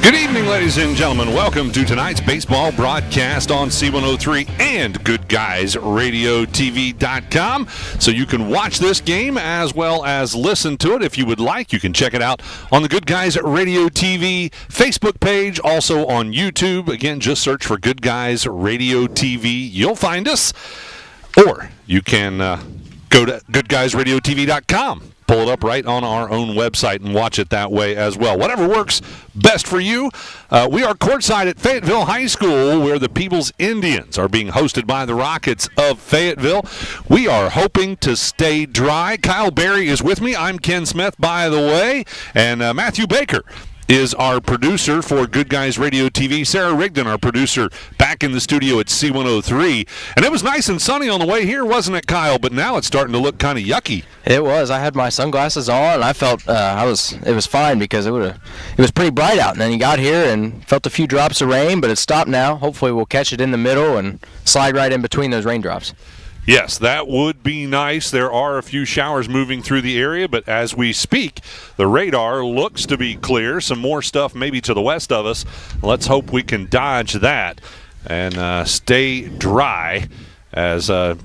Good evening, ladies and gentlemen. Welcome to tonight's baseball broadcast on C103 and GoodGuysRadioTV.com. So you can watch this game as well as listen to it. If you would like, you can check it out on the Good Guys Radio TV Facebook page, also on YouTube. Again, just search for Good Guys Radio TV. You'll find us. Or you can go to GoodGuysRadioTV.com. Pull it up right on our own website and watch it that way as well. Whatever works best for you. We are courtside at Fayetteville High School, where the Peebles Indians are being hosted by the Rockets of Fayetteville. We are hoping to stay dry. Kyle Berry is with me. I'm Ken Smith, by the way. And Matthew Baker is our producer for Good Guys Radio TV. Sarah Rigdon, our producer, back in the studio at C103. And it was nice and sunny on the way here, wasn't it, Kyle? But now it's starting to look kind of yucky. It was. I had my sunglasses on, and I felt it was fine because it was pretty bright out. And then you got here and felt a few drops of rain, but it's stopped now. Hopefully we'll catch it in the middle and slide right in between those raindrops. Yes, that would be nice. There are a few showers moving through the area, but as we speak, the radar looks to be clear. Some more stuff maybe to the west of us. Let's hope we can dodge that and stay dry. As I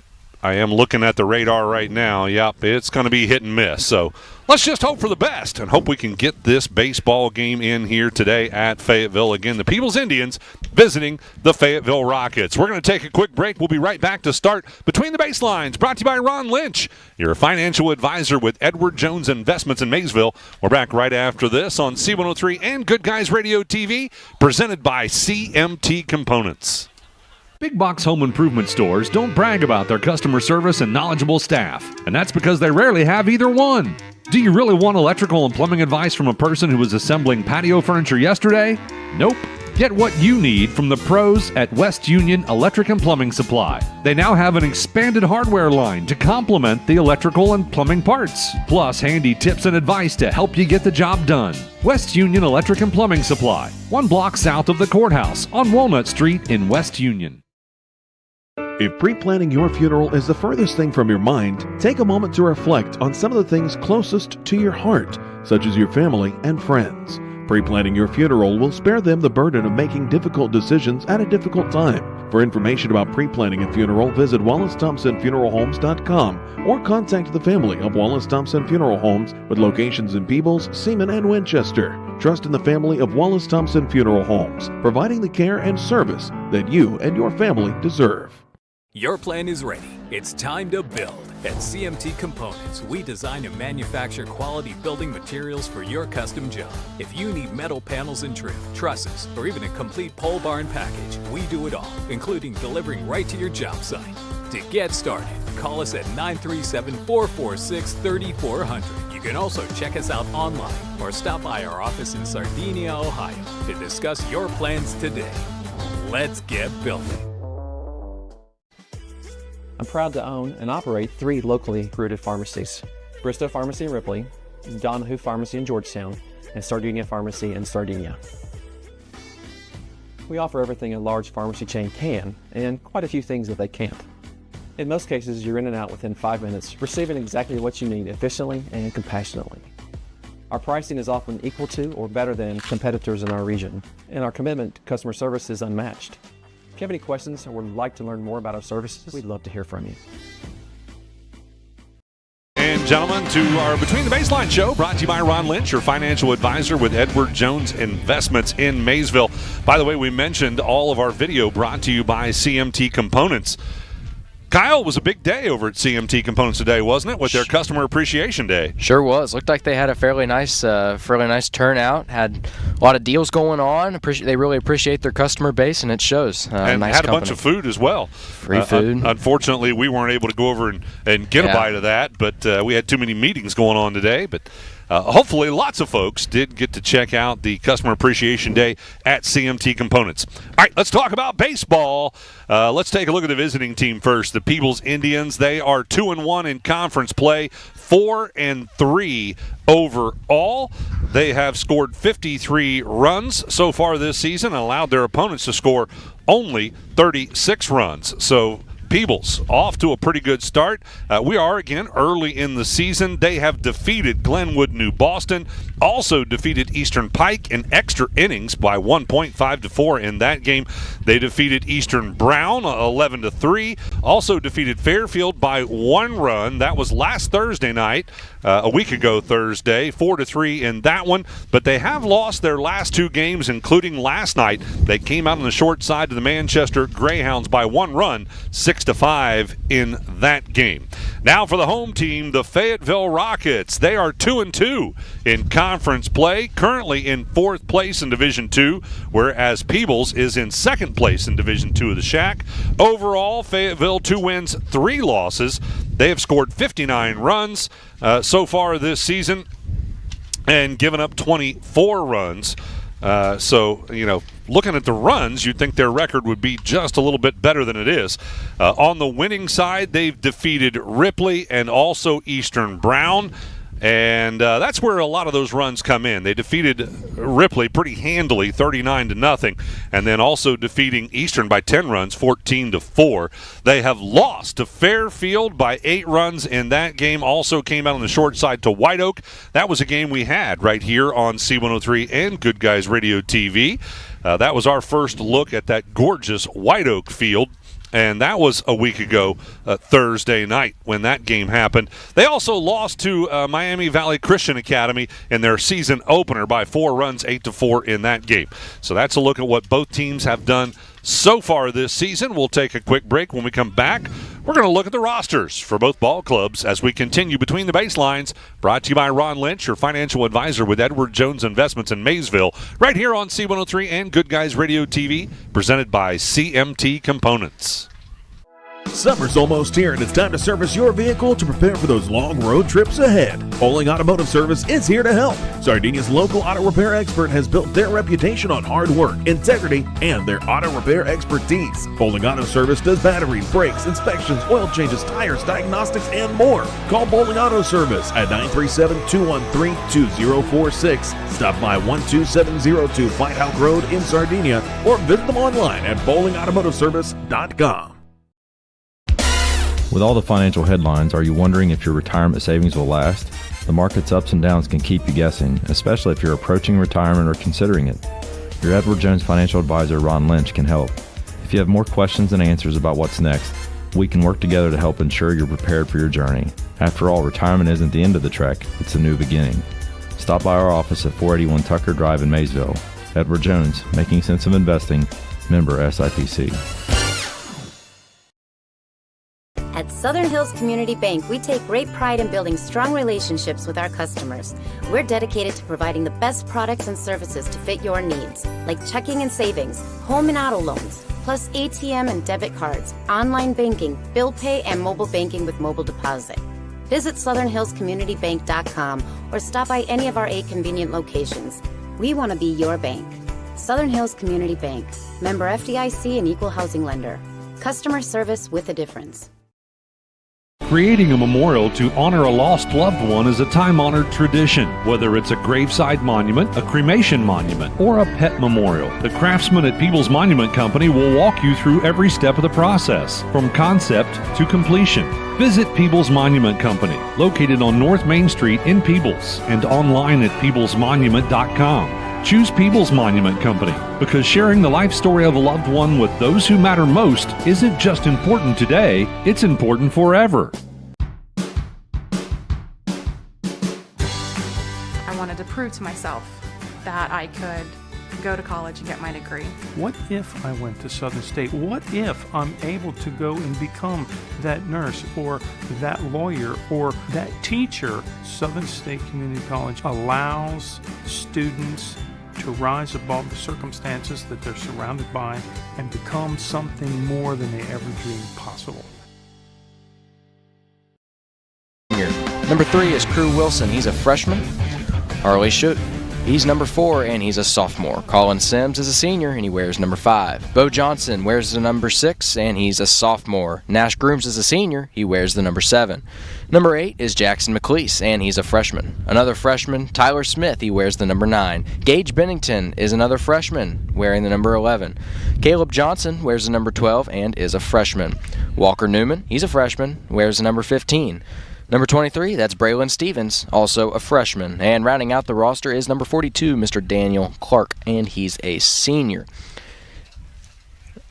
am looking at the radar right now, yep, it's going to be hit and miss. So let's just hope for the best and hope we can get this baseball game in here today at Fayetteville. Again, the Peebles Indians visiting the Fayetteville Rockets. We're going to take a quick break. We'll be right back to start Between the Baselines, brought to you by Ron Lynch, your financial advisor with Edward Jones Investments in Maysville. We're back right after this on C103 and Good Guys Radio TV, presented by CMT Components. Big box home improvement stores don't brag about their customer service and knowledgeable staff, and that's because they rarely have either one. Do you really want electrical and plumbing advice from a person who was assembling patio furniture yesterday? Nope. Get what you need from the pros at West Union Electric and Plumbing Supply. They now have an expanded hardware line to complement the electrical and plumbing parts, plus handy tips and advice to help you get the job done. West Union Electric and Plumbing Supply, 1 block south of the courthouse on Walnut Street in West Union. If pre-planning your funeral is the furthest thing from your mind, take a moment to reflect on some of the things closest to your heart, such as your family and friends. Pre-planning your funeral will spare them the burden of making difficult decisions at a difficult time. For information about pre-planning a funeral, visit WallaceThompsonFuneralHomes.com or contact the family of Wallace Thompson Funeral Homes with locations in Peebles, Seaman, and Winchester. Trust in the family of Wallace Thompson Funeral Homes, providing the care and service that you and your family deserve. Your plan is ready. It's time to build. At CMT Components, we design and manufacture quality building materials for your custom job. If you need metal panels and trim, trusses, or even a complete pole barn package, we do it all, including delivering right to your job site. To get started, call us at 937-446-3400. You can also check us out online or stop by our office in Sardinia, Ohio to discuss your plans today. Let's get building. I'm proud to own and operate 3 locally rooted pharmacies: Bristow Pharmacy in Ripley, Donahue Pharmacy in Georgetown, and Sardinia Pharmacy in Sardinia. We offer everything a large pharmacy chain can, and quite a few things that they can't. In most cases, you're in and out within 5 minutes, receiving exactly what you need efficiently and compassionately. Our pricing is often equal to or better than competitors in our region, and our commitment to customer service is unmatched. If you have any questions or would like to learn more about our services, we'd love to hear from you. And gentlemen, to our Between the Baseline show, brought to you by Ron Lynch, your financial advisor with Edward Jones Investments in Maysville. By the way, we mentioned all of our video brought to you by CMT Components. Kyle, it was a big day over at CMT Components today, wasn't it, with their Customer Appreciation Day? Sure was. Looked like they had a fairly nice turnout. Had a lot of deals going on. They really appreciate their customer base, and it shows. And nice had company. a bunch of food as well. Free food. Unfortunately, we weren't able to go over and get a bite of that, but we had too many meetings going on today. But hopefully lots of folks did get to check out the Customer Appreciation Day at CMT Components. All right, let's talk about baseball. Let's take a look at the visiting team first. The Peebles Indians, they are 2-1 in conference play, 4-3 overall. They have scored 53 runs so far this season and allowed their opponents to score only 36 runs. So Peebles off to a pretty good start. We are, again, early in the season. They have defeated Glenwood New Boston, also defeated Eastern Pike in extra innings by 1 point, 5-4 in that game. They defeated Eastern Brown 11-3, also defeated Fairfield by 1 run. That was last Thursday night, a week ago Thursday, 4-3 in that one. But they have lost their last 2 games, including last night. They came out on the short side to the Manchester Greyhounds by 1 run, 6-5 in that game. Now for the home team, the Fayetteville Rockets. They are 2-2 in conference play, currently in 4th place in Division II, whereas Peebles is in 2nd place in Division II of the Shack. Overall, Fayetteville 2 wins, 3 losses. They have scored 59 runs so far this season and given up 24 runs. So, looking at the runs, you'd think their record would be just a little bit better than it is. On the winning side, they've defeated Ripley and also Eastern Brown. And that's where a lot of those runs come in. They defeated Ripley pretty handily, 39-0, and then also defeating Eastern by 10 runs, 14-4. They have lost to Fairfield by 8 runs in that game. Also came out on the short side to White Oak. That was a game we had right here on C103 and Good Guys Radio TV. That was our first look at that gorgeous White Oak field. And that was a week ago, Thursday night, when that game happened. They also lost to Miami Valley Christian Academy in their season opener by 4 runs, 8-4 in that game. So that's a look at what both teams have done so far this season. We'll take a quick break. When we come back, we're going to look at the rosters for both ball clubs as we continue Between the Baselines, brought to you by Ron Lynch, your financial advisor with Edward Jones Investments in Maysville, right here on C103 and Good Guys Radio TV, presented by CMT Components. Summer's almost here, and it's time to service your vehicle to prepare for those long road trips ahead. Bowling Automotive Service is here to help. Sardinia's local auto repair expert has built their reputation on hard work, integrity, and their auto repair expertise. Bowling Auto Service does battery, brakes, inspections, oil changes, tires, diagnostics, and more. Call Bowling Auto Service at 937-213-2046. Stop by 12702 Whitehouse Road in Sardinia, or visit them online at bowlingautomotiveservice.com. With all the financial headlines, are you wondering if your retirement savings will last? The market's ups and downs can keep you guessing, especially if you're approaching retirement or considering it. Your Edward Jones financial advisor, Ron Lynch, can help. If you have more questions than answers about what's next, we can work together to help ensure you're prepared for your journey. After all, retirement isn't the end of the trek, it's a new beginning. Stop by our office at 481 Tucker Drive in Maysville. Edward Jones, making sense of investing, member SIPC. At Southern Hills Community Bank, we take great pride in building strong relationships with our customers. We're dedicated to providing the best products and services to fit your needs, like checking and savings, home and auto loans, plus ATM and debit cards, online banking, bill pay, and mobile banking with mobile deposit. Visit SouthernHillsCommunityBank.com or stop by any of our 8 convenient locations. We want to be your bank. Southern Hills Community Bank, member FDIC and equal housing lender. Customer service with a difference. Creating a memorial to honor a lost loved one is a time-honored tradition. Whether it's a graveside monument, a cremation monument, or a pet memorial, the craftsmen at Peebles Monument Company will walk you through every step of the process, from concept to completion. Visit Peebles Monument Company, located on North Main Street in Peebles, and online at peeblesmonument.com. Choose Peebles Monument Company because sharing the life story of a loved one with those who matter most isn't just important today, it's important forever. I wanted to prove to myself that I could go to college and get my degree. What if I went to Southern State? What if I'm able to go and become that nurse or that lawyer or that teacher? Southern State Community College allows students to rise above the circumstances that they're surrounded by and become something more than they ever dreamed possible. Number 3 is Crew Wilson. He's a freshman. Harley Schutt, He's number 4, and he's a sophomore. Colin Sims is a senior, and he wears number 5. Bo Johnson wears the number 6, and he's a sophomore. Nash Grooms is a senior. He wears the number 7. Number 8 is Jackson McLeese, and he's a freshman. Another freshman, Tyler Smith, he wears the number 9. Gage Bennington is another freshman, wearing the number 11. Caleb Johnson wears the number 12 and is a freshman. Walker Newman, he's a freshman, wears the number 15. Number 23, that's Braylon Stevens, also a freshman. And rounding out the roster is number 42, Mr. Daniel Clark, and he's a senior.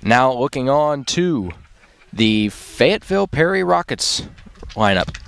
Now looking on to the Fayetteville Perry Rockets lineup.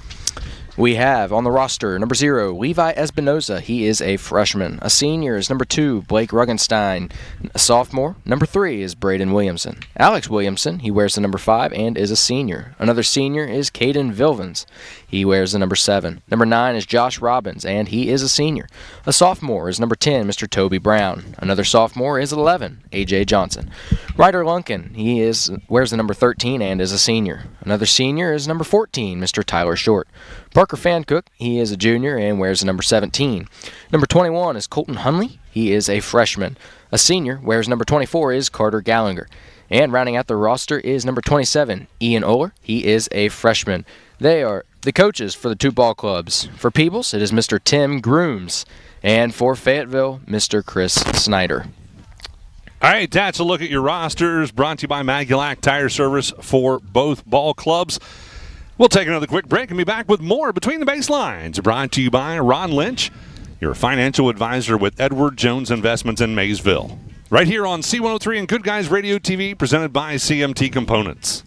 We have on the roster number 0, Levi Espinoza. He is a freshman. A senior is number 2, Blake Ruggenstein. A sophomore. Number 3 is Braden Williamson. Alex Williamson, he wears the number 5 and is a senior. Another senior is Caden Vilvins. He wears the number 7. Number 9 is Josh Robbins, and he is a senior. A sophomore is number 10, Mr. Toby Brown. Another sophomore is 11, A.J. Johnson. Ryder Lunkin, he wears the number 13 and is a senior. Another senior is number 14, Mr. Tyler Short. Parker Fancook, he is a junior and wears the number 17. Number 21 is Colton Hunley. He is a freshman. A senior wears number 24 is Carter Gallinger. And rounding out the roster is number 27, Ian Oler. He is a freshman. They are the coaches for the 2 ball clubs. For Peebles, it is Mr. Tim Grooms. And for Fayetteville, Mr. Chris Snyder. All right, that's a look at your rosters brought to you by Magulac Tire Service for both ball clubs. We'll take another quick break and be back with more Between the Baselines, brought to you by Ron Lynch, your financial advisor with Edward Jones Investments in Maysville. Right here on C103 and Good Guys Radio TV, presented by CMT Components.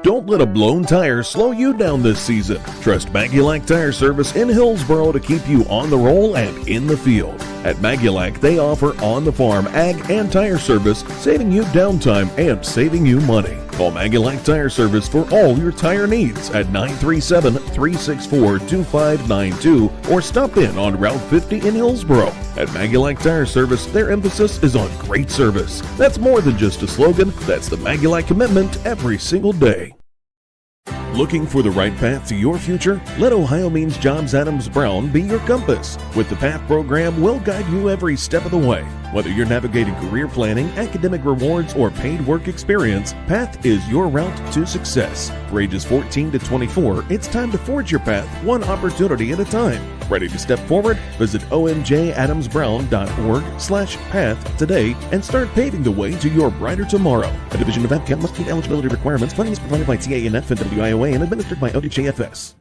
Don't let a blown tire slow you down this season. Trust Magulac Tire Service in Hillsboro to keep you on the roll and in the field. At Magulac, they offer on-the-farm ag and tire service, saving you downtime and saving you money. Call Magulac Tire Service for all your tire needs at 937-364-2592 or stop in on Route 50 in Hillsboro. At Magulac Tire Service, their emphasis is on great service. That's more than just a slogan, that's the Magulac commitment every single day. Looking for the right path to your future? Let Ohio Means Jobs Adams Brown be your compass. With the PATH program, we'll guide you every step of the way. Whether you're navigating career planning, academic rewards, or paid work experience, PATH is your route to success. For ages 14 to 24, it's time to forge your path one opportunity at a time. Ready to step forward? Visit omjadamsbrown.org/path today and start paving the way to your brighter tomorrow. A division of APCAP must meet eligibility requirements. Funding is provided by TANF and WIOA and administered by ODJFS.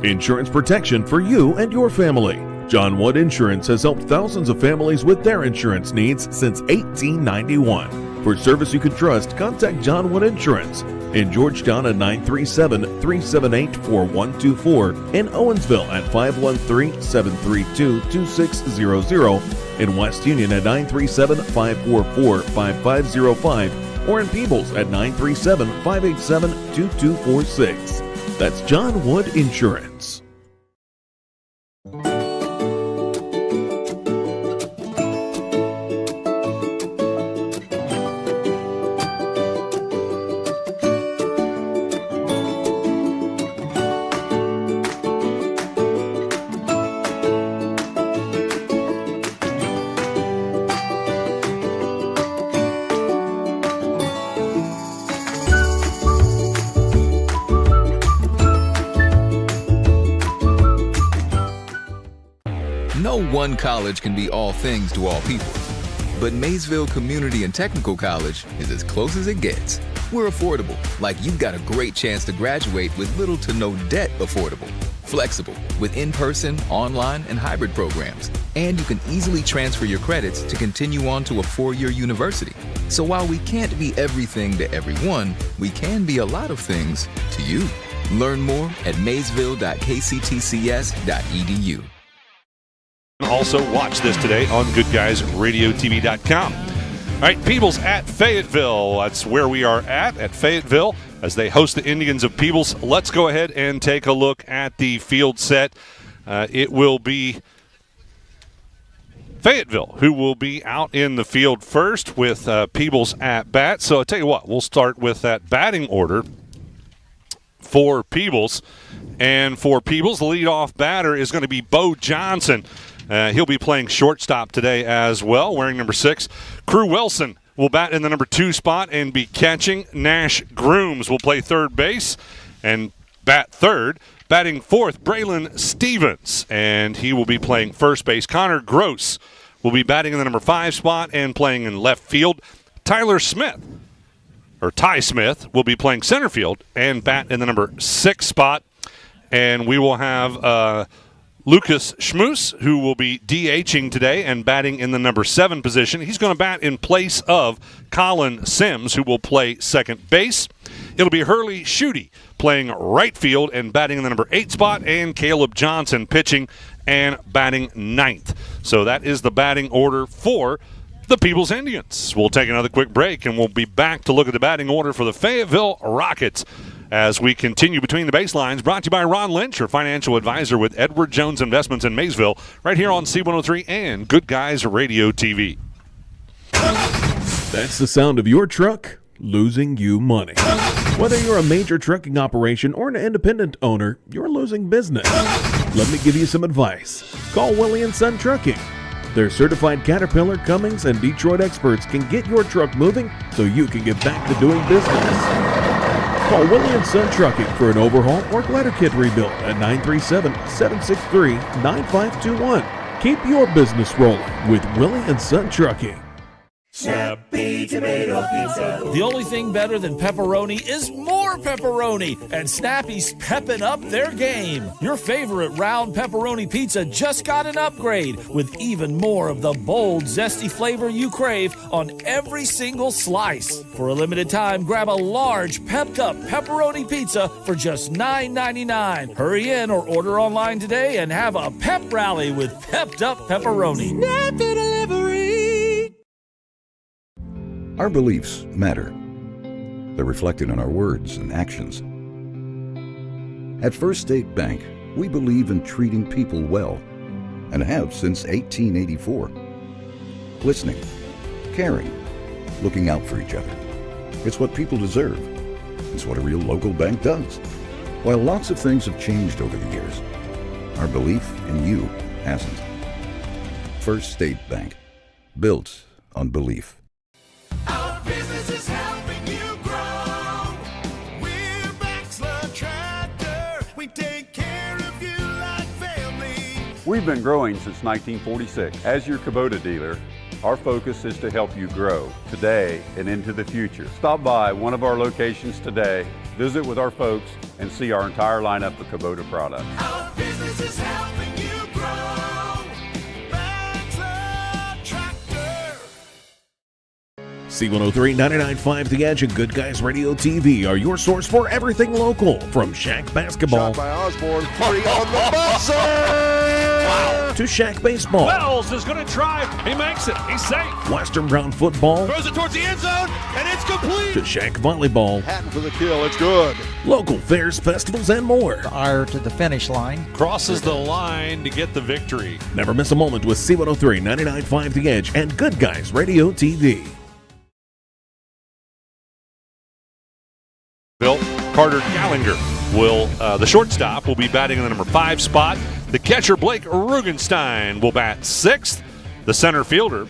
Insurance protection for you and your family. John Wood Insurance has helped thousands of families with their insurance needs since 1891. For service you can trust, contact John Wood Insurance. In Georgetown at 937-378-4124. In Owensville at 513-732-2600. In West Union at 937-544-5505. Or in Peebles at 937-587-2246. That's John Wood Insurance. No one college can be all things to all people, but Maysville Community and Technical College is as close as it gets. We're affordable, like you've got a great chance to graduate with little to no debt affordable. Flexible, with in-person, online, and hybrid programs. And you can easily transfer your credits to continue on to a 4-year university. So while we can't be everything to everyone, we can be a lot of things to you. Learn more at maysville.kctcs.edu. Also watch this today on goodguysradiotv.com. All right, Peebles at Fayetteville. That's where we are at Fayetteville as they host the Indians of Peebles. Let's go ahead and take a look at the field set. It will be Fayetteville who will be out in the field first with Peebles at bat. So I'll tell you what, we'll start with that batting order for Peebles. And for Peebles, the leadoff batter is going to be Bo Johnson. He'll be playing shortstop today as well, wearing number 6. Crew Wilson will bat in the number 2 spot and be catching. Nash Grooms will play third base and bat third. Batting fourth, Braylon Stevens, and he will be playing first base. Connor Gross will be batting in the number 5 spot and playing in left field. Ty Smith will be playing center field and bat in the number 6 spot. And we will have Lucas Schmoose, who will be DHing today and batting in the number 7 position. He's going to bat in place of Colin Sims, who will play second base. It'll be Hurley Schutte playing right field and batting in the number 8 spot, and Caleb Johnson pitching and batting 9th. So that is the batting order for the Peebles Indians. We'll take another quick break, and we'll be back to look at the batting order for the Fayetteville Rockets as we continue between the baselines. Brought to you by Ron Lynch, your financial advisor with Edward Jones Investments in Maysville, right here on C103 and Good Guys Radio TV. That's the sound of your truck losing you money. Whether you're a major trucking operation or an independent owner, you're losing business. Let me give you some advice. Call Willie & Son Trucking. Their certified Caterpillar, Cummins, and Detroit experts can get your truck moving so you can get back to doing business. Call Willie & Son Trucking for an overhaul or glider kit rebuild at 937-763-9521. Keep your business rolling with Willie & Son Trucking. Snappy Tomato Pizza. The only thing better than pepperoni is more pepperoni, and Snappy's pepping up their game. Your favorite round pepperoni pizza just got an upgrade with even more of the bold, zesty flavor you crave on every single slice. For a limited time, grab a large, pepped-up pepperoni pizza for just $9.99. Hurry in or order online today and have a pep rally with pepped-up pepperoni. Snappy Delivery. Our beliefs matter. They're reflected in our words and actions. At First State Bank, we believe in treating people well, and have since 1884. Listening, caring, looking out for each other. It's what people deserve. It's what a real local bank does. While lots of things have changed over the years, our belief in you hasn't. First State Bank, built on belief. Our business is helping you grow. We're Baxter Tractor. We take care of you like family. We've been growing since 1946. As your Kubota dealer, our focus is to help you grow today and into the future. Stop by one of our locations today, visit with our folks, and see our entire lineup of Kubota products. Our business is helping you grow. C103, 99.5 The Edge, and Good Guys Radio TV are your source for everything local. From Shack basketball Shot by Osborne, 3 on the buzzer! Wow. To Shack baseball. Wells is going to drive. He makes it. He's safe. Western Brown football. Throws it towards the end zone, and it's complete. To Shack volleyball. Hatton for the kill. It's good. Local fairs, festivals, and more. Ire to the finish line. Crosses the line to get the victory. Never miss a moment with C103, 99.5 The Edge, and Good Guys Radio TV. Carter Gallinger will, the shortstop, will be batting in the number 5 spot. The catcher, Blake Rugenstein, will bat 6th. The center fielder,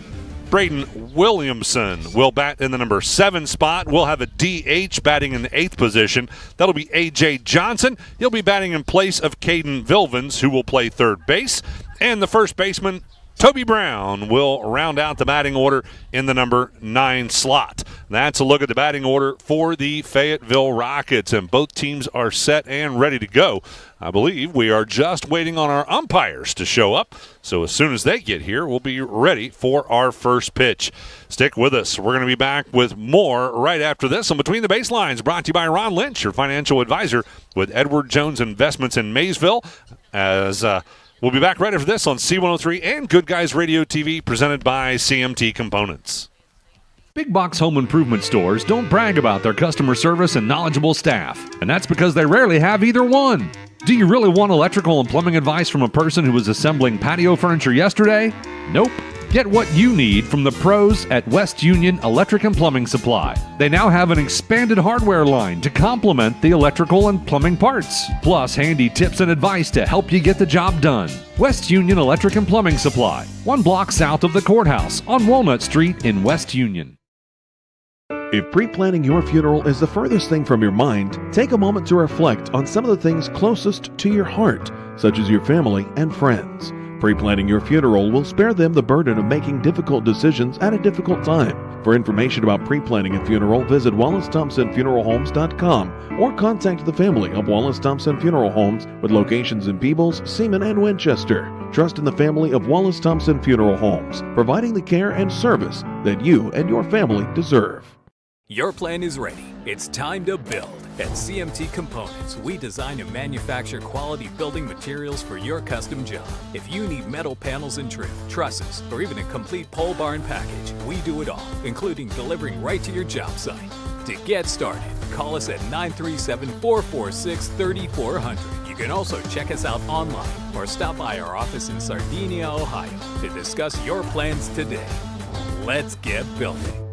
Braden Williamson, will bat in the number 7 spot. We'll have a DH batting in the 8th position. That'll be A.J. Johnson. He'll be batting in place of Caden Vilvins, who will play third base. And the first baseman, Toby Brown, will round out the batting order in the number 9 slot. That's a look at the batting order for the Fayetteville Rockets, and both teams are set and ready to go. I believe we are just waiting on our umpires to show up, so as soon as they get here, we'll be ready for our first pitch. Stick with us. We're going to be back with more right after this on Between the Baselines, brought to you by Ron Lynch, your financial advisor with Edward Jones Investments in Maysville, as we'll be back right after this on C103 and Good Guys Radio TV, presented by CMT Components. Big box home improvement stores don't brag about their customer service and knowledgeable staff, and that's because they rarely have either one. Do you really want electrical and plumbing advice from a person who was assembling patio furniture yesterday? Nope. Get what you need from the pros at West Union Electric and Plumbing Supply. They now have an expanded hardware line to complement the electrical and plumbing parts, plus handy tips and advice to help you get the job done. West Union Electric and Plumbing Supply, 1 block south of the courthouse on Walnut Street in West Union. If pre-planning your funeral is the furthest thing from your mind, take a moment to reflect on some of the things closest to your heart, such as your family and friends. Pre-planning your funeral will spare them the burden of making difficult decisions at a difficult time. For information about pre-planning a funeral, visit WallaceThompsonFuneralHomes.com or contact the family of Wallace Thompson Funeral Homes with locations in Peebles, Seaman, and Winchester. Trust in the family of Wallace Thompson Funeral Homes, providing the care and service that you and your family deserve. Your plan is ready. It's time to build. At CMT Components, we design and manufacture quality building materials for your custom job. If you need metal panels and trim, trusses, or even a complete pole barn package, we do it all, including delivering right to your job site. To get started, call us at 937-446-3400. You can also check us out online or stop by our office in Sardinia, Ohio to discuss your plans today. Let's get building.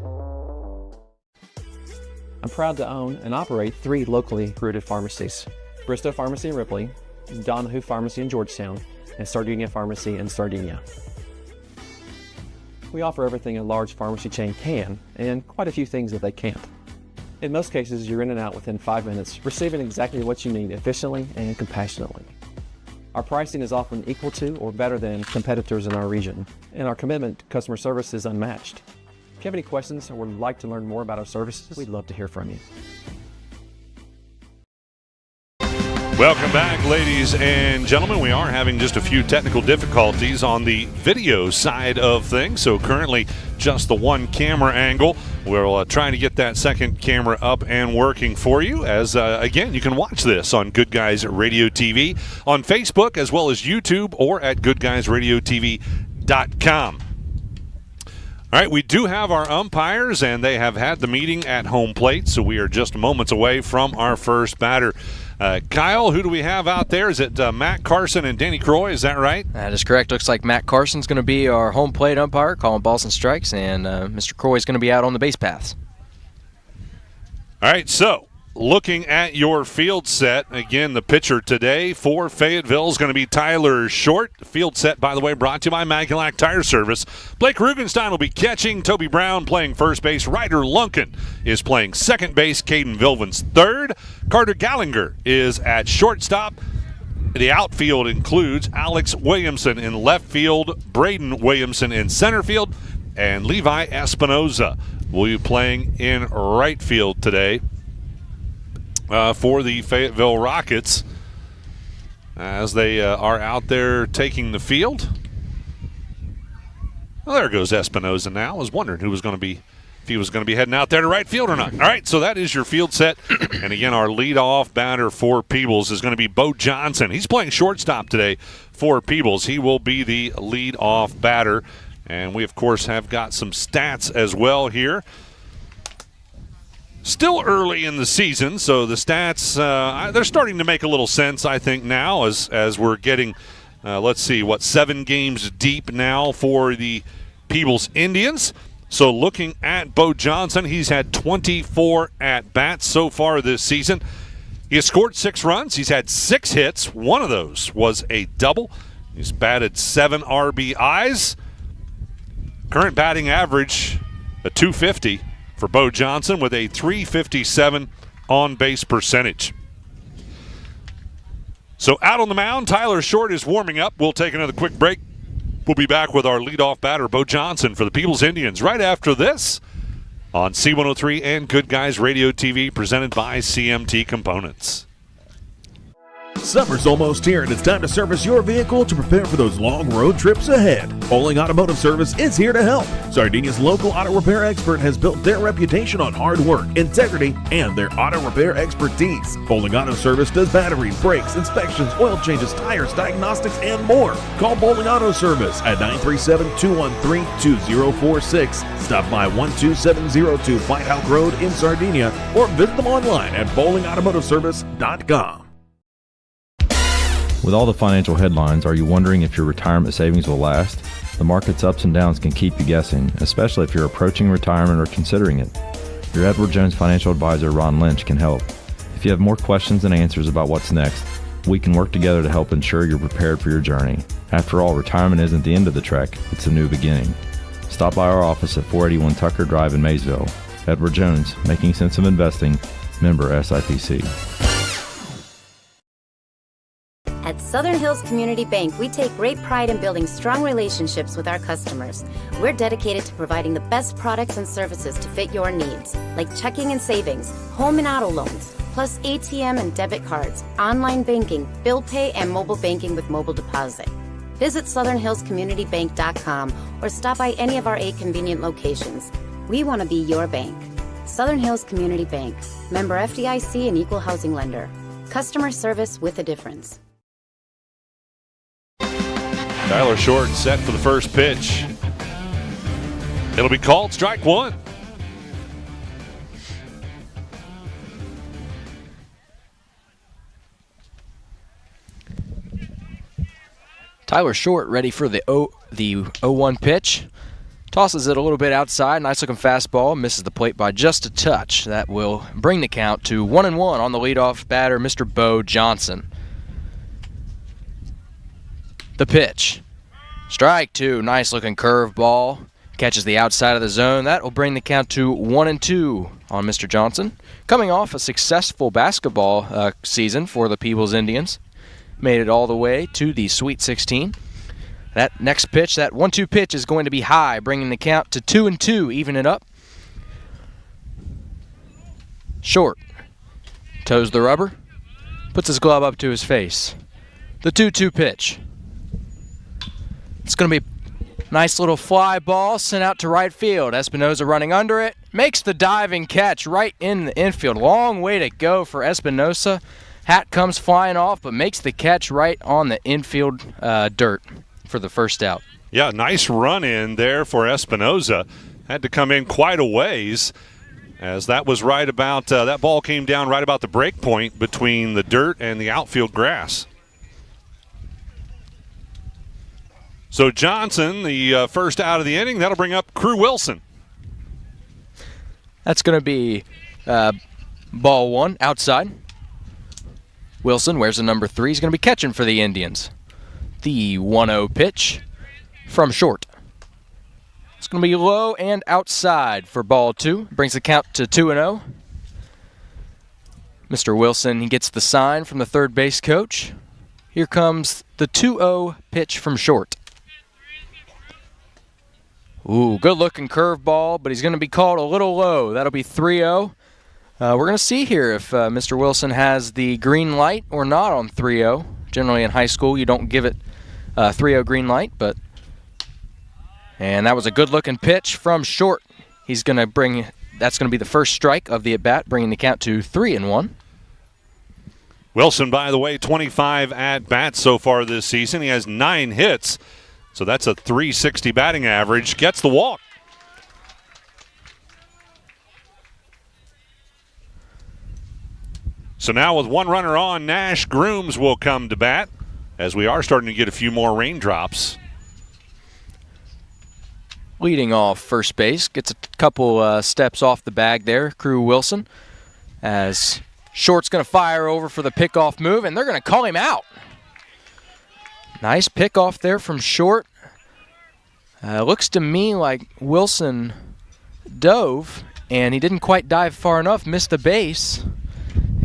I'm proud to own and operate 3 locally rooted pharmacies: Bristow Pharmacy in Ripley, Donahue Pharmacy in Georgetown, and Sardinia Pharmacy in Sardinia. We offer everything a large pharmacy chain can, and quite a few things that they can't. In most cases, you're in and out within 5 minutes, receiving exactly what you need efficiently and compassionately. Our pricing is often equal to or better than competitors in our region, and our commitment to customer service is unmatched. If you have any questions or would like to learn more about our services, we'd love to hear from you. Welcome back, ladies and gentlemen. We are having just a few technical difficulties on the video side of things, so currently just the one camera angle. We're trying to get that second camera up and working for you, as again, you can watch this on Good Guys Radio TV on Facebook as well as YouTube or at goodguysradiotv.com. All right, we do have our umpires, and they have had the meeting at home plate, so we are just moments away from our first batter. Kyle, who do we have out there? Is it Matt Carson and Danny Croy? Is that right? That is correct. Looks like Matt Carson's going to be our home plate umpire, calling balls and strikes, and Mr. Croy is going to be out on the base paths. All right, so looking at your field set, again, the pitcher today for Fayetteville is going to be Tyler Short. Field set, by the way, brought to you by Magulac Tire Service. Blake Rugenstein will be catching. Toby Brown playing first base. Ryder Lunkin is playing second base. Caden Vilvin's third. Carter Gallinger is at shortstop. The outfield includes Alex Williamson in left field, Braden Williamson in center field, and Levi Espinoza will be playing in right field today. For the Fayetteville Rockets, as they are out there taking the field. Well, there goes Espinoza now. I was wondering if he was going to be heading out there to right field or not. All right, so that is your field set. And again, our leadoff batter for Peebles is going to be Bo Johnson. He's playing shortstop today for Peebles. He will be the leadoff batter. And we, of course, have got some stats as well here. Still early in the season, so the stats, they're starting to make a little sense, I think, now as we're getting, 7 games deep now for the Peebles Indians. So looking at Bo Johnson, he's had 24 at-bats so far this season. He has scored 6 runs. He's had 6 hits. One of those was a double. He's batted 7 RBIs. Current batting average, a .250. For Bo Johnson with a .357 on-base percentage. So out on the mound, Tyler Short is warming up. We'll take another quick break. We'll be back with our leadoff batter, Bo Johnson, for the Peebles Indians right after this on C103 and Good Guys Radio TV, presented by CMT Components. Summer's almost here, and it's time to service your vehicle to prepare for those long road trips ahead. Bowling Automotive Service is here to help. Sardinia's local auto repair expert has built their reputation on hard work, integrity, and their auto repair expertise. Bowling Auto Service does batteries, brakes, inspections, oil changes, tires, diagnostics, and more. Call Bowling Auto Service at 937-213-2046. Stop by 12702 Whitehouse Road in Sardinia, or visit them online at bowlingautomotiveservice.com. With all the financial headlines, are you wondering if your retirement savings will last? The market's ups and downs can keep you guessing, especially if you're approaching retirement or considering it. Your Edward Jones financial advisor, Ron Lynch, can help. If you have more questions than answers about what's next, we can work together to help ensure you're prepared for your journey. After all, retirement isn't the end of the trek, it's a new beginning. Stop by our office at 481 Tucker Drive in Maysville. Edward Jones, making sense of investing, member SIPC. At Southern Hills Community Bank, we take great pride in building strong relationships with our customers. We're dedicated to providing the best products and services to fit your needs, like checking and savings, home and auto loans, plus ATM and debit cards, online banking, bill pay, and mobile banking with mobile deposit. Visit SouthernHillsCommunityBank.com or stop by any of our 8 convenient locations. We want to be your bank. Southern Hills Community Bank, member FDIC and equal housing lender. Customer service with a difference. Tyler Short set for the first pitch. It'll be called strike one. Tyler Short ready for the 0-1 pitch. Tosses it a little bit outside. Nice looking fastball. Misses the plate by just a touch. That will bring the count to 1-1 on the leadoff batter, Mr. Bo Johnson. The pitch. Strike two. Nice looking curveball. Catches the outside of the zone. That will bring the count to 1-2 on Mr. Johnson. Coming off a successful basketball season for the Peebles Indians. Made it all the way to the Sweet 16. That next pitch, that 1-2 pitch, is going to be high, bringing the count to 2-2, even it up. Short toes the rubber, puts his glove up to his face. The 2-2 pitch. It's going to be a nice little fly ball sent out to right field. Espinoza running under it, makes the diving catch right in the infield. Long way to go for Espinoza. Hat comes flying off, but makes the catch right on the infield dirt for the first out. Yeah, nice run in there for Espinoza. Had to come in quite a ways, as that was right about, that ball came down right about the break point between the dirt and the outfield grass. So Johnson, the first out of the inning, that'll bring up Crew Wilson. That's going to be ball one, outside. Wilson wears the number 3. He's going to be catching for the Indians. The 1-0 pitch from Short. It's going to be low and outside for ball 2. Brings the count to 2-0. Mr. Wilson, he gets the sign from the third base coach. Here comes the 2-0 pitch from Short. Ooh, good-looking curveball, but he's going to be called a little low. That'll be 3-0. We're going to see here if Mr. Wilson has the green light or not on 3-0. Generally in high school, you don't give it 3-0 green light, but and that was a good-looking pitch from Short. He's going to bring, that's going to be the first strike of the at-bat, bringing the count to 3-1. Wilson, by the way, 25 at-bats so far this season. He has 9 hits, so that's a .360 batting average. Gets the walk. So now with one runner on, Nash Grooms will come to bat, as we are starting to get a few more raindrops. Leading off first base, gets a couple steps off the bag there, Crew Wilson, as Short's going to fire over for the pickoff move, and they're going to call him out. Nice pickoff there from Short. Looks to me like Wilson dove, and he didn't quite dive far enough, missed the base.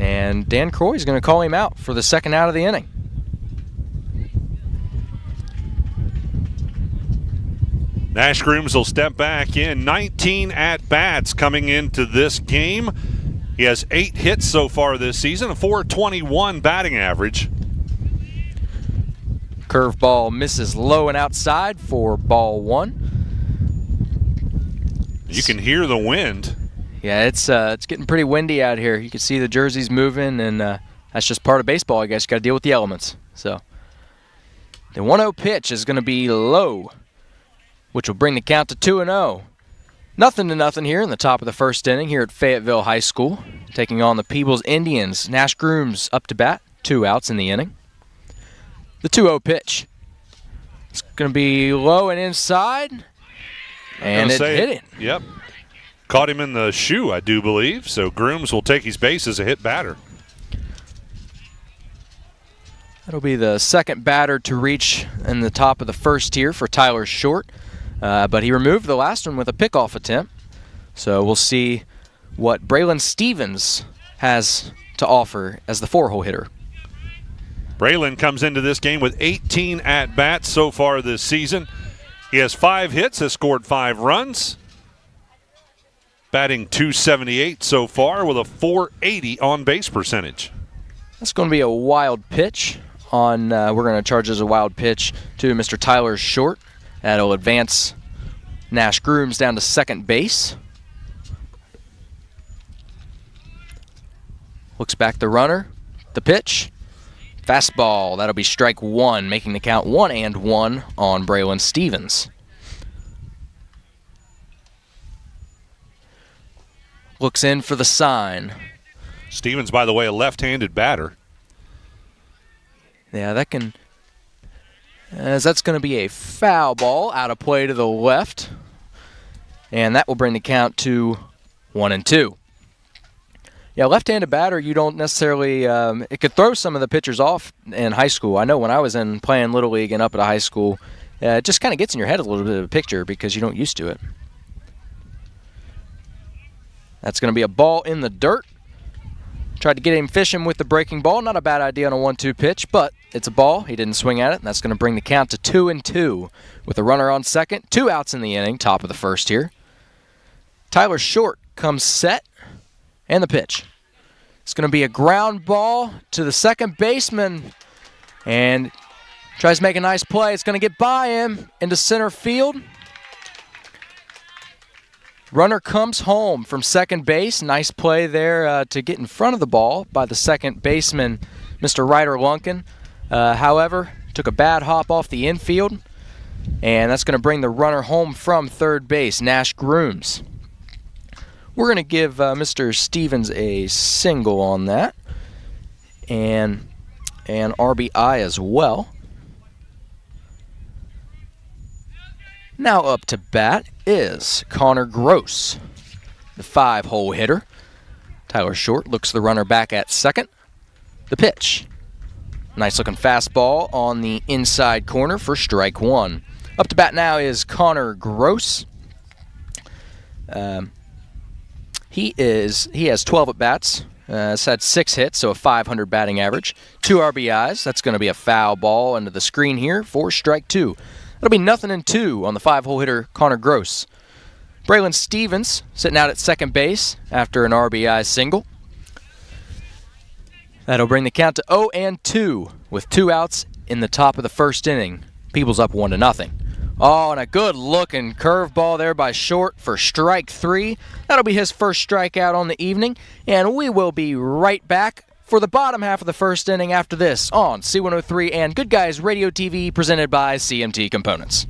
And Dan Croy's going to call him out for the second out of the inning. Nash Grooms will step back in. 19 at-bats coming into this game. He has 8 hits so far this season, a .421 batting average. Curveball misses low and outside for ball 1. You can hear the wind. Yeah, it's getting pretty windy out here. You can see the jerseys moving, and that's just part of baseball, I guess. You got to deal with the elements. So the 1-0 pitch is going to be low, which will bring the count to 2-0. 0-0 here in the top of the first inning here at Fayetteville High School, taking on the Peebles Indians. Nash Grooms up to bat, 2 outs in the inning. The 2-0 pitch. It's going to be low and inside. And it hit it. Yep. Caught him in the shoe, I do believe. So Grooms will take his base as a hit batter. That'll be the second batter to reach in the top of the first here for Tyler Short. But he removed the last one with a pickoff attempt. So we'll see what Braylon Stevens has to offer as the 4-hole hitter. Braylon comes into this game with 18 at-bats so far this season. He has 5 hits, has scored 5 runs. Batting .278 so far with a .480 on-base percentage. That's going to be a wild pitch. We're going to charge as a wild pitch to Mr. Tyler Short. That'll advance Nash Grooms down to second base. Looks back the runner. The pitch. Fastball. That'll be strike 1, making the count 1-1 on Braylon Stevens. Looks in for the sign. Stevens, by the way, a left-handed batter. Yeah, that's going to be a foul ball out of play to the left. And that will bring the count to 1-2. Yeah, left-handed batter, you don't necessarily it could throw some of the pitchers off in high school. I know when I was playing Little League and up at a high school, it just kind of gets in your head a little bit of a picture because you don't used to it. That's going to be a ball in the dirt. Tried to get him fishing with the breaking ball. Not a bad idea on a 1-2 pitch, but it's a ball. He didn't swing at it, and that's going to bring the count to 2-2 with a runner on second. 2 outs in the inning, top of the first here. Tyler Short comes set, and the pitch. It's going to be a ground ball to the second baseman, and tries to make a nice play. It's going to get by him into center field. Runner comes home from second base. Nice play there to get in front of the ball by the second baseman, Mr. Ryder Lunkin. However, took a bad hop off the infield, and that's going to bring the runner home from third base, Nash Grooms. We're going to give Mr. Stevens a single on that, and an RBI as well. Now up to bat is Connor Gross, the 5-hole hitter. Tyler Short looks the runner back at second. The pitch. Nice looking fastball on the inside corner for strike 1. Up to bat now is Connor Gross. He has 12 at bats. Has had 6 hits, so a .500 batting average. 2 RBIs. That's going to be a foul ball into the screen here for strike 2. It'll be 0-2 on the 5-hole hitter, Connor Gross. Braylon Stevens sitting out at second base after an RBI single. That'll bring the count to 0-2 with 2 outs in the top of the first inning. Peebles up 1-0. Oh, and a good-looking curveball there by Short for strike 3. That'll be his first strikeout on the evening, and we will be right back for the bottom half of the first inning after this on C103 and Good Guys Radio TV presented by CMT Components.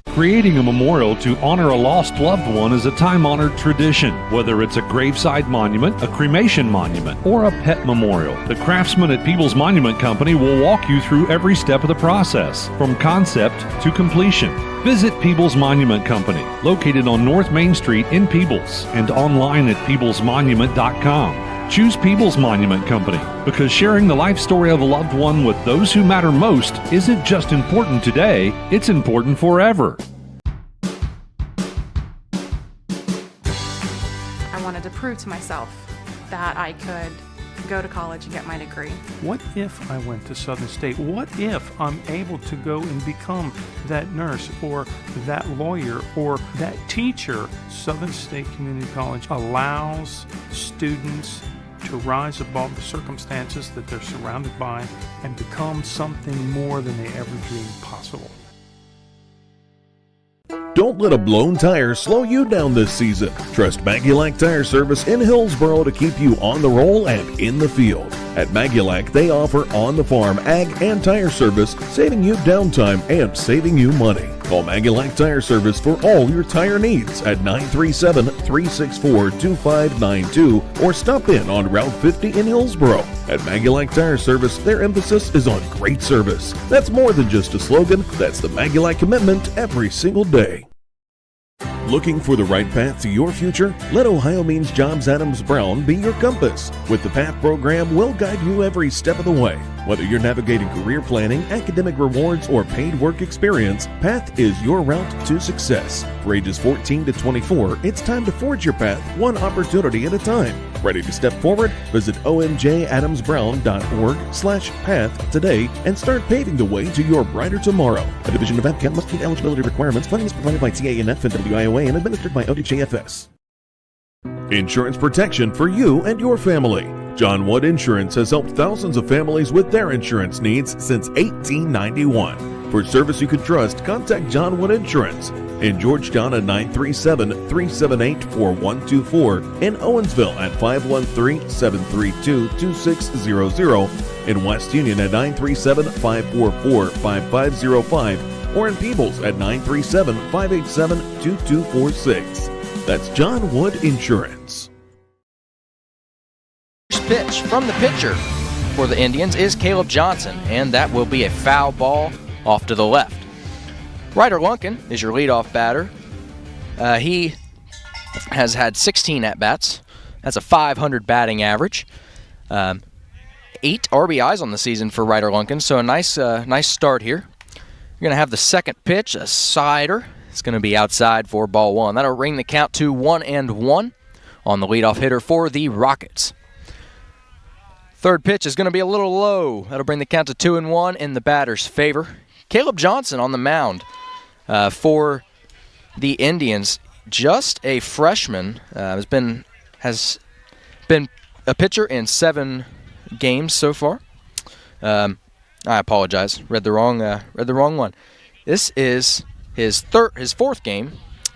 Creating a memorial to honor a lost loved one is a time-honored tradition. Whether it's a graveside monument, a cremation monument, or a pet memorial, the craftsmen at Peebles Monument Company will walk you through every step of the process, from concept to completion. Visit Peebles Monument Company, located on North Main Street in Peebles, and online at peeblesmonument.com. Choose Peebles Monument Company because sharing the life story of a loved one with those who matter most isn't just important today, it's important forever. I wanted to prove to myself that I could go to college and get my degree. What if I went to Southern State? What if I'm able to go and become that nurse or that lawyer or that teacher? Southern State Community College allows students to rise above the circumstances that they're surrounded by and become something more than they ever dreamed possible. Don't let a blown tire slow you down this season. Trust Maggulac Tire Service in Hillsboro to keep you on the roll and in the field. At Maggulac, they offer on-the-farm ag and tire service, saving you downtime and saving you money. Call Maggulac Tire Service for all your tire needs at 937-3000. 888-364-2592 or stop in on Route 50 in Hillsboro. At Maggulak Tire Service, their emphasis is on great service. That's more than just a slogan, that's the Maggulak commitment every single day. Looking for the right path to your future? Let Ohio Means Jobs Adams Brown be your compass. With the PATH program, we'll guide you every step of the way. Whether you're navigating career planning, academic rewards, or paid work experience, PATH is your route to success. For ages 14 to 24, it's time to forge your path one opportunity at a time. Ready to step forward? Visit omjadamsbrown.org/path today and start paving the way to your brighter tomorrow. A division of APCAP must meet eligibility requirements. Funding is provided by TANF and WIOA and administered by ODJFS. Insurance protection for you and your family. John Wood Insurance has helped thousands of families with their insurance needs since 1891. For service you can trust, contact John Wood Insurance. In Georgetown at 937-378-4124. In Owensville at 513-732-2600. In West Union at 937-544-5505. Or in Peebles at 937-587-2246. That's John Wood Insurance. Pitch from the pitcher for the Indians is Caleb Johnson, and that will be a foul ball off to the left. Ryder Lunkin is your leadoff batter. He has had 16 at-bats. That's a .500 batting average. 8 RBIs on the season for Ryder Lunkin, so a nice start here. You're going to have the second pitch, a slider. It's going to be outside for ball one. That'll ring the count to 1-1 on the leadoff hitter for the Rockets. Third pitch is going to be a little low. That'll bring the count to 2-1 in the batter's favor. Caleb Johnson on the mound for the Indians. Just a freshman. Has been a pitcher in 7 games so far. I apologize. Read the wrong one. This is his fourth game,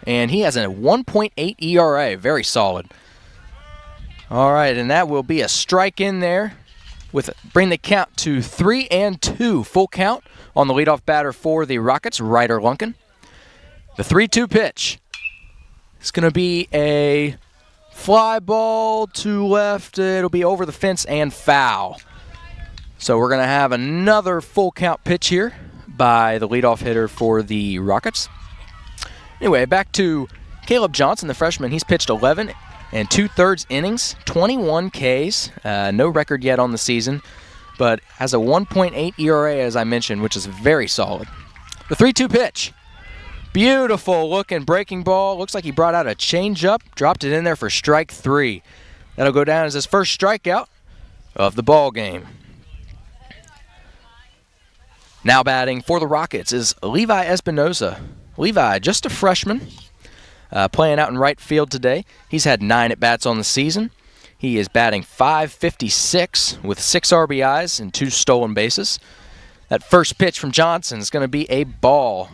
and he has a 1.8 ERA. Very solid. All right, and that will be a strike in there. Bring the count to 3-2. Full count on the leadoff batter for the Rockets, Ryder Lunkin. The 3-2 pitch. It's going to be a fly ball to left. It'll be over the fence and foul. So we're going to have another full count pitch here by the leadoff hitter for the Rockets. Anyway, back to Caleb Johnson, the freshman. He's pitched 11 and 2/3 innings, 21 Ks. No record yet on the season, but has a 1.8 ERA, as I mentioned, which is very solid. The 3-2 pitch. Beautiful looking breaking ball. Looks like he brought out a changeup, dropped it in there for strike 3. That'll go down as his first strikeout of the ball game. Now batting for the Rockets is Levi Espinosa. Levi, just a freshman. Playing out in right field today. He's had 9 at-bats on the season. He is batting .556 with 6 RBIs and 2 stolen bases. That first pitch from Johnson is going to be a ball.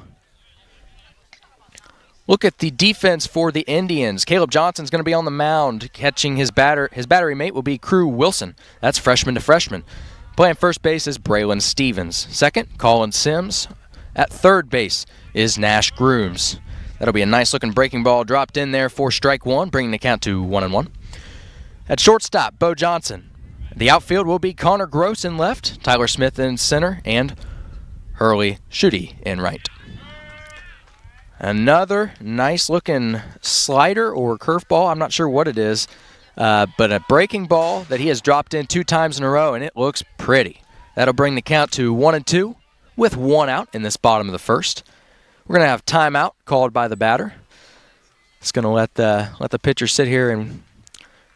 Look at the defense for the Indians. Caleb Johnson's going to be on the mound. Catching his battery mate will be Crew Wilson. That's freshman to freshman. Playing first base is Braylon Stevens. Second, Colin Sims. At third base is Nash Grooms. That'll be a nice-looking breaking ball dropped in there for strike 1, bringing the count to 1-1. At shortstop, Bo Johnson. The outfield will be Connor Gross in left, Tyler Smith in center, and Hurley Schutte in right. Another nice-looking slider or curveball. I'm not sure what it is, but a breaking ball that he has dropped in 2 times in a row, and it looks pretty. That'll bring the count to 1-2 with 1 out in this bottom of the first. We're going to have timeout called by the batter. It's going to let the pitcher sit here and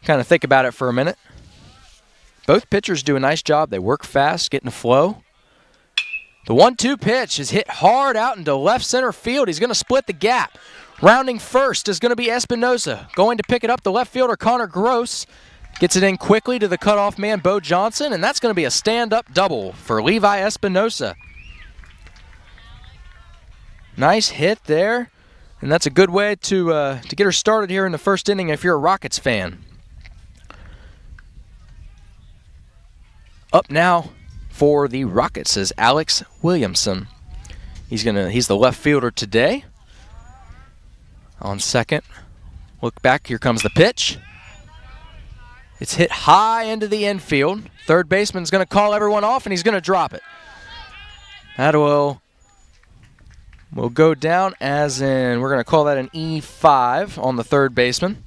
kind of think about it for a minute. Both pitchers do a nice job. They work fast, getting the flow. The 1-2 pitch is hit hard out into left center field. He's going to split the gap. Rounding first is going to be Espinosa. Going to pick it up, the left fielder, Connor Gross. Gets it in quickly to the cutoff man, Bo Johnson, and that's going to be a stand-up double for Levi Espinosa. Nice hit there, and that's a good way to get her started here in the first inning if you're a Rockets fan. Up now for the Rockets is Alex Williamson. He's the left fielder today. On second Look back, here comes the pitch. It's hit high into the infield. Third baseman's going to call everyone off, and he's going to drop it. That will go down as in, we're going to call that an E5 on the third baseman,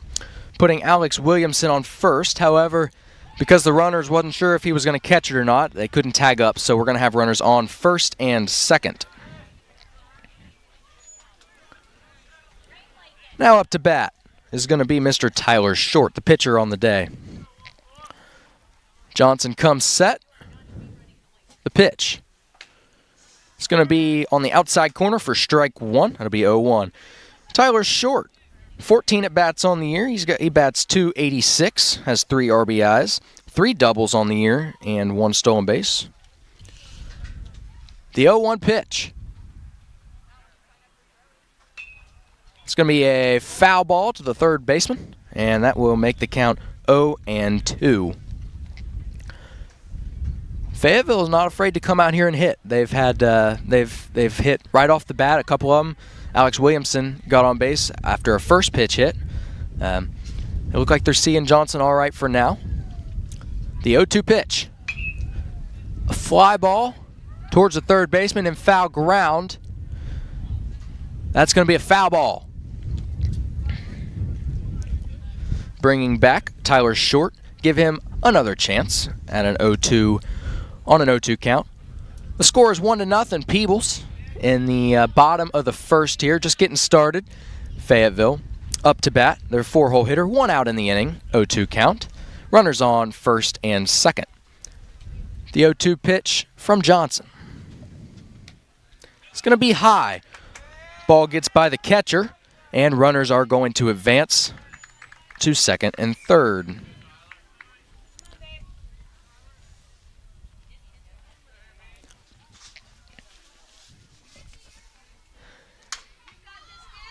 putting Alex Williamson on first. However, because the runners wasn't sure if he was going to catch it or not, they couldn't tag up, so we're going to have runners on first and second. Now up to bat is going to be Mr. Tyler Short, the pitcher on the day. Johnson comes set. The pitch. It's going to be on the outside corner for strike one. That'll be 0-1. Tyler Short, 14 at-bats on the year. He bats .286, has 3 RBIs, 3 doubles on the year, and 1 stolen base. The 0-1 pitch. It's going to be a foul ball to the third baseman, and that will make the count 0-2. Fayetteville is not afraid to come out here and hit. They've had they've hit right off the bat. A couple of them. Alex Williamson got on base after a first pitch hit. It looked like they're seeing Johnson all right for now. The 0-2 pitch. A fly ball towards the third baseman in foul ground. That's going to be a foul ball. Bringing back Tyler Short. Give him another chance at an 0-2 on an 0-2 count. The score is 1-0 Peebles in the bottom of the first here, just getting started. Fayetteville up to bat. Their 4-hole hitter, 1 out in the inning, 0-2 count. Runners on first and second. The 0-2 pitch from Johnson. It's going to be high. Ball gets by the catcher, and runners are going to advance to second and third.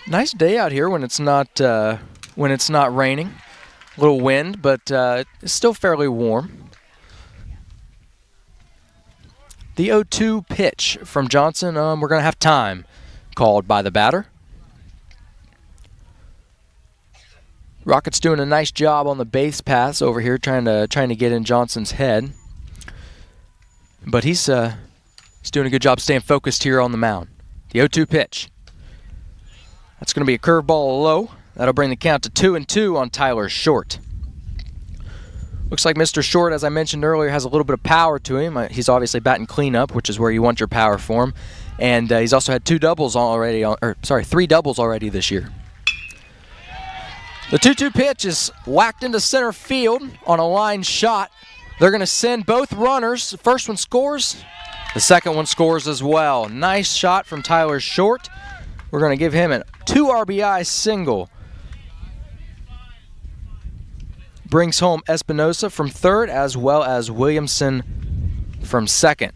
Nice day out here when it's not raining. A little wind, but it's still fairly warm. The 0-2 pitch from Johnson. We're going to have time called by the batter. Rockets doing a nice job on the base paths over here, trying to get in Johnson's head. But he's doing a good job staying focused here on the mound. The 0-2 pitch. That's going to be a curveball low. That'll bring the count to 2-2 on Tyler Short. Looks like Mr. Short, as I mentioned earlier, has a little bit of power to him. He's obviously batting cleanup, which is where you want your power for him. And he's also had 3 doubles already this year. The 2-2 pitch is whacked into center field on a line shot. They're going to send both runners. The first one scores. The second one scores as well. Nice shot from Tyler Short. We're going to give him a 2 RBI single. Brings home Espinosa from third as well as Williamson from second.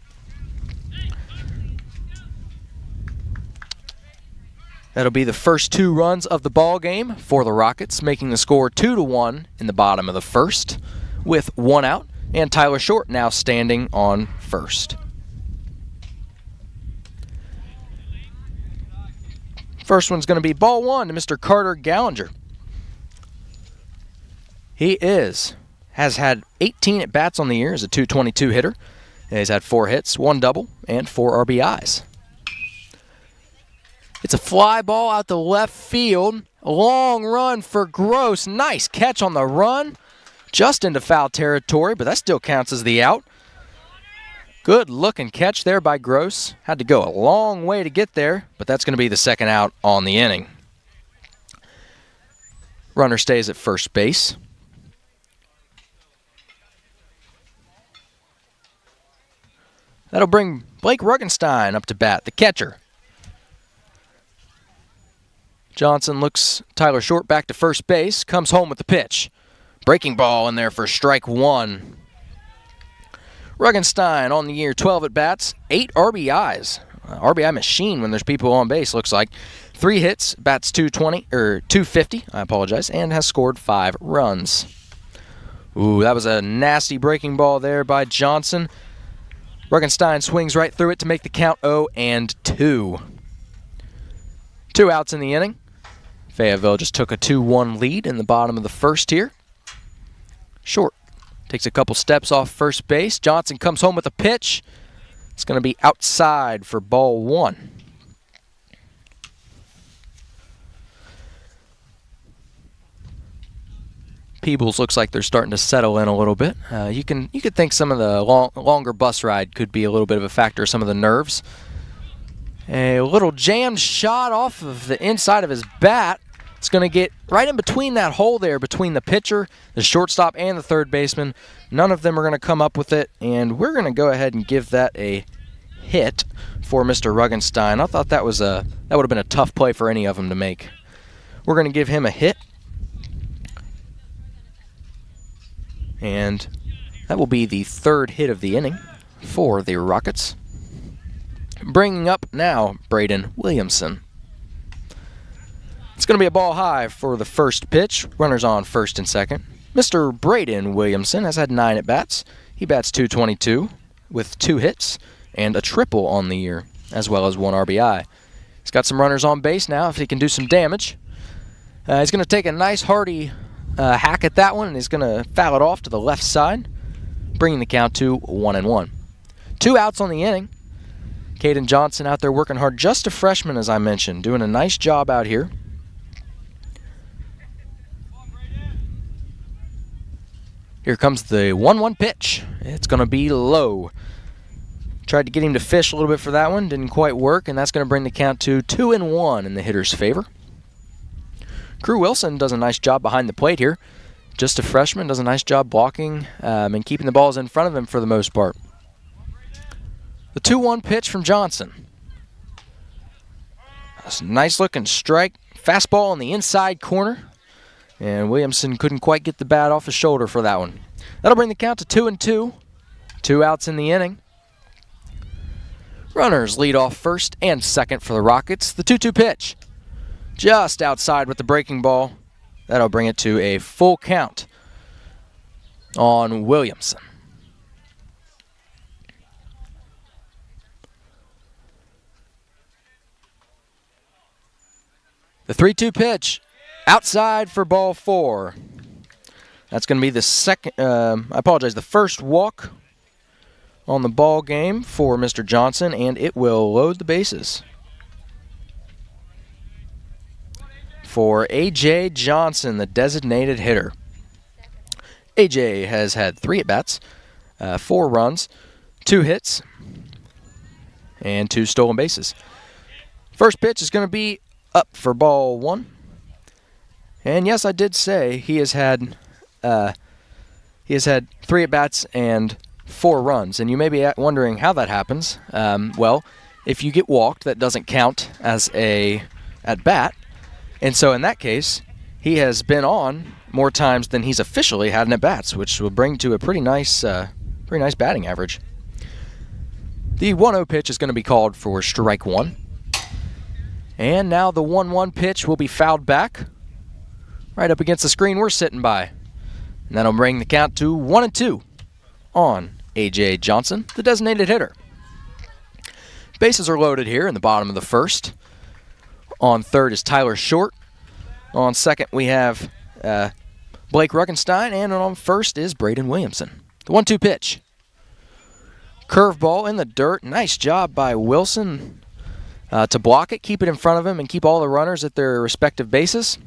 That'll be the first 2 runs of the ball game for the Rockets, making the score 2-1 in the bottom of the first with 1 out, and Tyler Short now standing on first. First one's going to be ball 1 to Mr. Carter Gallinger. He has had 18 at-bats on the year as a .222 hitter. He's had 4 hits, 1 double, and 4 RBIs. It's a fly ball out the left field. A long run for Gross. Nice catch on the run. Just into foul territory, but that still counts as the out. Good looking catch there by Gross. Had to go a long way to get there, but that's going to be the second out on the inning. Runner stays at first base. That'll bring Blake Ruggenstein up to bat, the catcher. Johnson looks Tyler Short back to first base, comes home with the pitch. Breaking ball in there for strike 1. Ruggenstein on the year, 12 at-bats, 8 RBIs. RBI machine when there's people on base, looks like. 3 hits, bats .250, and has scored 5 runs. Ooh, that was a nasty breaking ball there by Johnson. Ruggenstein swings right through it to make the count 0-2. 2 outs in the inning. Fayetteville just took a 2-1 lead in the bottom of the first here. Short takes a couple steps off first base. Johnson comes home with a pitch. It's going to be outside for ball 1. Peebles looks like they're starting to settle in a little bit. You could think some of the longer bus ride could be a little bit of a factor, some of the nerves. A little jammed shot off of the inside of his bat. It's going to get right in between that hole there between the pitcher, the shortstop, and the third baseman. None of them are going to come up with it, and we're going to go ahead and give that a hit for Mr. Ruggenstein. I thought that would have been a tough play for any of them to make. We're going to give him a hit. And that will be the third hit of the inning for the Rockets. Bringing up now Braden Williamson. It's going to be a ball high for the first pitch. Runners on first and second. Mr. Braden Williamson has had 9 at-bats. He bats .222 with 2 hits and a triple on the year, as well as 1 RBI. He's got some runners on base now if he can do some damage. He's going to take a nice hearty hack at that one, and he's going to foul it off to the left side, bringing the count to 1-1. 2 outs on the inning. Caden Johnson out there working hard, just a freshman as I mentioned, doing a nice job out here. Here comes the 1-1 pitch. It's going to be low. Tried to get him to fish a little bit for that one, didn't quite work, and that's going to bring the count to 2-1 in the hitter's favor. Crew Wilson does a nice job behind the plate here. Just a freshman, does a nice job blocking and keeping the balls in front of him for the most part. The 2-1 pitch from Johnson. That's a nice looking strike. Fastball on the inside corner. And Williamson couldn't quite get the bat off his shoulder for that one. That'll bring the count to 2-2. 2 outs in the inning. Runners lead off first and second for the Rockets. The 2-2 pitch. Just outside with the breaking ball. That'll bring it to a full count on Williamson. The 3-2 pitch. Outside for ball 4. That's going to be the the first walk on the ball game for Mr. Johnson, and it will load the bases. For A.J. Johnson, the designated hitter. A.J. has had 3 at-bats, 4 runs, 2 hits, and 2 stolen bases. First pitch is going to be up for ball 1. And yes, I did say he has had 3 at-bats and 4 runs. And you may be wondering how that happens. Well, if you get walked, that doesn't count as a at-bat. And so in that case, he has been on more times than he's officially had an at-bats, which will bring to a pretty nice batting average. The 1-0 pitch is going to be called for strike 1. And now the 1-1 pitch will be fouled back right up against the screen we're sitting by. And that'll bring the count to 1-2 on A.J. Johnson, the designated hitter. Bases are loaded here in the bottom of the first. On third is Tyler Short. On second we have Blake Ruggenstein, and on first is Braden Williamson. The 1-2 pitch. Curveball in the dirt. Nice job by Wilson to block it, keep it in front of him, and keep all the runners at their respective bases.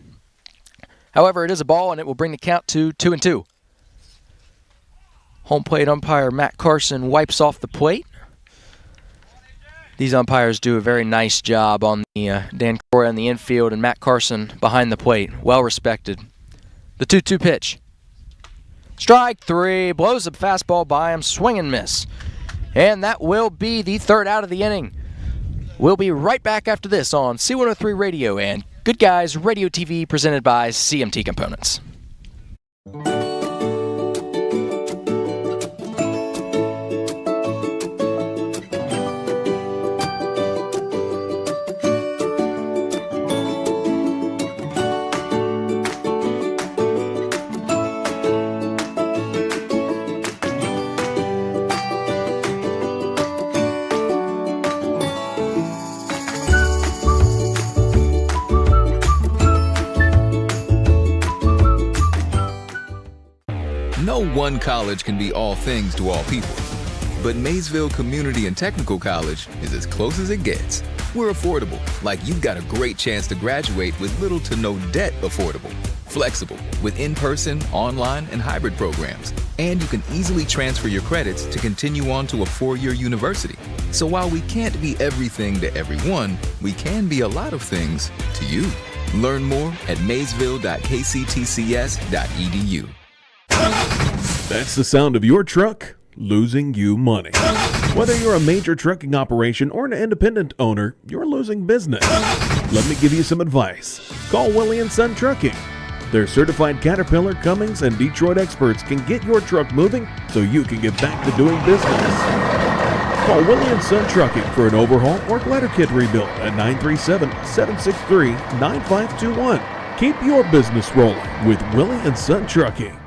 However, it is a ball, and it will bring the count to 2-2. Home plate umpire Matt Carson wipes off the plate. These umpires do a very nice job on the Dan Corey on the infield and Matt Carson behind the plate. Well respected. The 2-2 pitch. Strike 3. Blows the fastball by him. Swing and miss. And that will be the third out of the inning. We'll be right back after this on C103 Radio and Good Guys Radio TV presented by CMT Components. one college can be all things to all people. But Maysville Community and Technical College is as close as it gets. We're affordable, like you've got a great chance to graduate with little to no debt. Affordable, flexible, with in-person, online, and hybrid programs. And you can easily transfer your credits to continue on to a 4-year university. So while we can't be everything to everyone, we can be a lot of things to you. Learn more at maysville.kctcs.edu. That's the sound of your truck losing you money. Whether you're a major trucking operation or an independent owner, you're losing business. Let me give you some advice. Call Willie & Son Trucking. Their certified Caterpillar, Cummins, and Detroit experts can get your truck moving so you can get back to doing business. Call Willie & Son Trucking for an overhaul or glider kit rebuild at 937-763-9521. Keep your business rolling with Willie & Son Trucking.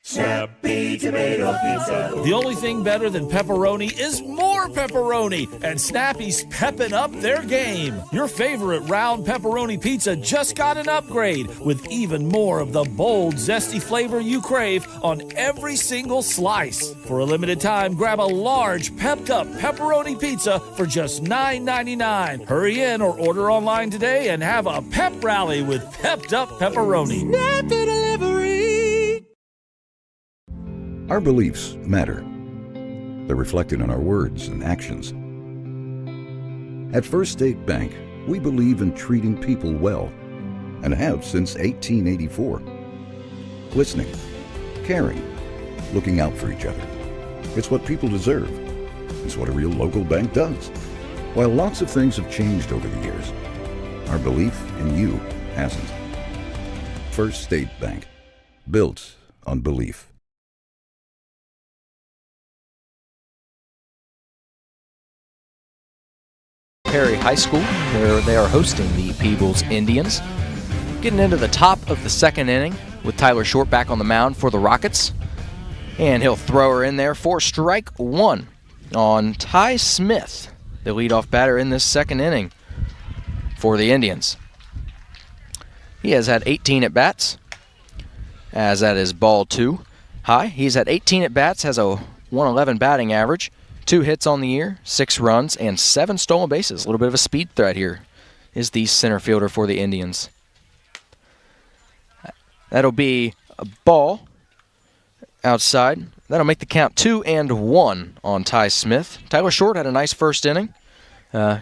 Snappy Tomato Pizza. The only thing better than pepperoni is more pepperoni, and Snappy's pepping up their game. Your favorite round pepperoni pizza just got an upgrade with even more of the bold, zesty flavor you crave on every single slice. For a limited time, grab a large, pepped-up pepperoni pizza for just $9.99. Hurry in or order online today and have a pep rally with pepped-up pepperoni. Snappy Delivery. Our beliefs matter. They're reflected in our words and actions. At First State Bank, we believe in treating people well and have since 1884. Listening, caring, looking out for each other. It's what people deserve. It's what a real local bank does. While lots of things have changed over the years, our belief in you hasn't. First State Bank, built on belief. Perry High School, where they are hosting the Peebles Indians. Getting into the top of the second inning with Tyler Short back on the mound for the Rockets. And he'll throw her in there for strike one on Ty Smith, the leadoff batter in this second inning for the Indians. He has had 18 at-bats, as that is ball 2 high. He's had 18 at-bats, has a 111 batting average. 2 hits on the year, 6 runs, and 7 stolen bases. A little bit of a speed threat here is the center fielder for the Indians. That'll be a ball outside. That'll make the count 2-1 on Ty Smith. Tyler Short had a nice first inning.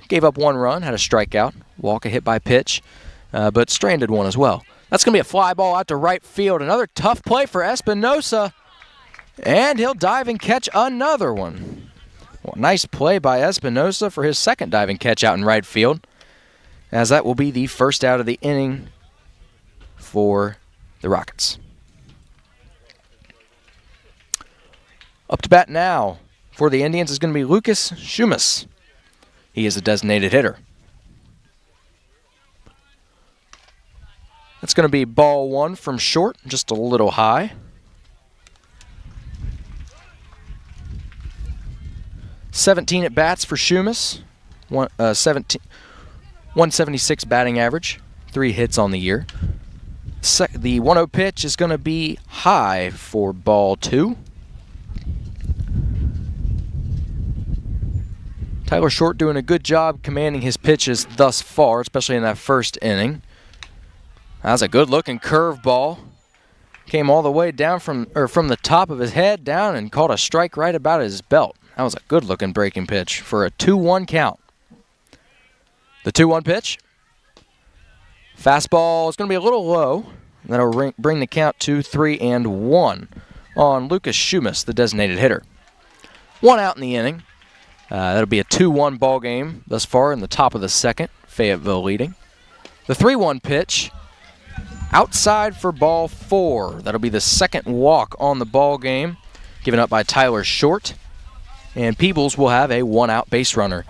Gave up 1 run, had a strikeout, walk, a hit by pitch, but stranded 1 as well. That's going to be a fly ball out to right field. Another tough play for Espinosa, and he'll dive and catch another one. Well, nice play by Espinosa for his second diving catch out in right field, as that will be the first out of the inning for the Rockets. Up to bat now for the Indians is going to be Lucas Schumas. He is a designated hitter. That's going to be ball 1 from Short, just a little high. 17 at-bats for Schumas, 176 batting average, 3 hits on the year. The 1-0 pitch is going to be high for ball 2. Tyler Short doing a good job commanding his pitches thus far, especially in that first inning. That was a good-looking curveball. Came all the way down from the top of his head down and caught a strike right about his belt. That was a good-looking breaking pitch for a 2-1 count. The 2-1 pitch. Fastball is going to be a little low. That'll bring the count to 3-1 on Lucas Schumas, the designated hitter. 1 out in the inning. That'll be a 2-1 ball game thus far in the top of the second. Fayetteville leading. The 3-1 pitch. Outside for ball 4. That'll be the second walk on the ball game, given up by Tyler Short. And Peebles will have a 1-out base runner.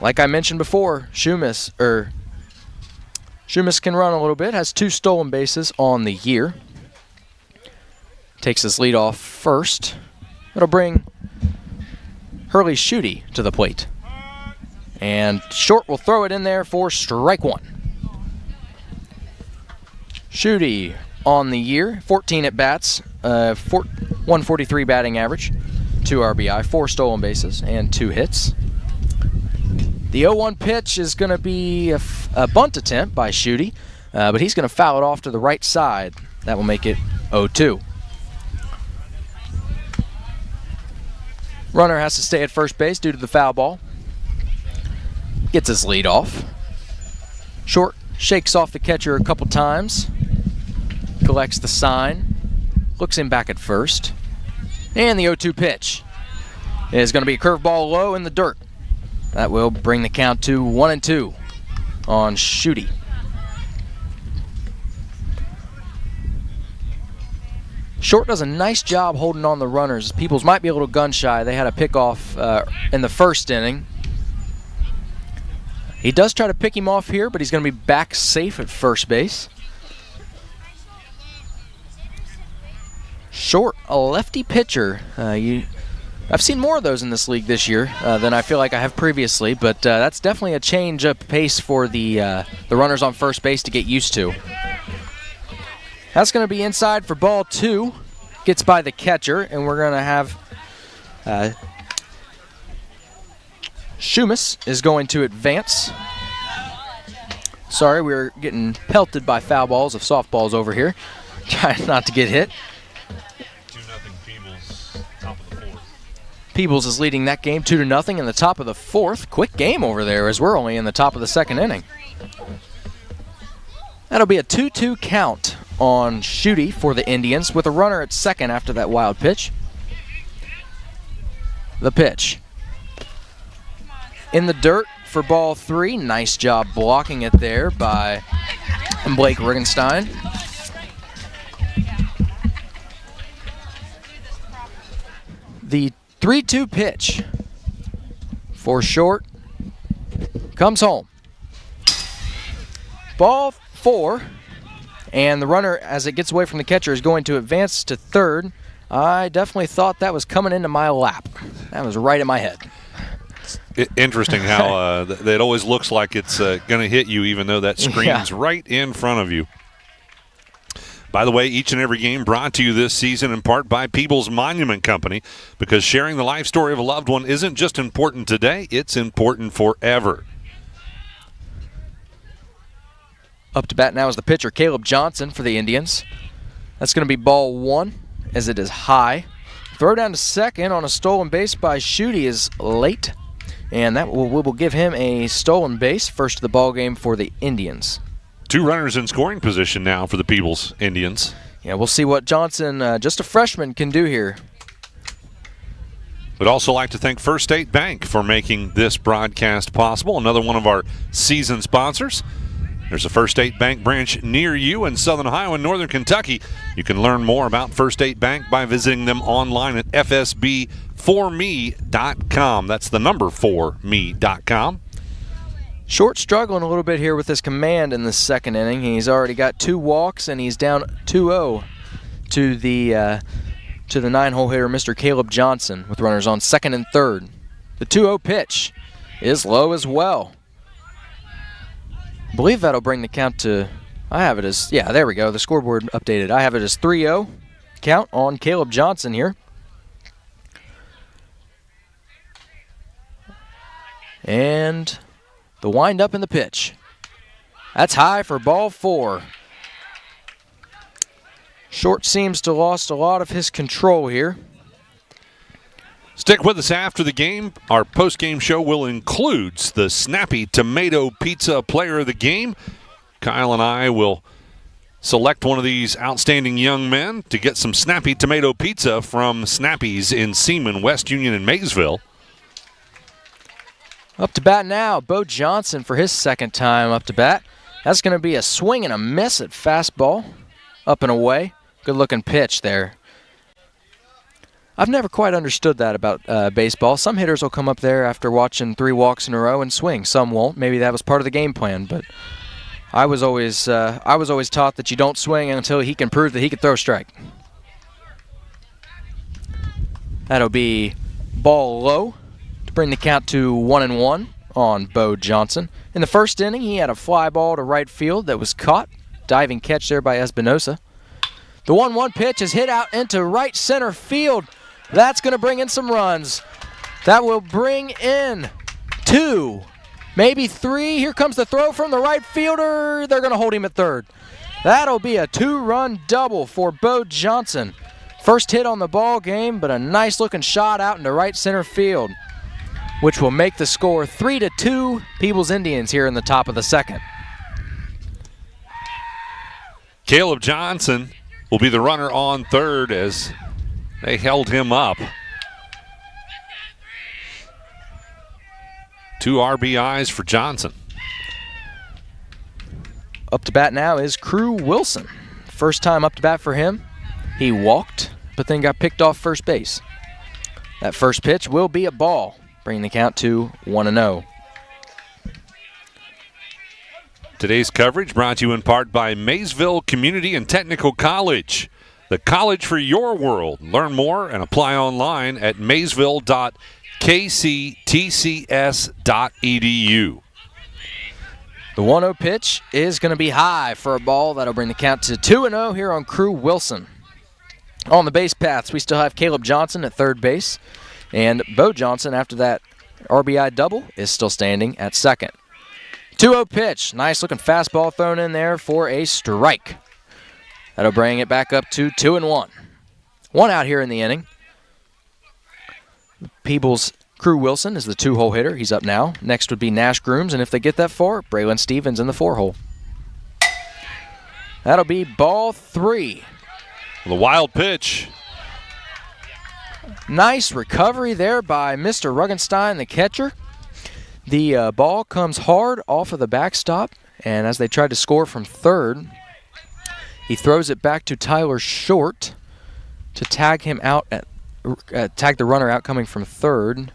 Like I mentioned before, Schumas can run a little bit, has 2 stolen bases on the year. Takes his lead off first. It'll bring Hurley Schutte to the plate. And Short will throw it in there for strike 1. Schutte on the year, 14 at-bats, 143 batting average, 2 RBI, 4 stolen bases, and 2 hits. The 0-1 pitch is going to be a bunt attempt by Schutte, but he's going to foul it off to the right side. That will make it 0-2. Runner has to stay at first base due to the foul ball. Gets his lead off. Short shakes off the catcher a couple times. Collects the sign. Looks him back at first. And the 0-2 pitch is going to be a curveball low in the dirt. That will bring the count to 1-2 on Schutte. Short does a nice job holding on the runners. Peebles might be a little gun shy. They had a pickoff in the first inning. He does try to pick him off here, but he's going to be back safe at first base. Short, a lefty pitcher. I've seen more of those in this league this year than I feel like I have previously, but that's definitely a change of pace for the runners on first base to get used to. That's going to be inside for ball 2. Gets by the catcher, and we're going to have Schumas is going to advance. Sorry, we're getting pelted by foul balls of softballs over here. Trying not to get hit. 2-0 Peebles, top of the 4th. Peebles is leading that game 2-0 in the top of the 4th. Quick game over there as we're only in the top of the 2nd inning. That'll be a 2-2 count on Schutte for the Indians with a runner at second after that wild pitch. The pitch. In the dirt for ball 3. Nice job blocking it there by Blake Riggenstein. The 3-2 pitch for Short comes home. Ball 4, and the runner, as it gets away from the catcher, is going to advance to third. I definitely thought that was coming into my lap. That was right in my head. Interesting how that always looks like it's going to hit you, even though that screen's right in front of you. By the way, each and every game brought to you this season in part by Peebles Monument Company, because sharing the life story of a loved one isn't just important today, it's important forever. Up to bat now is the pitcher, Caleb Johnson, for the Indians. That's going to be ball 1, as it is high. Throw down to second on a stolen base by Schutte is late, and that will give him a stolen base, first of the ball game for the Indians. 2 runners in scoring position now for the Peebles Indians. Yeah, we'll see what Johnson, just a freshman, can do here. We'd also like to thank First State Bank for making this broadcast possible, another one of our season sponsors. There's a First State Bank branch near you in Southern Ohio and Northern Kentucky. You can learn more about First State Bank by visiting them online at fsb4me.com. That's the number 4me.com. Short struggling a little bit here with his command in the 2nd inning. He's already got 2 walks, and he's down 2-0 to the 9-hole hitter, Mr. Caleb Johnson, with runners on 2nd and 3rd. The 2-0 pitch is low as well. I believe that'll bring the count to, I have it as, there we go, the scoreboard updated. I have it as 3-0 count on Caleb Johnson here. And the wind-up in the pitch. That's high for ball 4. Short seems to lost a lot of his control here. Stick with us after the game. Our post-game show will include the Snappy Tomato Pizza Player of the Game. Kyle and I will select one of these outstanding young men to get some Snappy Tomato Pizza from Snappy's in Seaman, West Union, and Maysville. Up to bat now, Bo Johnson for his 2nd time up to bat. That's going to be a swing and a miss at fastball. Up and away. Good-looking pitch there. I've never quite understood that about baseball. Some hitters will come up there after watching 3 walks in a row and swing. Some won't. Maybe that was part of the game plan, but I was always taught that you don't swing until he can prove that he can throw a strike. That'll be ball low to bring the count to 1-1 on Bo Johnson. In the 1st inning, he had a fly ball to right field that was caught. Diving catch there by Espinosa. The 1-1 pitch is hit out into right center field. That's going to bring in some runs. That will bring in 2, maybe 3. Here comes the throw from the right fielder. They're going to hold him at third. That'll be a 2-run double for Bo Johnson. First hit on the ball game, but a nice looking shot out into right center field, which will make the score 3-2 Peebles Indians here in the top of the second. Caleb Johnson will be the runner on third as they held him up. 2 RBIs for Johnson. Up to bat now is Crew Wilson. First time up to bat for him. He walked, but then got picked off first base. That first pitch will be a ball, bringing the count to 1-0. Today's coverage brought to you in part by Maysville Community and Technical College, the college for your world. Learn more and apply online at maysville.kctcs.edu. The 1-0 pitch is going to be high for a ball. That'll bring the count to 2-0 here on Crew Wilson. On the base paths, we still have Caleb Johnson at third base, and Bo Johnson, after that RBI double, is still standing at second. 2-0 pitch. Nice looking fastball thrown in there for a strike. That'll bring it back up to 2-1. 1 out here in the inning. Peebles Crew Wilson is the 2-hole hitter. He's up now. Next would be Nash Grooms, and if they get that far, Braylon Stevens in the 4-hole. That'll be ball 3. The wild pitch. Nice recovery there by Mr. Ruggenstein, the catcher. The ball comes hard off of the backstop, and as they tried to score from third, he throws it back to Tyler Short to tag him out tag the runner out coming from third.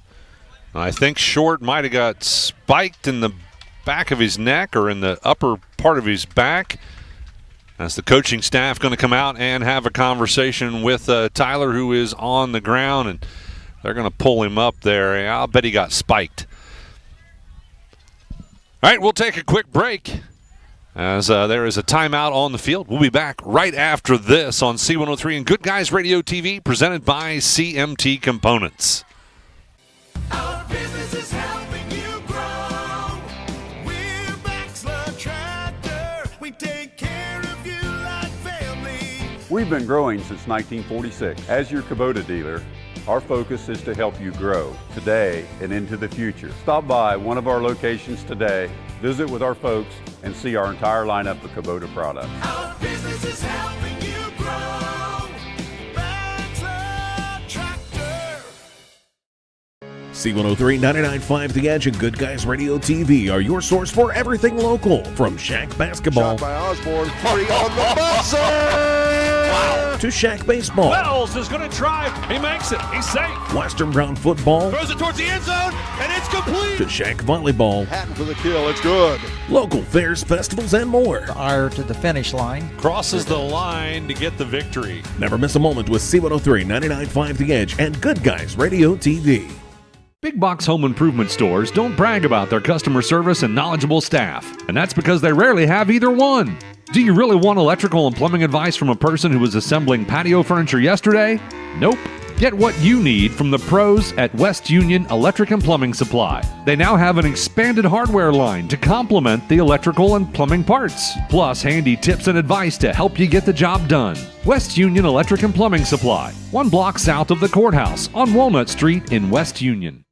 I think Short might have got spiked in the back of his neck or in the upper part of his back. That's the coaching staff going to come out and have a conversation with Tyler, who is on the ground, and they're going to pull him up there. I'll bet he got spiked. All right, we'll take a quick break as there is a timeout on the field. We'll be back right after this on C103 and Good Guys Radio TV, presented by CMT Components. Our business is helping you grow. We're Maxler Tractor. We take care of you like family. We've been growing since 1946. As your Kubota dealer, our focus is to help you grow today and into the future. Stop by one of our locations today, visit with our folks, and see our entire lineup of Kubota products. Our business is helping you grow. Maxler Tractor. C103, 99.5 The Edge, and Good Guys Radio TV are your source for everything local. From Shack Basketball Shot by Osborne, 3 on the buzzer! to Shack Baseball, Wells is going to drive. He makes it. He's safe. Western Brown Football, Throws it towards the end zone, and it's complete. to Shack Volleyball, Hatton for the kill. It's good. local fairs, festivals, and more. Ire to the finish line. Crosses the line to get the victory. Never miss a moment with C103, 99.5 The Edge, and Good Guys Radio TV. Big box home improvement stores don't brag about their customer service and knowledgeable staff, and that's because they rarely have either one. Do you really want electrical and plumbing advice from a person who was assembling patio furniture yesterday? Nope. Get what you need from the pros at West Union Electric and Plumbing Supply. They now have an expanded hardware line to complement the electrical and plumbing parts, plus handy tips and advice to help you get the job done. West Union Electric and Plumbing Supply, 1 block south of the courthouse on Walnut Street in West Union.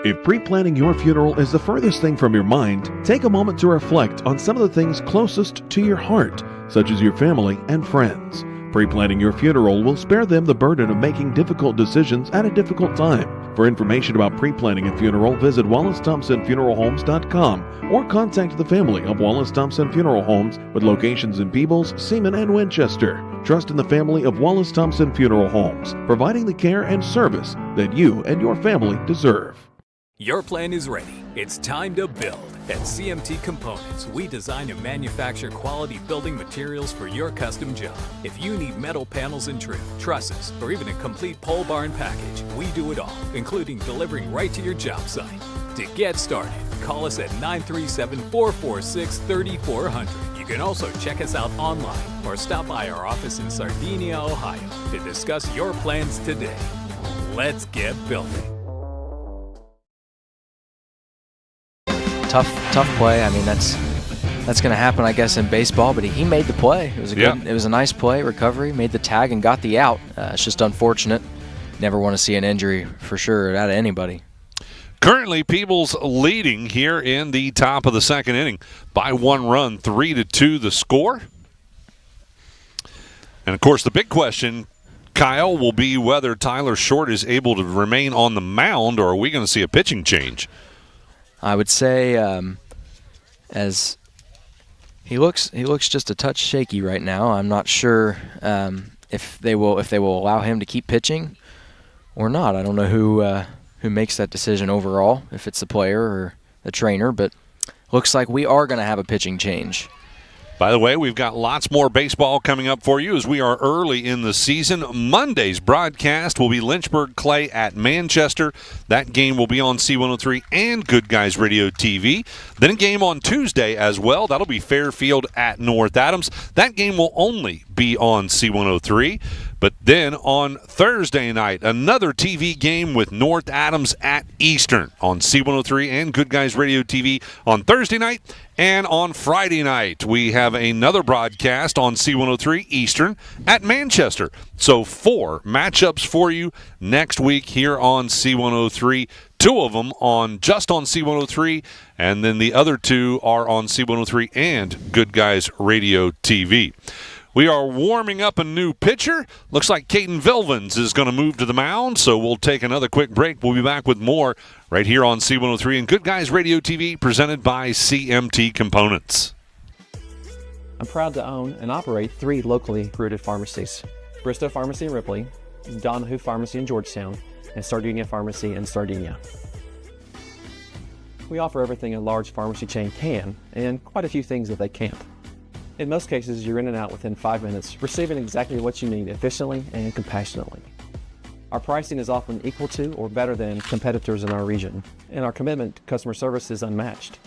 If pre-planning your funeral is the furthest thing from your mind, take a moment to reflect on some of the things closest to your heart, such as your family and friends. Pre-planning your funeral will spare them the burden of making difficult decisions at a difficult time. For information about pre-planning a funeral, visit WallaceThompsonFuneralHomes.com or contact the family of Wallace Thompson Funeral Homes with locations in Peebles, Seaman, and Winchester. Trust in the family of Wallace Thompson Funeral Homes, providing the care and service that you and your family deserve. Your plan is ready. It's time to build. At CMT Components, we design and manufacture quality building materials for your custom job. If you need metal panels and trim, trusses, or even a complete pole barn package, we do it all, including delivering right to your job site. To get started, call us at 937-446-3400. You can also check us out online or or stop by our office in Sardinia, Ohio to discuss your plans today. Let's get building. Tough play. I mean, that's going to happen, I guess, in baseball. But he made the play. It was it was a nice play, recovery, made the tag, and got the out. It's just unfortunate. Never want to see an injury for sure out of anybody. Currently, Peebles leading here in the top of the second inning by 1 run, 3-2 the score. And of course, the big question, Kyle, will be whether Tyler Short is able to remain on the mound, or are we going to see a pitching change? I would say, as he looks just a touch shaky right now. I'm not sure if they will allow him to keep pitching or not. I don't know who makes that decision overall, if it's the player or the trainer, but looks like we are going to have a pitching change. By the way, we've got lots more baseball coming up for you as we are early in the season. Monday's broadcast will be Lynchburg Clay at Manchester. That game will be on C103 and Good Guys Radio TV. Then a game on Tuesday as well. That'll be Fairfield at North Adams. That game will only be on C103. But then on Thursday night, another TV game with North Adams at Eastern on C103 and Good Guys Radio TV on Thursday night. And on Friday night, we have another broadcast on C103 Eastern at Manchester. So 4 matchups for you next week here on C103. 2 of them just on C103, and then the other 2 are on C103 and Good Guys Radio TV. We are warming up a new pitcher. Looks like Caden Vilvins is going to move to the mound, so we'll take another quick break. We'll be back with more right here on C103 and Good Guys Radio TV, presented by CMT Components. I'm proud to own and operate 3 locally rooted pharmacies: Bristow Pharmacy in Ripley, Donahue Pharmacy in Georgetown, and Sardinia Pharmacy in Sardinia. We offer everything a large pharmacy chain can, and quite a few things that they can't. In most cases, you're in and out within 5 minutes, receiving exactly what you need efficiently and compassionately. Our pricing is often equal to or better than competitors in our region, and our commitment to customer service is unmatched.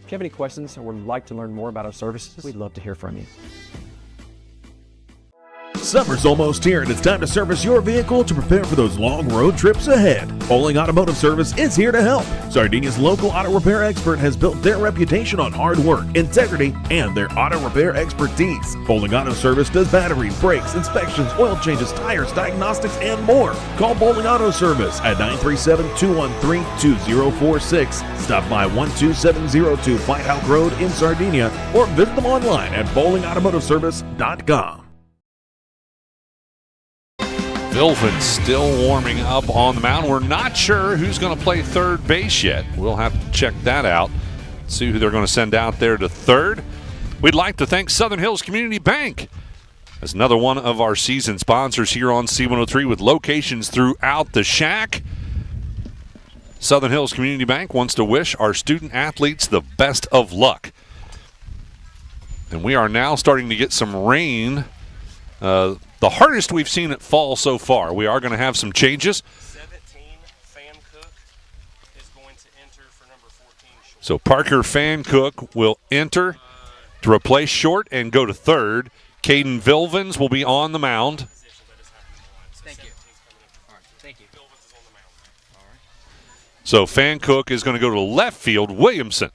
If you have any questions or would like to learn more about our services, we'd love to hear from you. Summer's almost here and it's time to service your vehicle to prepare for those long road trips ahead. Bowling Automotive Service is here to help. Sardinia's local auto repair expert has built their reputation on hard work, integrity, and their auto repair expertise. Bowling Auto Service does batteries, brakes, inspections, oil changes, tires, diagnostics, and more. Call Bowling Auto Service at 937-213-2046. Stop by 12702 Whitehouse Road in Sardinia or visit them online at bowlingautomotiveservice.com. Vilvin still warming up on the mound. We're not sure who's going to play third base yet. We'll have to check that out, see who they're going to send out there to third. We'd like to thank Southern Hills Community Bank as another one of our season sponsors here on C103 with locations throughout the Shack. Southern Hills Community Bank wants to wish our student athletes the best of luck. And we are now starting to get some rain. The hardest we've seen it fall so far. We are going to have some changes. 17, Fan Cook is going to enter for number 14. Short. So Parker Fan Cook will enter to replace Short and go to third. Caden Vilvins will be on the mound. Thank you. All right. Thank you. So Fan Cook is going to go to left field. Williamson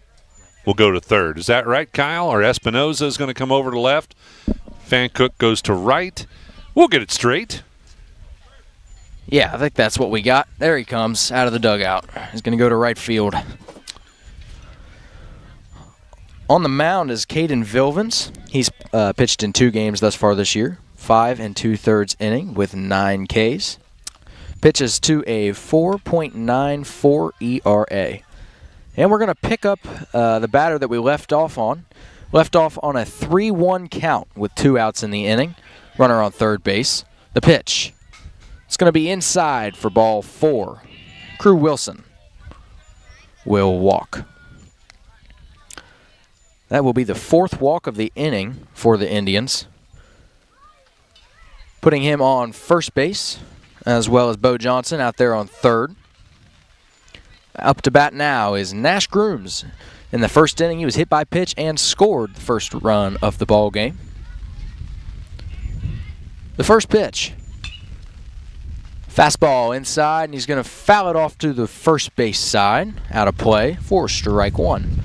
will go to third. Is that right, Kyle? Or Espinoza is going to come over to left. Fan Cook goes to right. We'll get it straight. Yeah, I think that's what we got. There he comes out of the dugout. He's going to go to right field. On the mound is Caden Vilvins. He's pitched in 2 games thus far this year. 5 2/3 inning with 9 Ks. Pitches to a 4.94 ERA. And we're going to pick up the batter that we left off on. Left off on a 3-1 count with 2 outs in the inning. Runner on third base. The pitch. It's going to be inside for ball 4. Crew Wilson will walk. That will be the 4th walk of the inning for the Indians. Putting him on first base, as well as Bo Johnson out there on third. Up to bat now is Nash Grooms. In the first inning, he was hit by pitch and scored the first run of the ball game. The first pitch. Fastball inside, and he's going to foul it off to the first base side. Out of play for strike one.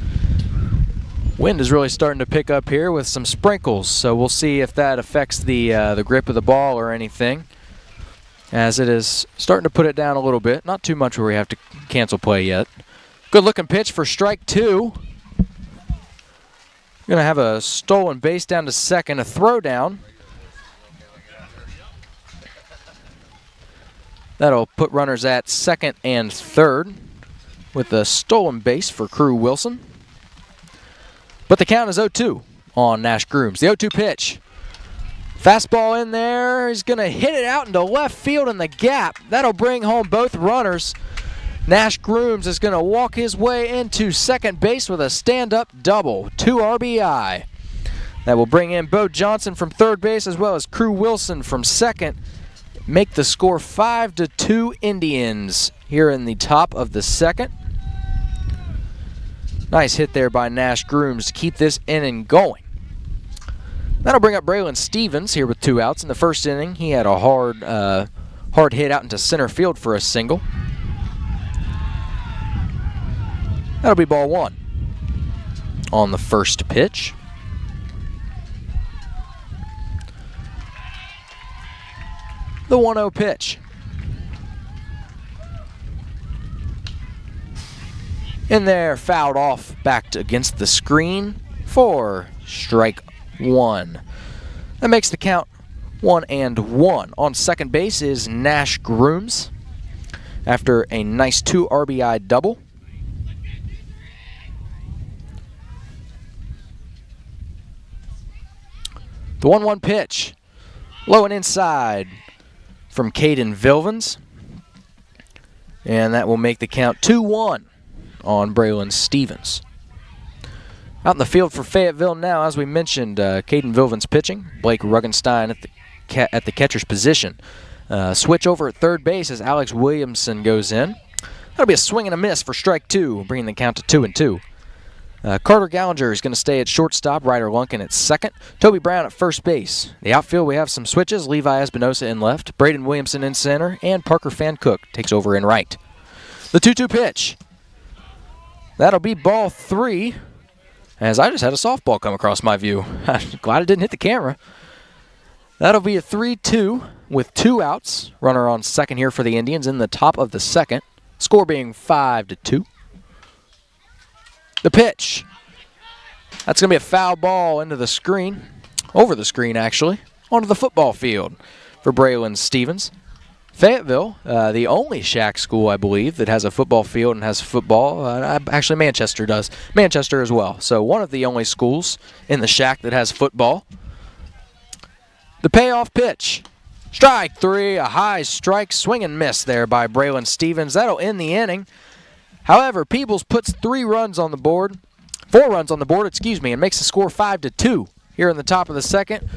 Wind is really starting to pick up here with some sprinkles, so we'll see if that affects the grip of the ball or anything, as it is starting to put it down a little bit. Not too much where we have to cancel play yet. Good looking pitch for strike two. Going to have a stolen base down to second, a throw down. That'll put runners at second and third with a stolen base for Crew Wilson. But the count is 0-2 on Nash Grooms. The 0-2 pitch. Fastball in there. He's going to hit it out into left field in the gap. That'll bring home both runners. Nash Grooms is going to walk his way into second base with a stand-up double. 2 RBI. That will bring in Bo Johnson from third base as well as Crew Wilson from second. Make the score 5-2 Indians here in the top of the second. Nice hit there by Nash Grooms to keep this inning going. That'll bring up Braylon Stevens here with 2 outs. In the first inning, he had a hard hit out into center field for a single. That'll be ball one on the first pitch. The 1-0 pitch. In there, fouled off, backed against the screen for strike one. That makes the count 1-1. On second base is Nash Grooms after a nice 2 RBI double. The 1-1 pitch. Low and inside from Caden Vilvins. And that will make the count 2-1 on Braylon Stevens. Out in the field for Fayetteville now, as we mentioned, Caden Vilvins pitching. Blake Ruggenstein at the catcher's position. Switch over at third base as Alex Williamson goes in. That'll be a swing and a miss for strike two, bringing the count to 2-2. Carter Gallinger is going to stay at shortstop, Ryder Lunkin at second, Toby Brown at first base. The outfield, we have some switches. Levi Espinosa in left, Braden Williamson in center, and Parker Fancook takes over in right. The 2-2 pitch. That'll be ball three, as I just had a softball come across my view. I'm glad it didn't hit the camera. That'll be a 3-2 with 2 outs. Runner on second here for the Indians in the top of the second. Score being 5-2. The pitch. That's going to be a foul ball into the screen. Over the screen, actually. Onto the football field for Braylon Stevens. Fayetteville, the only Shack school, I believe, that has a football field and has football. Actually, Manchester does. Manchester as well. So one of the only schools in the Shack that has football. The payoff pitch. Strike three, a high strike, swing and miss there by Braylon Stevens. That'll end the inning. However, Peebles puts 4 runs on the board, and makes the score 5-2 here in the top of the second.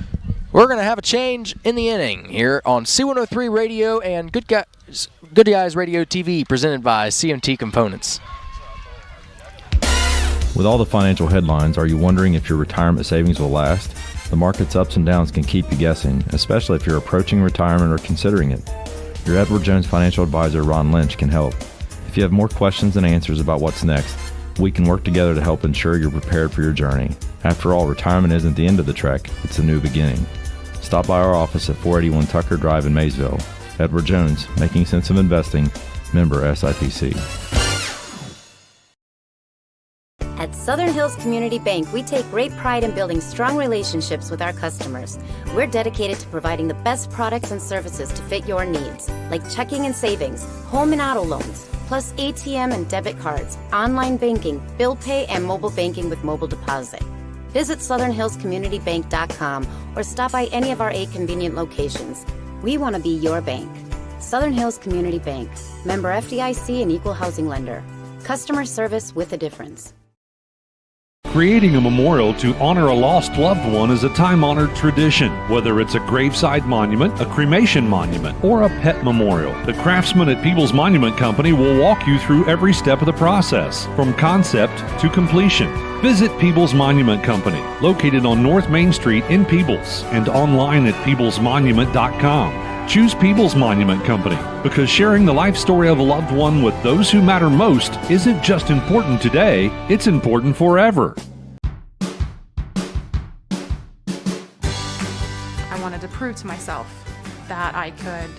We're going to have a change in the inning here on C103 Radio and Good Guys Radio TV, presented by CMT Components. With all the financial headlines, are you wondering if your retirement savings will last? The market's ups and downs can keep you guessing, especially if you're approaching retirement or considering it. Your Edward Jones financial advisor, Ron Lynch, can help. If you have more questions than answers about what's next, we can work together to help ensure you're prepared for your journey. After all, retirement isn't the end of the trek, it's a new beginning. Stop by our office at 481 Tucker Drive in Maysville. Edward Jones, making sense of investing, member SIPC. At Southern Hills Community Bank, we take great pride in building strong relationships with our customers. We're dedicated to providing the best products and services to fit your needs, like checking and savings, home and auto loans, plus ATM and debit cards, online banking, bill pay, and mobile banking with mobile deposit. Visit SouthernHillsCommunityBank.com or stop by any of our 8 convenient locations. We want to be your bank. Southern Hills Community Bank, member FDIC and equal housing lender. Customer service with a difference. Creating a memorial to honor a lost loved one is a time-honored tradition. Whether it's a graveside monument, a cremation monument, or a pet memorial, the craftsmen at Peebles Monument Company will walk you through every step of the process, from concept to completion. Visit Peebles Monument Company, located on North Main Street in Peebles, and online at peeblesmonument.com. Choose Peebles Monument Company because sharing the life story of a loved one with those who matter most isn't just important today, it's important forever. I wanted to prove to myself that I could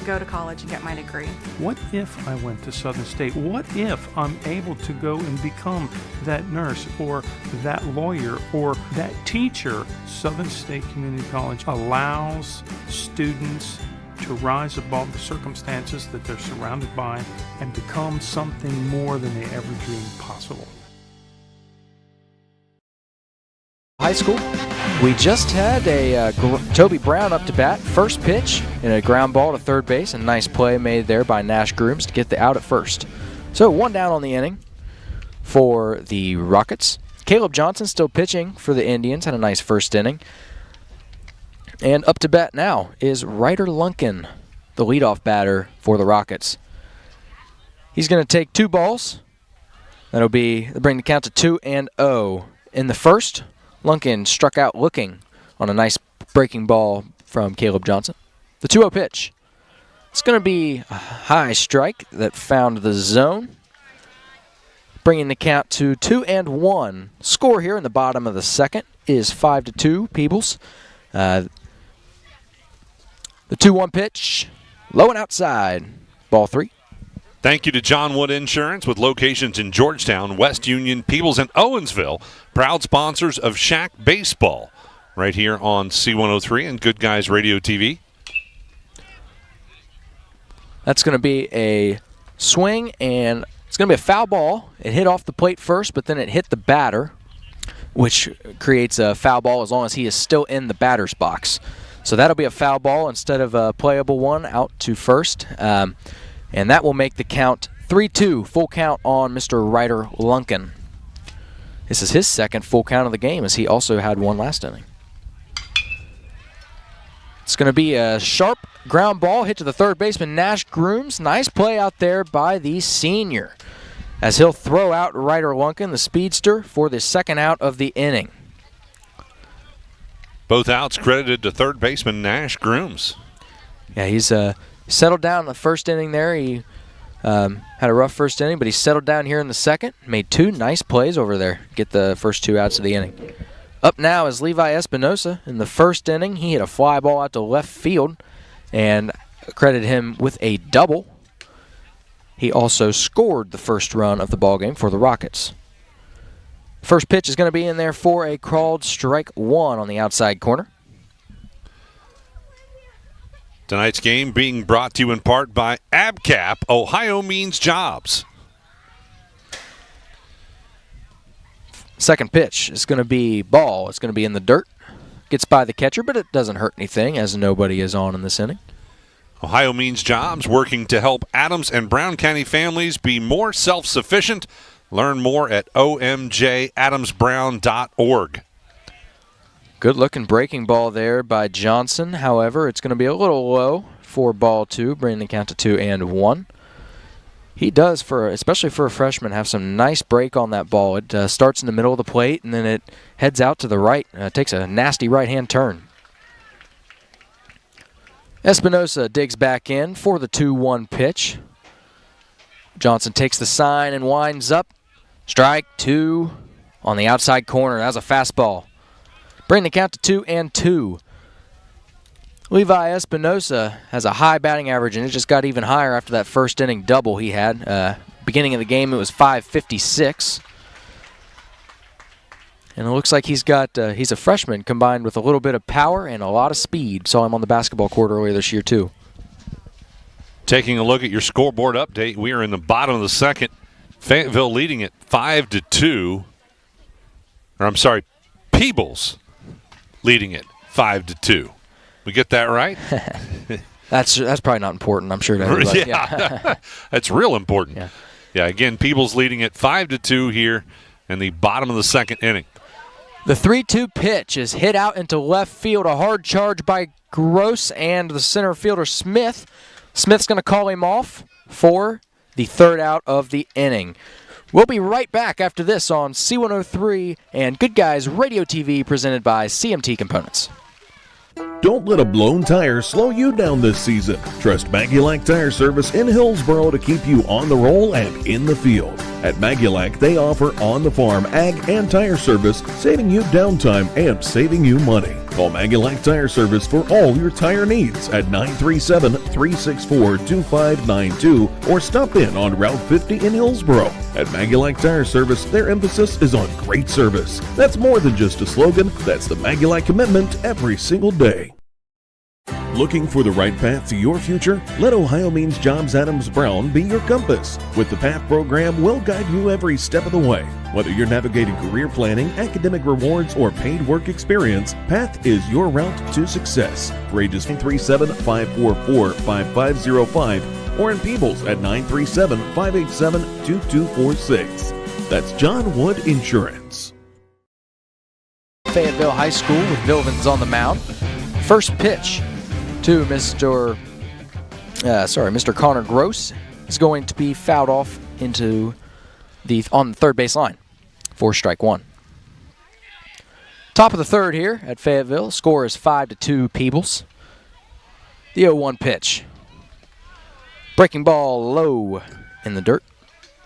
go to college and get my degree. What if I went to Southern State? What if I'm able to go and become that nurse or that lawyer or that teacher? Southern State Community College allows students to rise above the circumstances that they're surrounded by and become something more than they ever dreamed possible. High school. We just had a Toby Brown up to bat, first pitch, and a ground ball to third base. A nice play made there by Nash Grooms to get the out at first. So 1 down on the inning for the Rockets. Caleb Johnson still pitching for the Indians, had a nice first inning. And up to bat now is Ryder Lunkin, the leadoff batter for the Rockets. He's going to take 2 balls. That'll bring the count to 2-0. In the first, Lunkin struck out looking on a nice breaking ball from Caleb Johnson. The 2-0 pitch. It's going to be a high strike that found the zone, bringing the count to 2-1. Score here in the bottom of the second is 5-2 Peebles. The 2-1 pitch, low and outside, ball 3. Thank you to John Wood Insurance with locations in Georgetown, West Union, Peebles, and Owensville. Proud sponsors of Shack Baseball right here on C103 and Good Guys Radio TV. That's going to be a swing, and it's going to be a foul ball. It hit off the plate first, but then it hit the batter, which creates a foul ball as long as he is still in the batter's box. So that'll be a foul ball instead of a playable one out to first. And that will make the count 3-2, full count on Mr. Ryder Lunkin. This is his second full count of the game, as he also had one last inning. It's going to be a sharp ground ball hit to the third baseman, Nash Grooms. Nice play out there by the senior, as he'll throw out Ryder Lunkin, the speedster, for the second out of the inning. Both outs credited to third baseman Nash Grooms. Yeah, he's settled down in the first inning there. He had a rough first inning, but he settled down here in the second. Made 2 nice plays over there. Get the first 2 outs of the inning. Up now is Levi Espinosa. In the first inning, he hit a fly ball out to left field and credited him with a double. He also scored the first run of the ballgame for the Rockets. First pitch is going to be in there for a called strike 1 on the outside corner. Tonight's game being brought to you in part by ABCAP, Ohio Means Jobs. Second pitch is going to be ball. It's going to be in the dirt. Gets by the catcher, but it doesn't hurt anything as nobody is on in this inning. Ohio Means Jobs, working to help Adams and Brown County families be more self-sufficient. Learn more at omjadamsbrown.org. Good-looking breaking ball there by Johnson. However, it's going to be a little low for ball 2, bringing the count to 2-1. He does, especially for a freshman, have some nice break on that ball. It starts in the middle of the plate, and then it heads out to the right. Takes a nasty right-hand turn. Espinosa digs back in for the 2-1 pitch. Johnson takes the sign and winds up. Strike 2 on the outside corner. That was a fastball. Bring the count to 2-2. Levi Espinosa has a high batting average, and it just got even higher after that first inning double he had. Beginning of the game, it was .556. And it looks like he's a freshman combined with a little bit of power and a lot of speed. Saw him on the basketball court earlier this year, too. Taking a look at your scoreboard update, we are in the bottom of the second. Fayetteville leading it 5-2. Or I'm sorry, Peebles leading it 5-2. We get that right? That's probably not important, I'm sure, to everybody. Yeah. That's real important. Yeah, again, Peebles leading it 5-2 here in the bottom of the second inning. The 3-2 pitch is hit out into left field. A hard charge by Gross and the center fielder Smith. Smith's going to call him off for the third out of the inning. We'll be right back after this on C103 and Good Guys Radio TV presented by CMT Components. Don't let a blown tire slow you down this season. Trust Magulac Tire Service in Hillsboro to keep you on the roll and in the field. At Magulac, they offer on-the-farm ag and tire service, saving you downtime and saving you money. Call Magulac Tire Service for all your tire needs at 937-364-2592 or stop in on Route 50 in Hillsboro. At Magulac Tire Service, their emphasis is on great service. That's more than just a slogan, that's the Magulac commitment every single day. Looking for the right path to your future? Let Ohio Means Jobs Adams Brown be your compass. With the PATH program, we'll guide you every step of the way. Whether you're navigating career planning, academic rewards, or paid work experience, PATH is your route to success. For ages 937-544-5505 or in Peebles at 937-587-2246. That's John Wood Insurance. Fayetteville High School with Vilvins on the mound. First pitch to Mr. Connor Gross is going to be fouled off into on the third base line for strike one. Top of the third here at Fayetteville. Score is 5-2 Peebles. The 0-1 pitch. Breaking ball low in the dirt,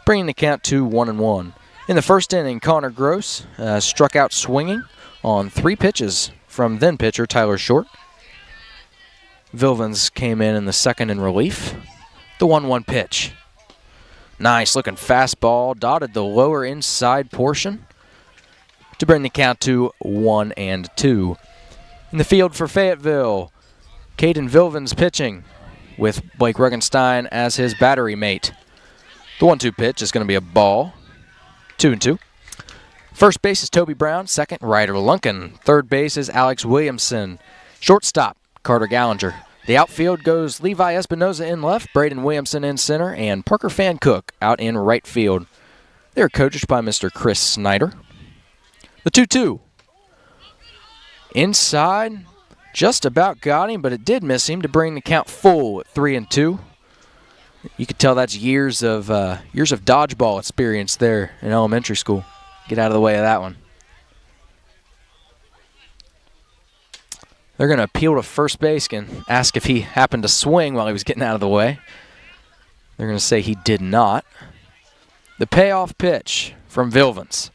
bringing the count to 1-1. In the first inning, Connor Gross struck out swinging on 3 pitches from then pitcher Tyler Short. Vilvins came in the second in relief. The 1-1 pitch. Nice looking fastball, dotted the lower inside portion to bring the count to 1-2. In the field for Fayetteville, Caden Vilvins pitching with Blake Regenstein as his battery mate. The 1-2 pitch is going to be a ball. 2-2. First base is Toby Brown. Second, Ryder Lunkin. Third base is Alex Williamson. Shortstop, Carter Gallinger. The outfield goes Levi Espinoza in left, Braden Williamson in center, and Parker Fan Cook out in right field. They're coached by Mr. Chris Snyder. The 2-2. Inside, just about got him, but it did miss him to bring the count full at 3-2. You could tell that's years of dodgeball experience there in elementary school. Get out of the way of that one. They're going to appeal to first base and ask if he happened to swing while he was getting out of the way. They're going to say he did not. The payoff pitch from Vilvins.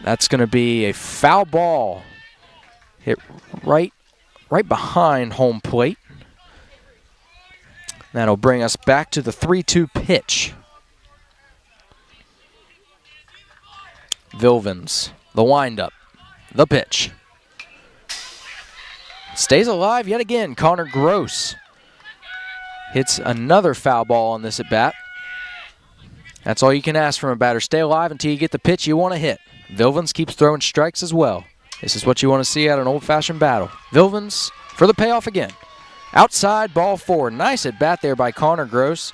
That's going to be a foul ball. Hit right behind home plate. That'll bring us back to the 3-2 pitch. Vilvins, the windup, the pitch. Stays alive yet again. Connor Gross hits another foul ball on this at bat. That's all you can ask from a batter. Stay alive until you get the pitch you want to hit. Vilvins keeps throwing strikes as well. This is what you want to see at an old-fashioned battle. Vilvins for the payoff again. Outside, ball 4. Nice at bat there by Connor Gross.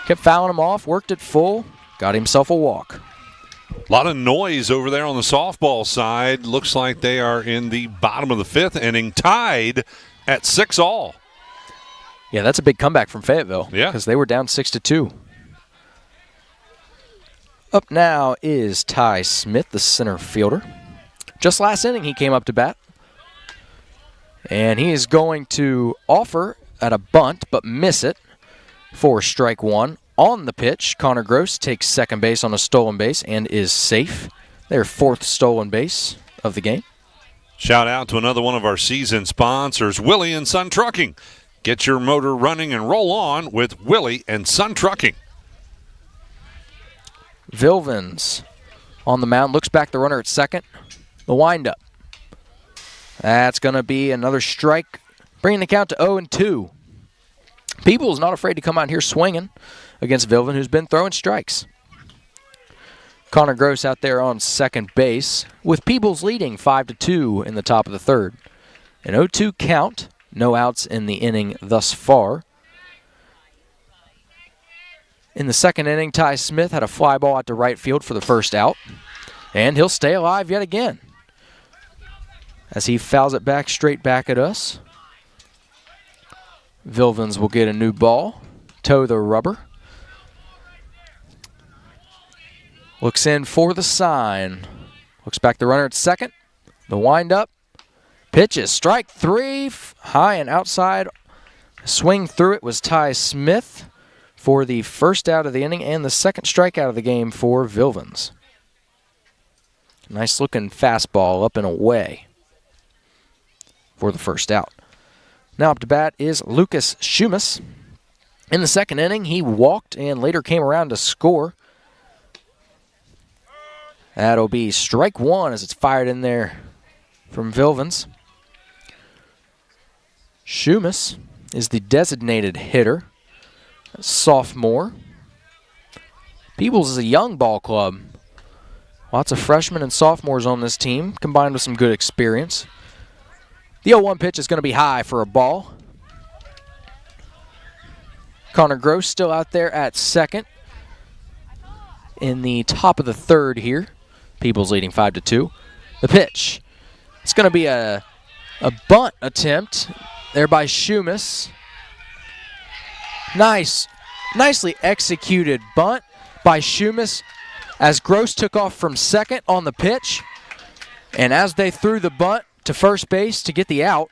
Kept fouling him off, worked it full, got himself a walk. A lot of noise over there on the softball side. Looks like they are in the bottom of the 5th inning, tied at 6-all. Yeah, that's a big comeback from Fayetteville. Yeah. Because they were down 6-2. Up now is Ty Smith, the center fielder. Just last inning, he came up to bat. And he is going to offer at a bunt, but miss it for strike one. On the pitch, Connor Gross takes second base on a stolen base and is safe. Their 4th stolen base of the game. Shout out to another one of our season sponsors, Willie and Son Trucking. Get your motor running and roll on with Willie and Son Trucking. Vilvins on the mound, looks back the runner at second. The windup. That's going to be another strike, bringing the count to 0-2. Peebles not afraid to come out here swinging against Vilvin, who's been throwing strikes. Connor Gross out there on second base, with Peebles leading 5-2 in the top of the third. An 0-2 count, no outs in the inning thus far. In the second inning, Ty Smith had a fly ball out to right field for the first out. And he'll stay alive yet again as he fouls it back straight back at us. Vilvens will get a new ball, toe the rubber. Looks in for the sign. Looks back the runner at second. The windup. Pitches. Strike three. High and outside. Swing through it was Ty Smith for the first out of the inning and the second strikeout of the game for Vilvens. Nice looking fastball up and away for the first out. Now up to bat is Lucas Schumas. In the second inning, he walked and later came around to score. That'll be strike one as it's fired in there from Vilvens. Schumas is the designated hitter, a sophomore. Peebles is a young ball club. Lots of freshmen and sophomores on this team, combined with some good experience. The 0-1 pitch is going to be high for a ball. Connor Gross still out there at second. In the top of the third here. Peebles leading 5-2. The pitch. It's going to be a bunt attempt there by Schumas. Nicely executed bunt by Schumas as Gross took off from second on the pitch. And as they threw the bunt to first base to get the out,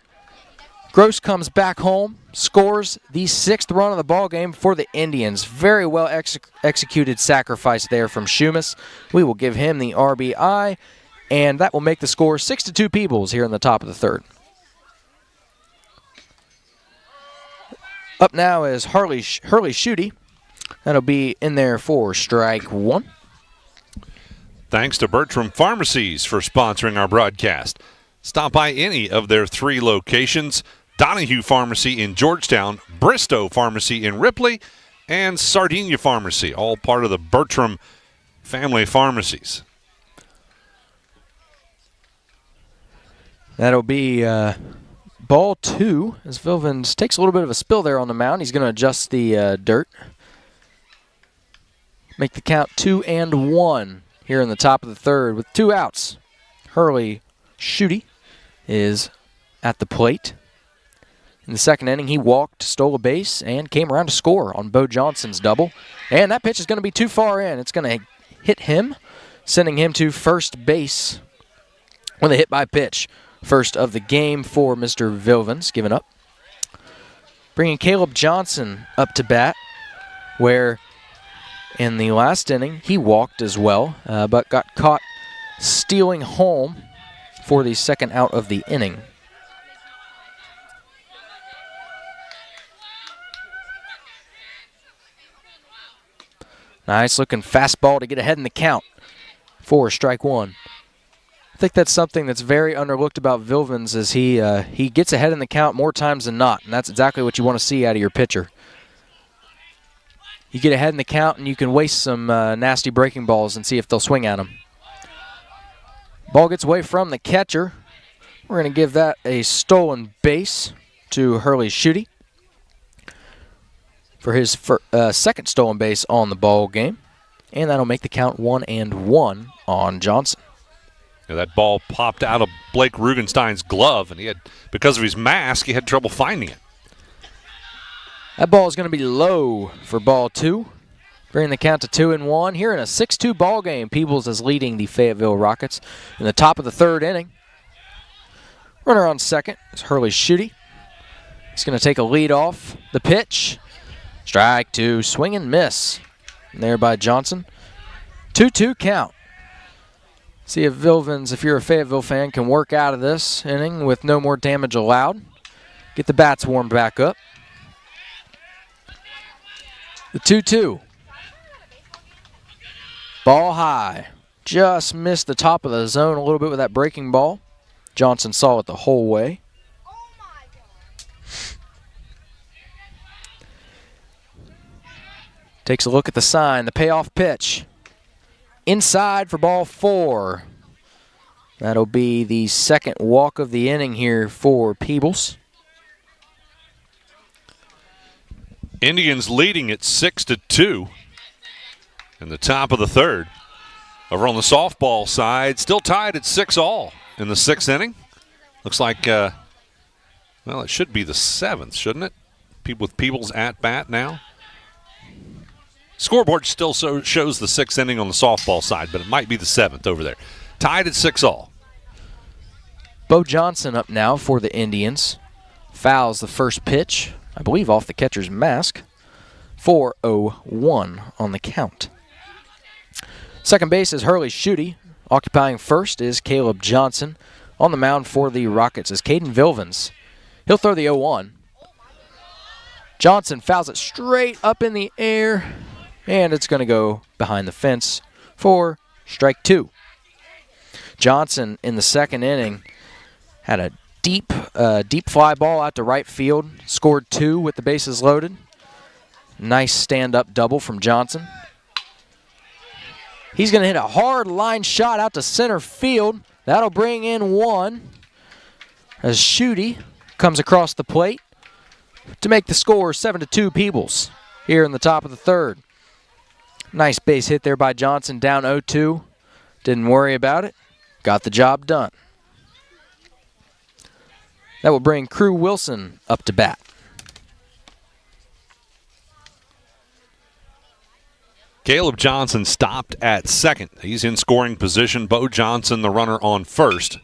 Gross comes back home, scores the 6th run of the ball game for the Indians. Very well executed sacrifice there from Schumas. We will give him the RBI, and that will make the score 6-2 Peebles here in the top of the third. Up now is Hurley Schutte. That'll be in there for strike one. Thanks to Bertram Pharmacies for sponsoring our broadcast. Stop by any of their 3 locations: Donahue Pharmacy in Georgetown, Bristow Pharmacy in Ripley, and Sardinia Pharmacy, all part of the Bertram family pharmacies. That'll be ball 2 as Vilvens takes a little bit of a spill there on the mound. He's going to adjust the dirt. Make the count 2-1 here in the top of the third with 2 outs. Hurley Schutte is at the plate. In the second inning, he walked, stole a base, and came around to score on Bo Johnson's double. And that pitch is going to be too far in. It's going to hit him, sending him to first base with a hit by pitch. First of the game for Mr. Vilvens, given up. Bringing Caleb Johnson up to bat, where in the last inning he walked as well, but got caught stealing home for the second out of the inning. Nice looking fastball to get ahead in the count for strike one. I think that's something that's very underlooked about Vilvens is he gets ahead in the count more times than not, and that's exactly what you want to see out of your pitcher. You get ahead in the count and you can waste some nasty breaking balls and see if they'll swing at them. Ball gets away from the catcher. We're going to give that a stolen base to Hurley Schutte for his second stolen base on the ball game. And that'll make the count 1-1 on Johnson. Yeah, that ball popped out of Blake Rugenstein's glove, and because of his mask, he had trouble finding it. That ball is going to be low for ball 2. Bringing the count to 2-1. Here in a 6-2 ball game, Peebles is leading the Fayetteville Rockets in the top of the third inning. Runner on second is Hurley Schutte. He's going to take a lead off the pitch. Strike 2, swing and miss. And there by Johnson. 2-2 count. See if Vilvens, if you're a Fayetteville fan, can work out of this inning with no more damage allowed. Get the bats warmed back up. The 2-2. Ball high. Just missed the top of the zone a little bit with that breaking ball. Johnson saw it the whole way. Takes a look at the sign, the payoff pitch. Inside for ball 4. That'll be the second walk of the inning here for Peebles. Indians leading at 6-2. in the top of the third. Over on the softball side, still tied at 6-all in the 6th inning. Looks like, well, it should be the 7th, shouldn't it? With Peebles at bat now. Scoreboard still shows the 6th inning on the softball side, but it might be the 7th over there. Tied at 6-all. Bo Johnson up now for the Indians. Fouls the first pitch, I believe off the catcher's mask. 4-0-1 on the count. Second base is Hurley Schutte. Occupying first is Caleb Johnson. On the mound for the Rockets is Caden Vilvins. He'll throw the 0-1. Johnson fouls it straight up in the air, and it's going to go behind the fence for strike 2. Johnson in the 2nd inning had a deep fly ball out to right field, scored 2 with the bases loaded. Nice stand-up double from Johnson. He's going to hit a hard line shot out to center field. That'll bring in 1 as Schutte comes across the plate to make the score 7-2 Peebles here in the top of the 3rd. Nice base hit there by Johnson, down 0-2. Didn't worry about it. Got the job done. That will bring Crew Wilson up to bat. Caleb Johnson stopped at 2nd. He's in scoring position. Bo Johnson, the runner, on 1st.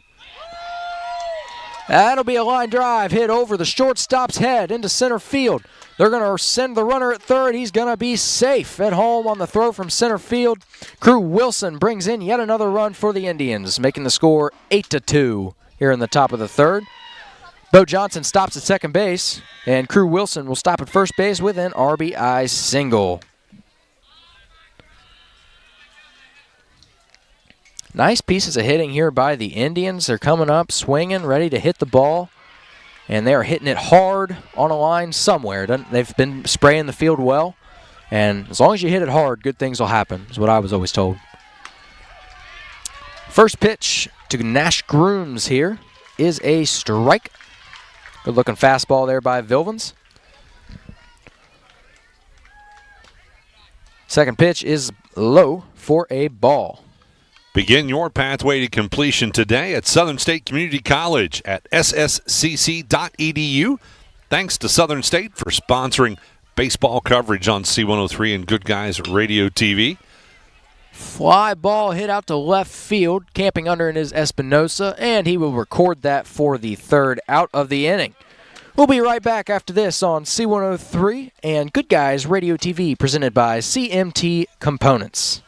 That'll be a line drive hit over the shortstop's head into center field. They're going to send the runner at 3rd. He's going to be safe at home on the throw from center field. Crew Wilson brings in yet another run for the Indians, making the score 8-2 here in the top of the 3rd. Bo Johnson stops at second base, and Crew Wilson will stop at first base with an RBI single. Nice pieces of hitting here by the Indians. They're coming up, swinging, ready to hit the ball. And they are hitting it hard on a line somewhere. They've been spraying the field well. And as long as you hit it hard, good things will happen, is what I was always told. First pitch to Nash Grooms here is a strike. Good-looking fastball there by Vilvins. Second pitch is low for a ball. Begin your pathway to completion today at Southern State Community College at sscc.edu. Thanks to Southern State for sponsoring baseball coverage on C103 and Good Guys Radio TV. Fly ball hit out to left field. Camping under it is Espinosa, and he will record that for the 3rd out of the inning. We'll be right back after this on C103 and Good Guys Radio TV, presented by CMT Components.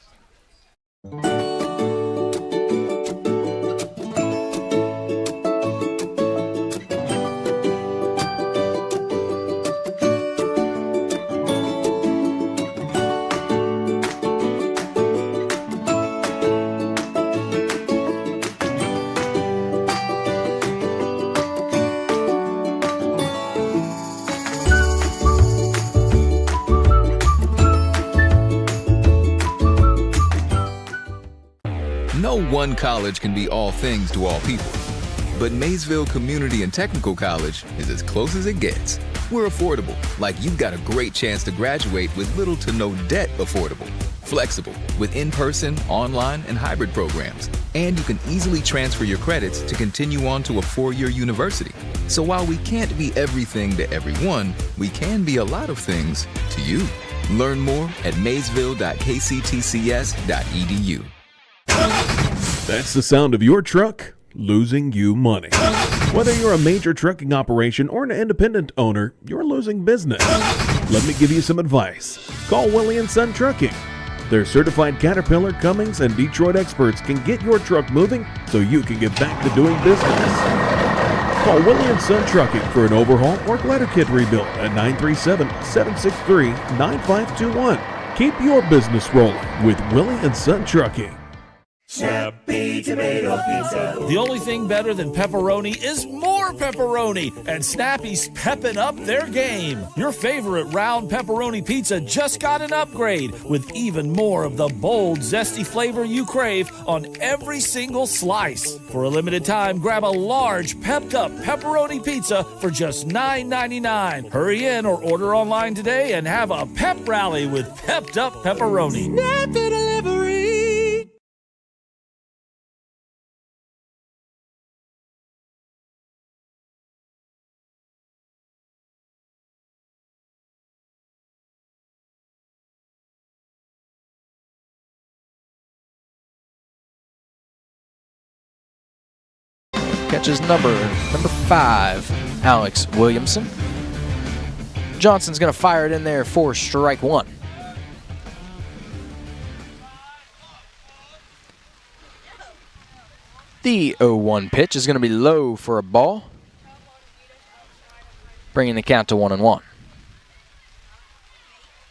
No one college can be all things to all people, but Maysville Community and Technical College is as close as it gets. We're affordable, like you've got a great chance to graduate with little to no debt. Affordable, flexible, with in-person, online, and hybrid programs. And you can easily transfer your credits to continue on to a 4-year university. So while we can't be everything to everyone, we can be a lot of things to you. Learn more at maysville.kctcs.edu. That's the sound of your truck losing you money. Whether you're a major trucking operation or an independent owner, you're losing business. Let me give you some advice. Call Willie & Son Trucking. Their certified Caterpillar, Cummins, and Detroit experts can get your truck moving so you can get back to doing business. Call Willie & Son Trucking for an overhaul or glider kit rebuild at 937-763-9521. Keep your business rolling with Willie & Son Trucking. Snappy Tomato Pizza. The only thing better than pepperoni is more pepperoni, and Snappy's pepping up their game. Your favorite round pepperoni pizza just got an upgrade with even more of the bold, zesty flavor you crave on every single slice. For a limited time, grab a large, pepped-up pepperoni pizza for just $9.99. Hurry in or order online today and have a pep rally with pepped-up pepperoni. Snappy Delivery. Catches number 5, Alex Williamson. Johnson's going to fire it in there for strike one. The 0-1 pitch is going to be low for a ball, bringing the count to 1-1.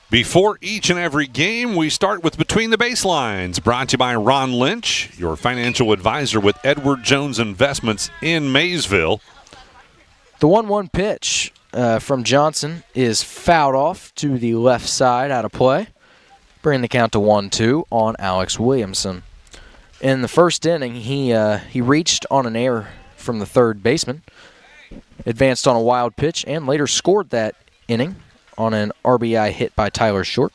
Before each and every game, we start with Between the Baselines, brought to you by Ron Lynch, your financial advisor with Edward Jones Investments in Maysville. The 1-1 pitch from Johnson is fouled off to the left side out of play, bringing the count to 1-2 on Alex Williamson. In the first inning, he reached on an error from the third baseman, advanced on a wild pitch, and later scored that inning on an RBI hit by Tyler Short.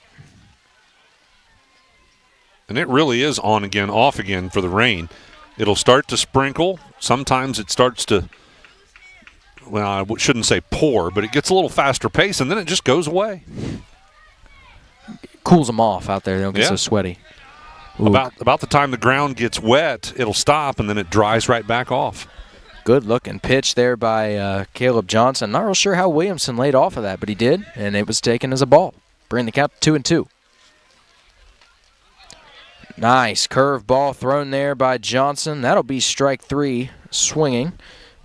And it really is on again, off again for the rain. It'll start to sprinkle. Sometimes it starts to, well, I shouldn't say pour, but it gets a little faster pace, and then it just goes away. Cools them off out there. They don't get so sweaty. About the time the ground gets wet, it'll stop, and then it dries right back off. Good-looking pitch there by Caleb Johnson. Not real sure how Williamson laid off of that, but he did, and it was taken as a ball. Bring the count to 2-2. Nice curve ball thrown there by Johnson. That'll be strike three, swinging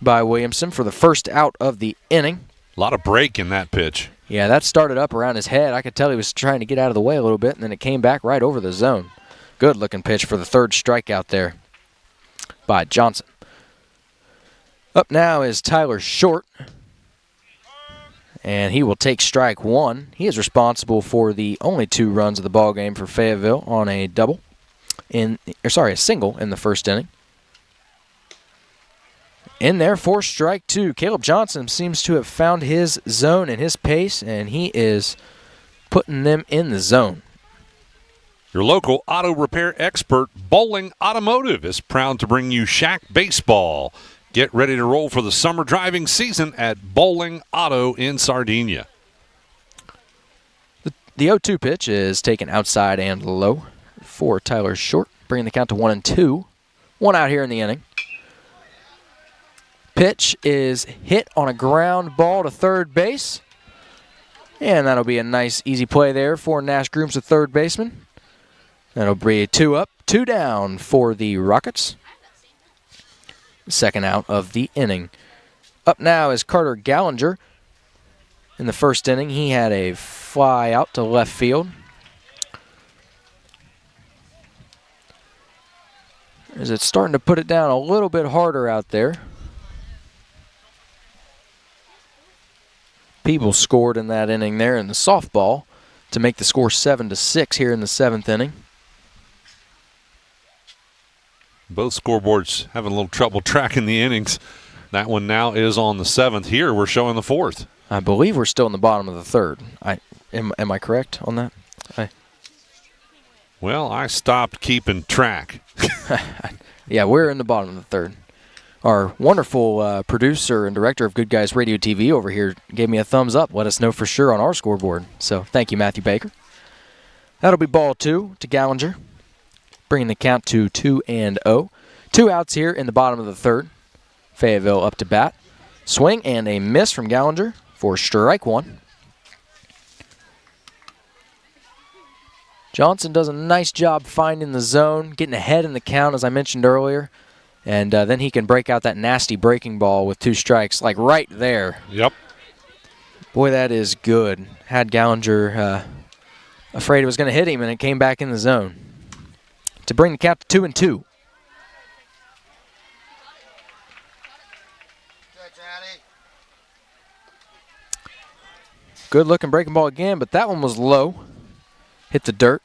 by Williamson for the first out of the inning. A lot of break in that pitch. Yeah, that started up around his head. I could tell he was trying to get out of the way a little bit, and then it came back right over the zone. Good-looking pitch for the third strikeout there by Johnson. Up now is Tyler Short, and he will take strike one. He is responsible for the only 2 runs of the ball game for Fayetteville on a a single in the first inning. In there for strike 2. Caleb Johnson seems to have found his zone and his pace, and he is putting them in the zone. Your local auto repair expert, Bowling Automotive, is proud to bring you Shack Baseball. Get ready to roll for the summer driving season at Bowling Auto in Sardinia. The 0-2 pitch is taken outside and low for Tyler Short, bringing the count to 1-2. 1 out here in the inning. Pitch is hit on a ground ball to third base. And that'll be a nice, easy play there for Nash Grooms, the third baseman. That'll be 2 up, 2 down for the Rockets. Second out of the inning. Up now is Carter Gallinger. In the first inning, he had a fly out to left field. As it's starting to put it down a little bit harder out there. Peebles scored in that inning there in the softball to make the score 7-6 here in the 7th inning. Both scoreboards having a little trouble tracking the innings. That one now is on the 7th. Here we're showing the 4th. I believe we're still in the bottom of the 3rd. Am I correct on that? Well, I stopped keeping track. Yeah, we're in the bottom of the 3rd. Our wonderful producer and director of Good Guys Radio TV over here gave me a thumbs up. Let us know for sure on our scoreboard. So thank you, Matthew Baker. That'll be ball 2 to Gallinger, bringing the count to 2-0. 2 outs here in the bottom of the 3rd. Fayetteville up to bat. Swing and a miss from Gallinger for strike 1. Johnson does a nice job finding the zone, getting ahead in the count, as I mentioned earlier. And then he can break out that nasty breaking ball with 2 strikes, like right there. Yep. Boy, that is good. Had Gallinger afraid it was going to hit him, and it came back in the zone to bring the count to 2-2. Good looking breaking ball again, but that one was low. Hit the dirt.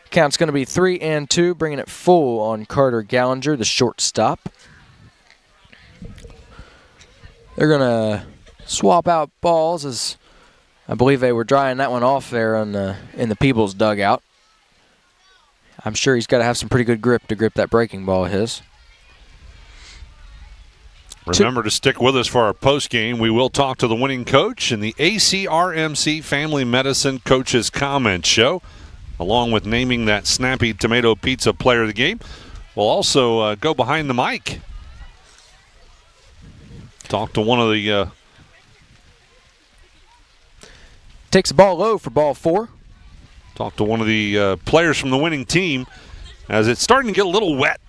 Count's going to be 3-2, bringing it full on Carter Gallinger, the shortstop. They're going to swap out balls, as I believe they were drying that one off there in the Peebles dugout. I'm sure he's got to have some pretty good grip to grip that breaking ball of his. Remember to stick with us for our post game. We will talk to the winning coach in the ACRMC Family Medicine Coaches Comment Show, along with naming that Snappy Tomato Pizza Player of the Game. We'll also go behind the mic. Talk to one of the... Takes the ball low for ball 4. Talk to one of the players from the winning team as it's starting to get a little wet.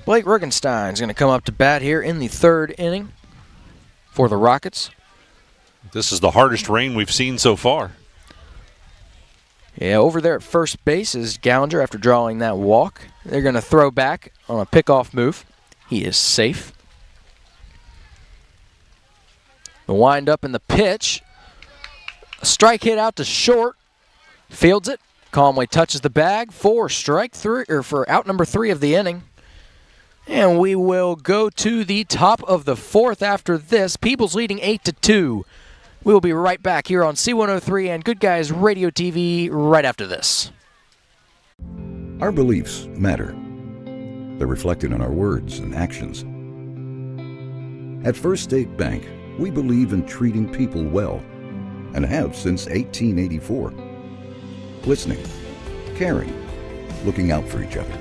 Blake Rugenstein's going to come up to bat here in the 3rd inning for the Rockets. This is the hardest rain we've seen so far. Yeah, over there at first base is Gallinger after drawing that walk. They're going to throw back on a pickoff move. He is safe. The wind up in the pitch. A strike hit out to short. Fields it. Calmly touches the bag for for out number 3 of the inning. And we will go to the top of the 4th after this. Peebles leading 8-2. We will be right back here on C103 and Good Guys Radio TV right after this. Our beliefs matter. They're reflected in our words and actions. At First State Bank, we believe in treating people well and have since 1884. Listening, caring, looking out for each other.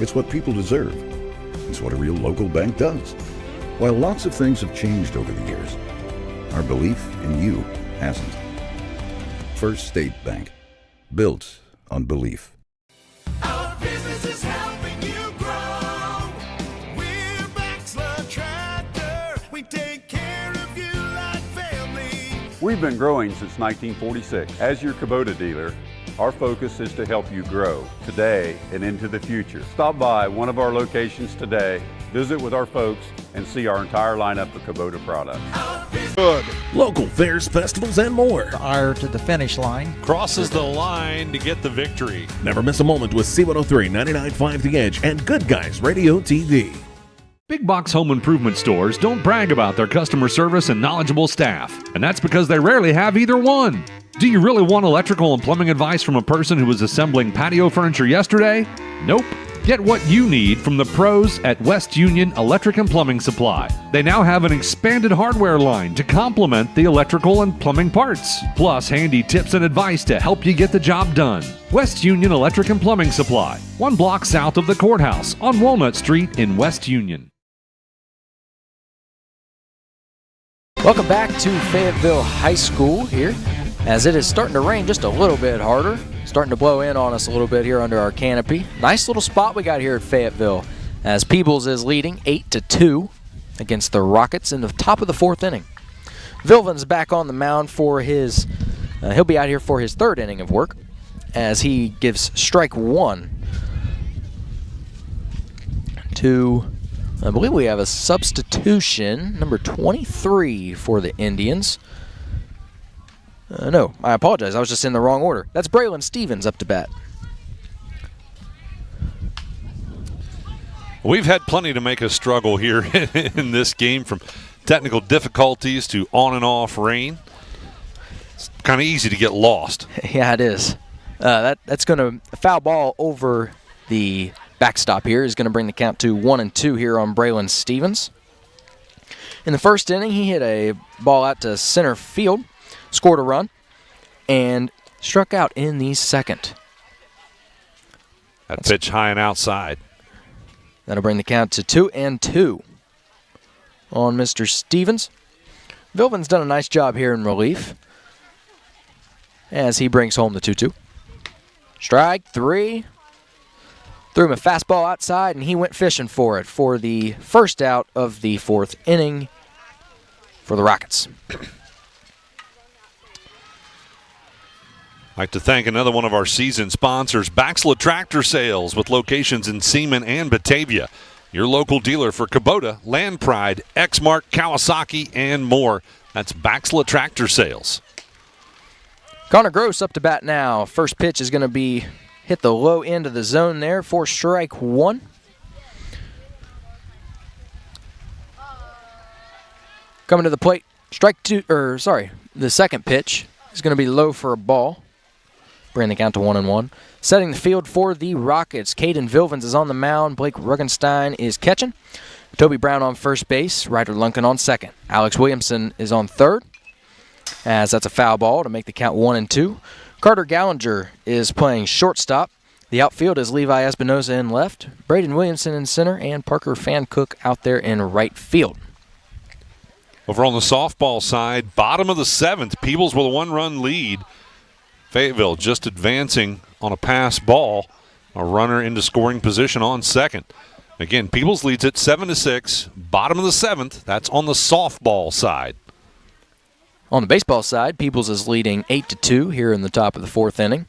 It's what people deserve. It's what a real local bank does. While lots of things have changed over the years, our belief in you hasn't. First State Bank, built on belief. Our business is helping you grow. We're Baxler Tractor. We take care of you like family. We've been growing since 1946. As your Kubota dealer, our focus is to help you grow today and into the future. Stop by one of our locations today, visit with our folks, and see our entire lineup of Kubota products. Good. Local fairs, festivals, and more. Fire to the finish line. Crosses the line to get the victory. Never miss a moment with C103, 99.5 The Edge, and Good Guys Radio TV. Big box home improvement stores don't brag about their customer service and knowledgeable staff, and that's because they rarely have either one. Do you really want electrical and plumbing advice from a person who was assembling patio furniture yesterday? Nope. Get what you need from the pros at West Union Electric and Plumbing Supply. They now have an expanded hardware line to complement the electrical and plumbing parts, plus handy tips and advice to help you get the job done. West Union Electric and Plumbing Supply, 1 block south of the courthouse on Walnut Street in West Union. Welcome back to Fayetteville High School here, as it is starting to rain just a little bit harder. Starting to blow in on us a little bit here under our canopy. Nice little spot we got here at Fayetteville, as Peebles is leading 8-2 against the Rockets in the top of the 4th inning. Vilvin's back on the mound for his, he'll be out here for his 3rd inning of work, as he gives strike 1 to, I believe we have a substitution, number 23 for the Indians. No, I apologize. I was just in the wrong order. That's Braylon Stevens up to bat. We've had plenty to make us struggle here in this game, from technical difficulties to on and off rain. It's kind of easy to get lost. Yeah, it is. That's going to foul ball over the backstop here is going to bring the count to 1-2 here on Braylon Stevens. In the 1st inning, he hit a ball out to center field, scored a run, and struck out in the 2nd. That pitch high and outside. That'll bring the count to 2-2 on Mr. Stevens. Vilvin's done a nice job here in relief, as he brings home the 2-2. Strike 3. Threw him a fastball outside, and he went fishing for it for the first out of the 4th inning for the Rockets. I'd like to thank another one of our season sponsors, Baxla Tractor Sales, with locations in Seaman and Batavia. Your local dealer for Kubota, Land Pride, Exmark, Kawasaki, and more. That's Baxla Tractor Sales. Connor Gross up to bat now. First pitch is going to be hit the low end of the zone there for strike one. Coming to the plate, the second pitch is going to be low for a ball. Bring the count to 1-1. Setting the field for the Rockets, Caden Vilvins is on the mound. Blake Ruggenstein is catching. Toby Brown on first base. Ryder Lunkin on second. Alex Williamson is on third, as that's a foul ball to make the count 1-2. Carter Gallinger is playing shortstop. The outfield is Levi Espinoza in left, Braden Williamson in center, and Parker Fancook out there in right field. Over on the softball side, bottom of the seventh, Peebles with a 1-run lead. Fayetteville just advancing on a pass ball. A runner into scoring position on second. Again, Peebles leads it 7-6. Bottom of the seventh. That's on the softball side. On the baseball side, Peebles is leading 8-2 here in the top of the fourth inning.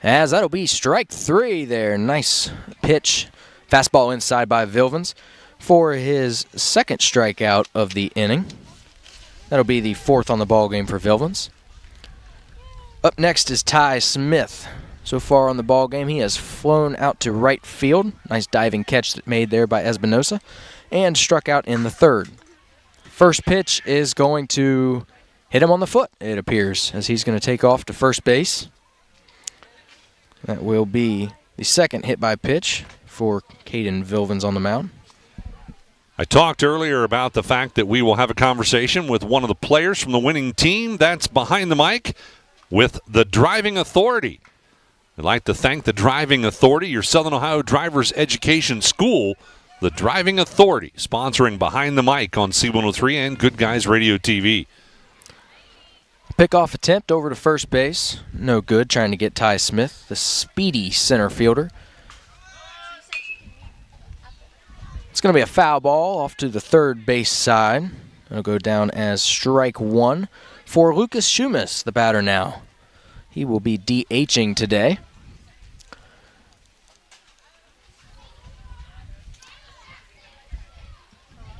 As that'll be strike three there. Nice pitch. Fastball inside by Vilvins for his second strikeout of the inning. That'll be the fourth on the ball game for Vilvins. Up next is Ty Smith. So far on the ball game, he has flown out to right field. Nice diving catch made there by Espinosa, and struck out in the third. First pitch is going to hit him on the foot, it appears, as he's going to take off to first base. That will be the second hit by pitch for Caden Vilvins on the mound. I talked earlier about the fact that we will have a conversation with one of the players from the winning team. That's behind the mic with the Driving Authority. I'd like to thank the Driving Authority, your Southern Ohio Drivers Education School, the Driving Authority, sponsoring Behind the Mic on C103 and Good Guys Radio TV. Pickoff attempt over to first base. No good, trying to get Ty Smith, the speedy center fielder. It's going to be a foul ball off to the third base side. It'll go down as strike one for Lucas Schumas, the batter now. He will be DHing today.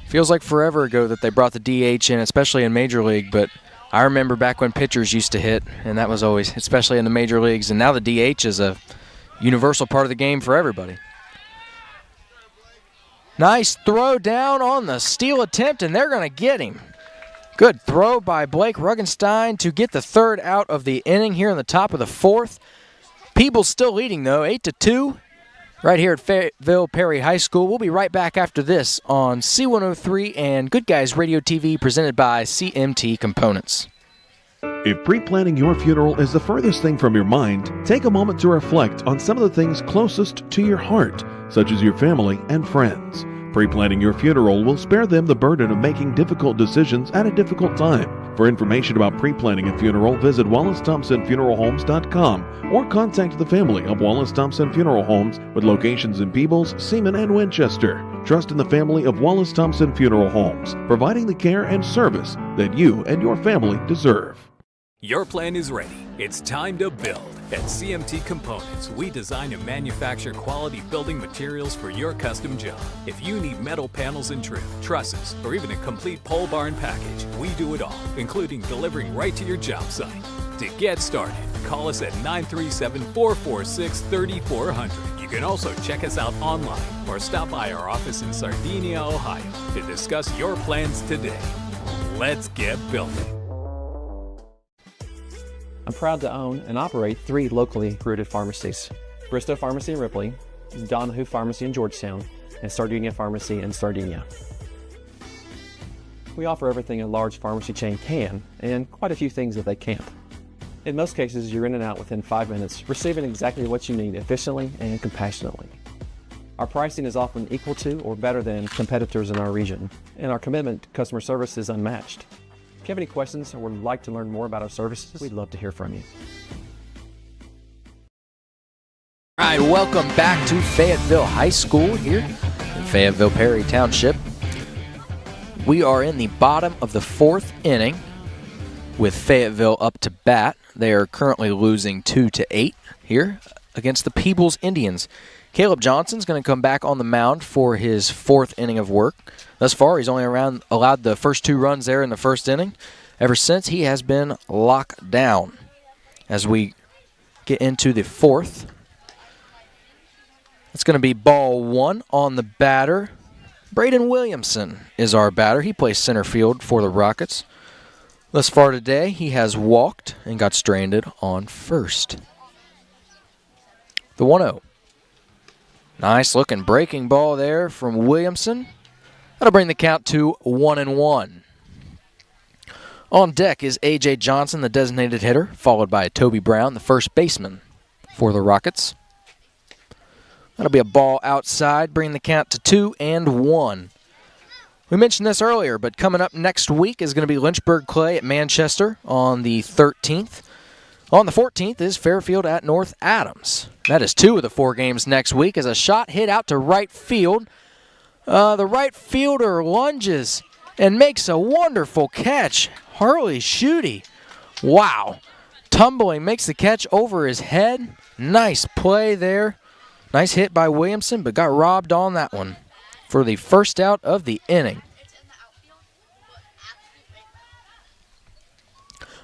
Feels like forever ago that they brought the DH in, especially in Major League, but I remember back when pitchers used to hit, and that was always, especially in the major leagues, and now the DH is a universal part of the game for everybody. Nice throw down on the steal attempt, and they're going to get him. Good throw by Blake Ruggenstein to get the third out of the inning here in the top of the fourth. Peebles still leading, though, 8-2, right here at Fayetteville Perry High School. We'll be right back after this on C103 and Good Guys Radio TV, presented by CMT Components. If pre-planning your funeral is the furthest thing from your mind, take a moment to reflect on some of the things closest to your heart, such as your family and friends. Pre-planning your funeral will spare them the burden of making difficult decisions at a difficult time. For information about pre-planning a funeral, visit WallaceThompsonFuneralHomes.com or contact the family of Wallace Thompson Funeral Homes with locations in Peebles, Seaman, and Winchester. Trust in the family of Wallace Thompson Funeral Homes, providing the care and service that you and your family deserve. Your plan is ready. It's time to build. At CMT Components, we design and manufacture quality building materials for your custom job. If you need metal panels and trim, trusses, or even a complete pole barn package, we do it all, including delivering right to your job site. To get started, call us at 937-446-3400. You can also check us out online or stop by our office in Sardinia, Ohio to discuss your plans today. Let's get building. I'm proud to own and operate 3 locally rooted pharmacies: Bristow Pharmacy in Ripley, Donahue Pharmacy in Georgetown, and Sardinia Pharmacy in Sardinia. We offer everything a large pharmacy chain can, and quite a few things that they can't. In most cases, you're in and out within 5 minutes, receiving exactly what you need efficiently and compassionately. Our pricing is often equal to or better than competitors in our region, and our commitment to customer service is unmatched. If you have any questions or would like to learn more about our services, we'd love to hear from you. All right, welcome back to Fayetteville High School here in Fayetteville Perry Township. We are in the bottom of the fourth inning with Fayetteville up to bat. They are currently losing 2-8 here against the Peebles Indians. Caleb Johnson's going to come back on the mound for his fourth inning of work. Thus far, he's only allowed the first 2 runs there in the first inning. Ever since, he has been locked down. As we get into the fourth, it's going to be ball one on the batter. Braden Williamson is our batter. He plays center field for the Rockets. Thus far today, he has walked and got stranded on first. The 1-0. Nice looking breaking ball there from Williamson. That'll bring the count to 1-1. On deck is A.J. Johnson, the designated hitter, followed by Toby Brown, the first baseman for the Rockets. That'll be a ball outside, bringing the count to 2-1. We mentioned this earlier, but coming up next week is going to be Lynchburg Clay at Manchester on the 13th. On the 14th is Fairfield at North Adams. That is 2 of the 4 games next week as a shot hit out to right field. The right fielder lunges and makes a wonderful catch. Harley Schutte. Wow. Tumbling, makes the catch over his head. Nice play there. Nice hit by Williamson, but got robbed on that one for the first out of the inning.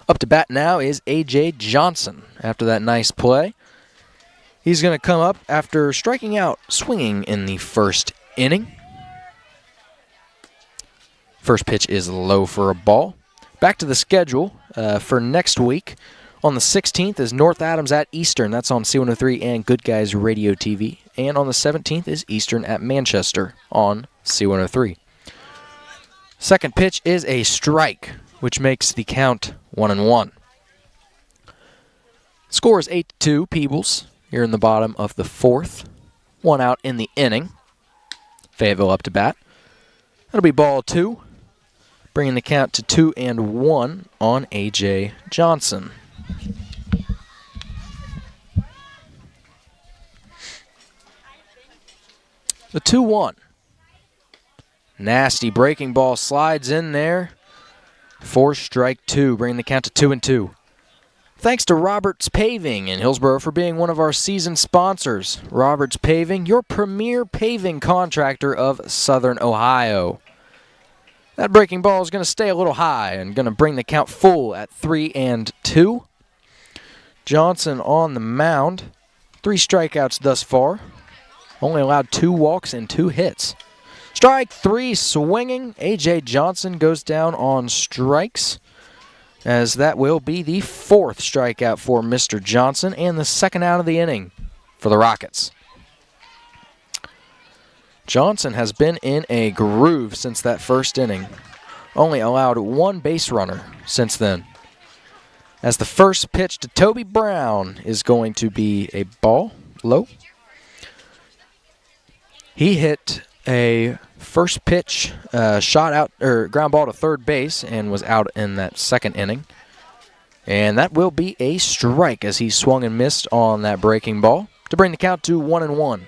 Up to bat now is A.J. Johnson after that nice play. He's going to come up after striking out swinging in the first inning. First pitch is low for a ball. Back to the schedule for next week. On the 16th is North Adams at Eastern. That's on C103 and Good Guys Radio TV. And on the 17th is Eastern at Manchester on C103. Second pitch is a strike, which makes the count 1-1. Score is 8-2, Peebles. Here in the bottom of the fourth. 1 out in the inning. Fayetteville up to bat. That'll be ball 2. Bringing the count to 2-1 on A.J. Johnson. The 2-1. Nasty breaking ball slides in there for strike 2, bringing the count to 2-2. Thanks to Roberts Paving in Hillsboro for being one of our season sponsors. Roberts Paving, your premier paving contractor of Southern Ohio. That breaking ball is going to stay a little high and going to bring the count full at 3-2. Johnson on the mound. 3 strikeouts thus far. Only allowed 2 walks and 2 hits. Strike 3 swinging. A.J. Johnson goes down on strikes, as that will be the 4th strikeout for Mr. Johnson and the 2nd out of the inning for the Rockets. Johnson has been in a groove since that first inning. Only allowed 1 base runner since then. As the first pitch to Toby Brown is going to be a ball, low. He hit a first pitch shot out, or ground ball to third base, and was out in that second inning. And that will be a strike as he swung and missed on that breaking ball to bring the count to 1-1.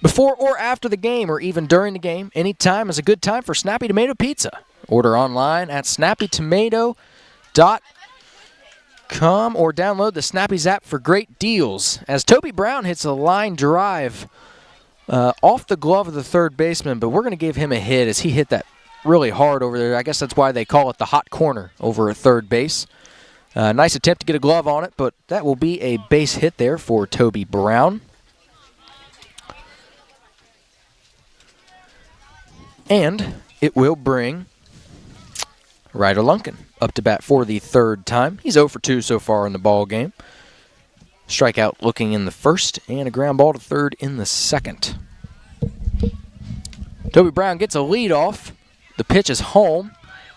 Before or after the game, or even during the game, any time is a good time for Snappy Tomato Pizza. Order online at snappytomato.com or download the Snappy's app for great deals. As Toby Brown hits a line drive off the glove of the third baseman, but we're going to give him a hit as he hit that really hard over there. I guess that's why they call it the hot corner over at third base. Nice attempt to get a glove on it, but that will be a base hit there for Toby Brown. And it will bring Ryder Lunkin up to bat for the 3rd time. He's 0 for 2 so far in the ball game. Strikeout looking in the first, and a ground ball to third in the second. Toby Brown gets a lead off. The pitch is home.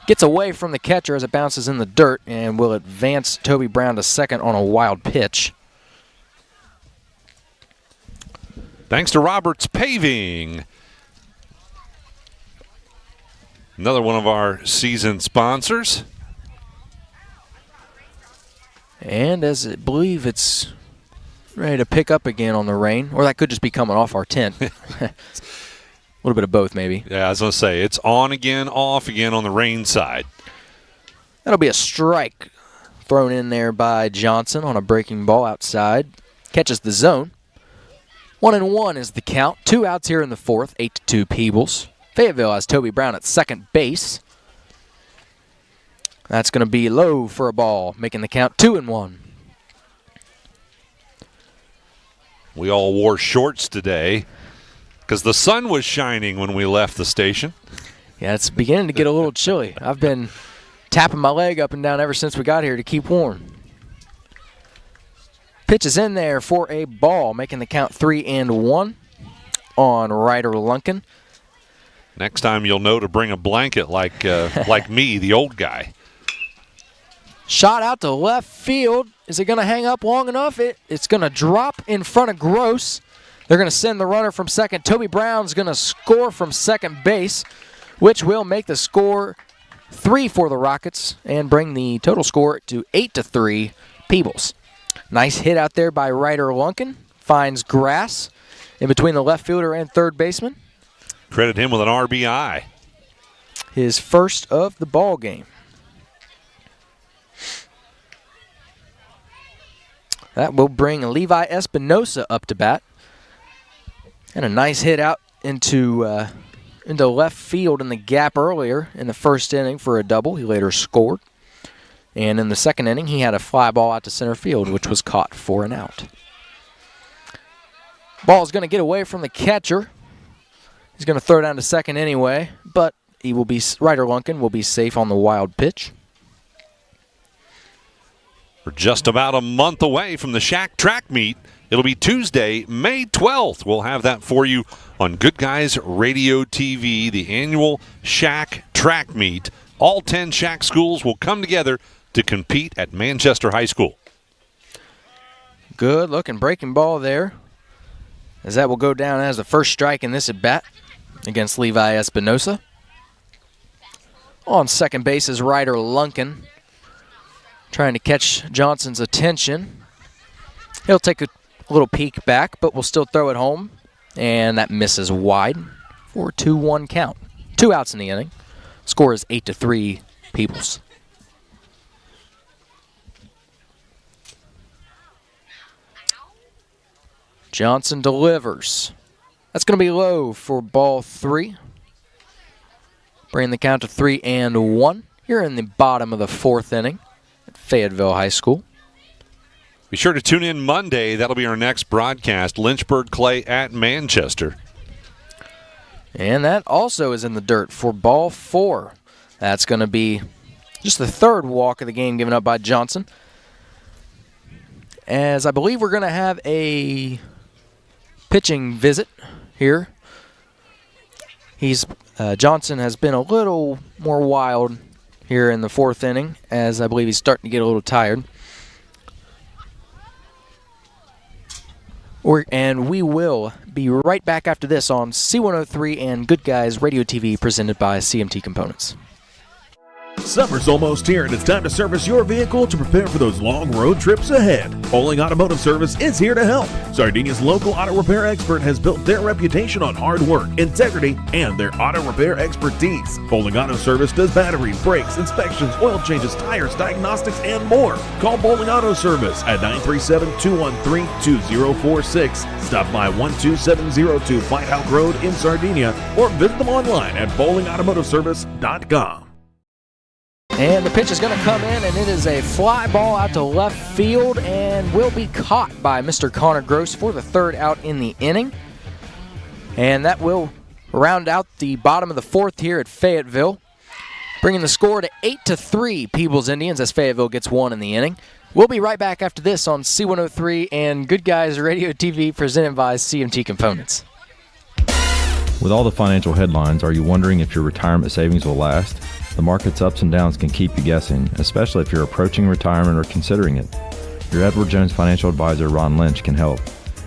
Gets away from the catcher as it bounces in the dirt, and will advance Toby Brown to second on a wild pitch. Thanks to Roberts Paving. Another one of our season sponsors. And as I believe it's ready to pick up again on the rain, or that could just be coming off our tent. A little bit of both, maybe. Yeah, I was going to say, it's on again, off again on the rain side. That'll be a strike thrown in there by Johnson on a breaking ball outside. Catches the zone. 1-1 is the count. 2 outs here in the fourth, 8-2 Peebles. Fayetteville has Toby Brown at second base. That's going to be low for a ball, making the count 2-1. We all wore shorts today because the sun was shining when we left the station. Yeah, it's beginning to get a little chilly. I've been tapping my leg up and down ever since we got here to keep warm. Pitch is in there for a ball, making the count 3-1 on Ryder Lunkin. Next time you'll know to bring a blanket like me, the old guy. Shot out to left field. Is it going to hang up long enough? It's going to drop in front of Gross. They're going to send the runner from second. Toby Brown's going to score from second base, which will make the score 3 for the Rockets and bring the total score to 8-3 Peebles. Nice hit out there by Ryder Lunkin. Finds grass in between the left fielder and third baseman. Credit him with an RBI. His first of the ball game. That will bring Levi Espinosa up to bat. And a nice hit out into left field in the gap earlier in the first inning for a double. He later scored. And in the second inning, he had a fly ball out to center field, which was caught for an out. Ball's going to get away from the catcher. He's going to throw down to second anyway, but Ryder Lunkin will be safe on the wild pitch. We're just about a month away from the Shack Track Meet. It'll be Tuesday, May 12th. We'll have that for you on Good Guys Radio TV, the annual Shack Track Meet. All 10 Shack schools will come together to compete at Manchester High School. Good looking breaking ball there, as that will go down as the first strike in this at-bat against Levi Espinosa. On second base is Ryder Lunkin, trying to catch Johnson's attention. He'll take a little peek back, but will still throw it home, and that misses wide for a 2-1 count. 2 outs in the inning. Score is 8-3 Peebles. Johnson delivers. That's going to be low for ball 3. Bringing the count to 3-1 here in the bottom of the 4th inning at Fayetteville High School. Be sure to tune in Monday. That'll be our next broadcast. Lynchburg Clay at Manchester. And that also is in the dirt for ball 4. That's going to be just the 3rd walk of the game given up by Johnson. As I believe we're going to have a pitching visit here. Johnson has been a little more wild here in the 4th inning, as I believe he's starting to get a little tired. And we will be right back after this on C103 and Good Guys Radio TV, presented by CMT Components. Summer's almost here, and it's time to service your vehicle to prepare for those long road trips ahead. Bowling Automotive Service is here to help. Sardinia's local auto repair expert has built their reputation on hard work, integrity, and their auto repair expertise. Bowling Auto Service does batteries, brakes, inspections, oil changes, tires, diagnostics, and more. Call Bowling Auto Service at 937-213-2046. Stop by 12702 White House Road in Sardinia, or visit them online at bowlingautomotiveservice.com. And the pitch is going to come in, and it is a fly ball out to left field and will be caught by Mr. Connor Gross for the 3rd out in the inning. And that will round out the bottom of the 4th here at Fayetteville, bringing the score to 8-3 Peebles Indians as Fayetteville gets 1 in the inning. We'll be right back after this on C103 and Good Guys Radio TV, presented by CMT Components. With all the financial headlines, are you wondering if your retirement savings will last? The market's ups and downs can keep you guessing, especially if you're approaching retirement or considering it. Your Edward Jones financial advisor, Ron Lynch, can help.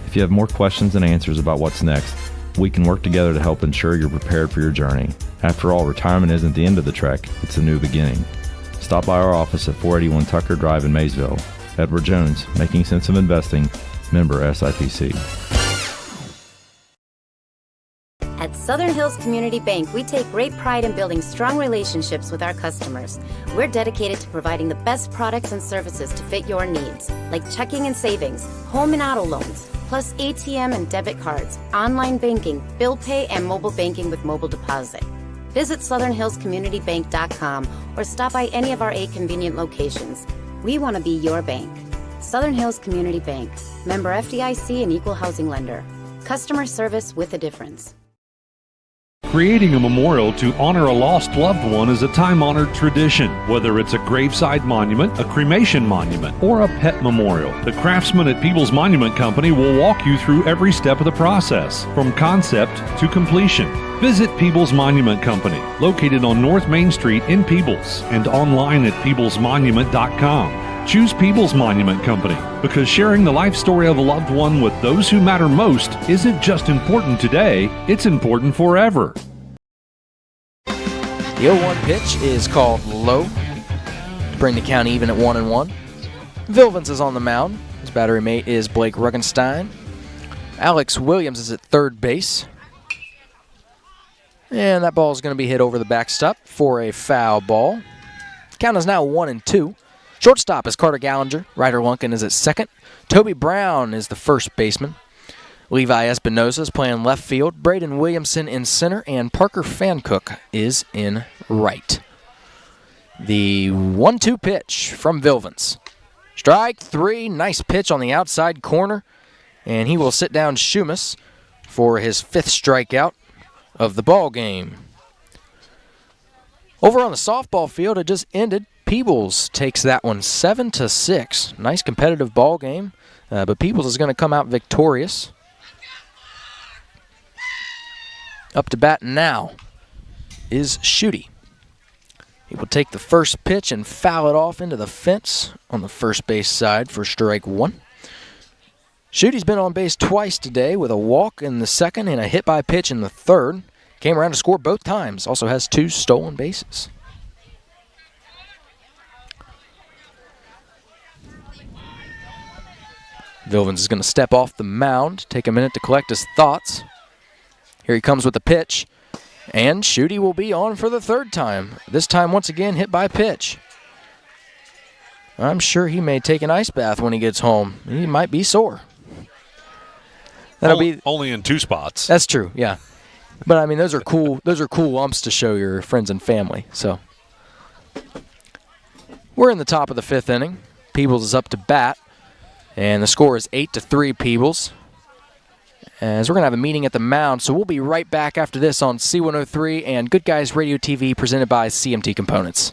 If you have more questions than answers about what's next, we can work together to help ensure you're prepared for your journey. After all, retirement isn't the end of the trek, it's a new beginning. Stop by our office at 481 Tucker Drive in Maysville. Edward Jones, making sense of investing, member SIPC. At Southern Hills Community Bank, we take great pride in building strong relationships with our customers. We're dedicated to providing the best products and services to fit your needs, like checking and savings, home and auto loans, plus ATM and debit cards, online banking, bill pay, and mobile banking with mobile deposit. Visit southernhillscommunitybank.com or stop by any of our 8 convenient locations. We want to be your bank. Southern Hills Community Bank. Member FDIC and equal housing lender. Customer service with a difference. Creating a memorial to honor a lost loved one is a time-honored tradition. Whether it's a graveside monument, a cremation monument, or a pet memorial, the craftsmen at Peebles Monument Company will walk you through every step of the process, from concept to completion. Visit Peebles Monument Company, located on North Main Street in Peebles, and online at peeblesmonument.com. Choose Peebles Monument Company because sharing the life story of a loved one with those who matter most isn't just important today, it's important forever. The 0-1 pitch is called low to bring the count even at 1-1. Vilvins is on the mound. His battery mate is Blake Ruggenstein. Alex Williams is at third base. And that ball is going to be hit over the backstop for a foul ball. Count is now 1-2. Shortstop is Carter Gallinger. Ryder Lunkin is at second. Toby Brown is the first baseman. Levi Espinosa is playing left field. Braden Williamson in center. And Parker Fancook is in right. The 1-2 pitch from Vilvins. Strike 3. Nice pitch on the outside corner. And he will sit down Shumas for his 5th strikeout of the ball game. Over on the softball field, it just ended. Peebles takes that one 7-6. Nice competitive ball game, but Peebles is going to come out victorious. Up to bat now is Schutte. He will take the first pitch and foul it off into the fence on the first base side for strike 1. Schutte's been on base twice today with a walk in the second and a hit by pitch in the third. Came around to score both times. Also has 2 stolen bases. Vilvins is going to step off the mound, take a minute to collect his thoughts. Here he comes with the pitch, and Schutte will be on for the 3rd time. This time, once again, hit by pitch. I'm sure he may take an ice bath when he gets home. He might be sore. That'll be only in 2 spots. That's true, yeah. But I mean, those are cool. Those are cool lumps to show your friends and family. So we're in the top of the 5th inning. Peebles is up to bat. And the score is 8-3 Peebles. As we're going to have a meeting at the mound, so we'll be right back after this on C103 and Good Guys Radio TV presented by CMT Components.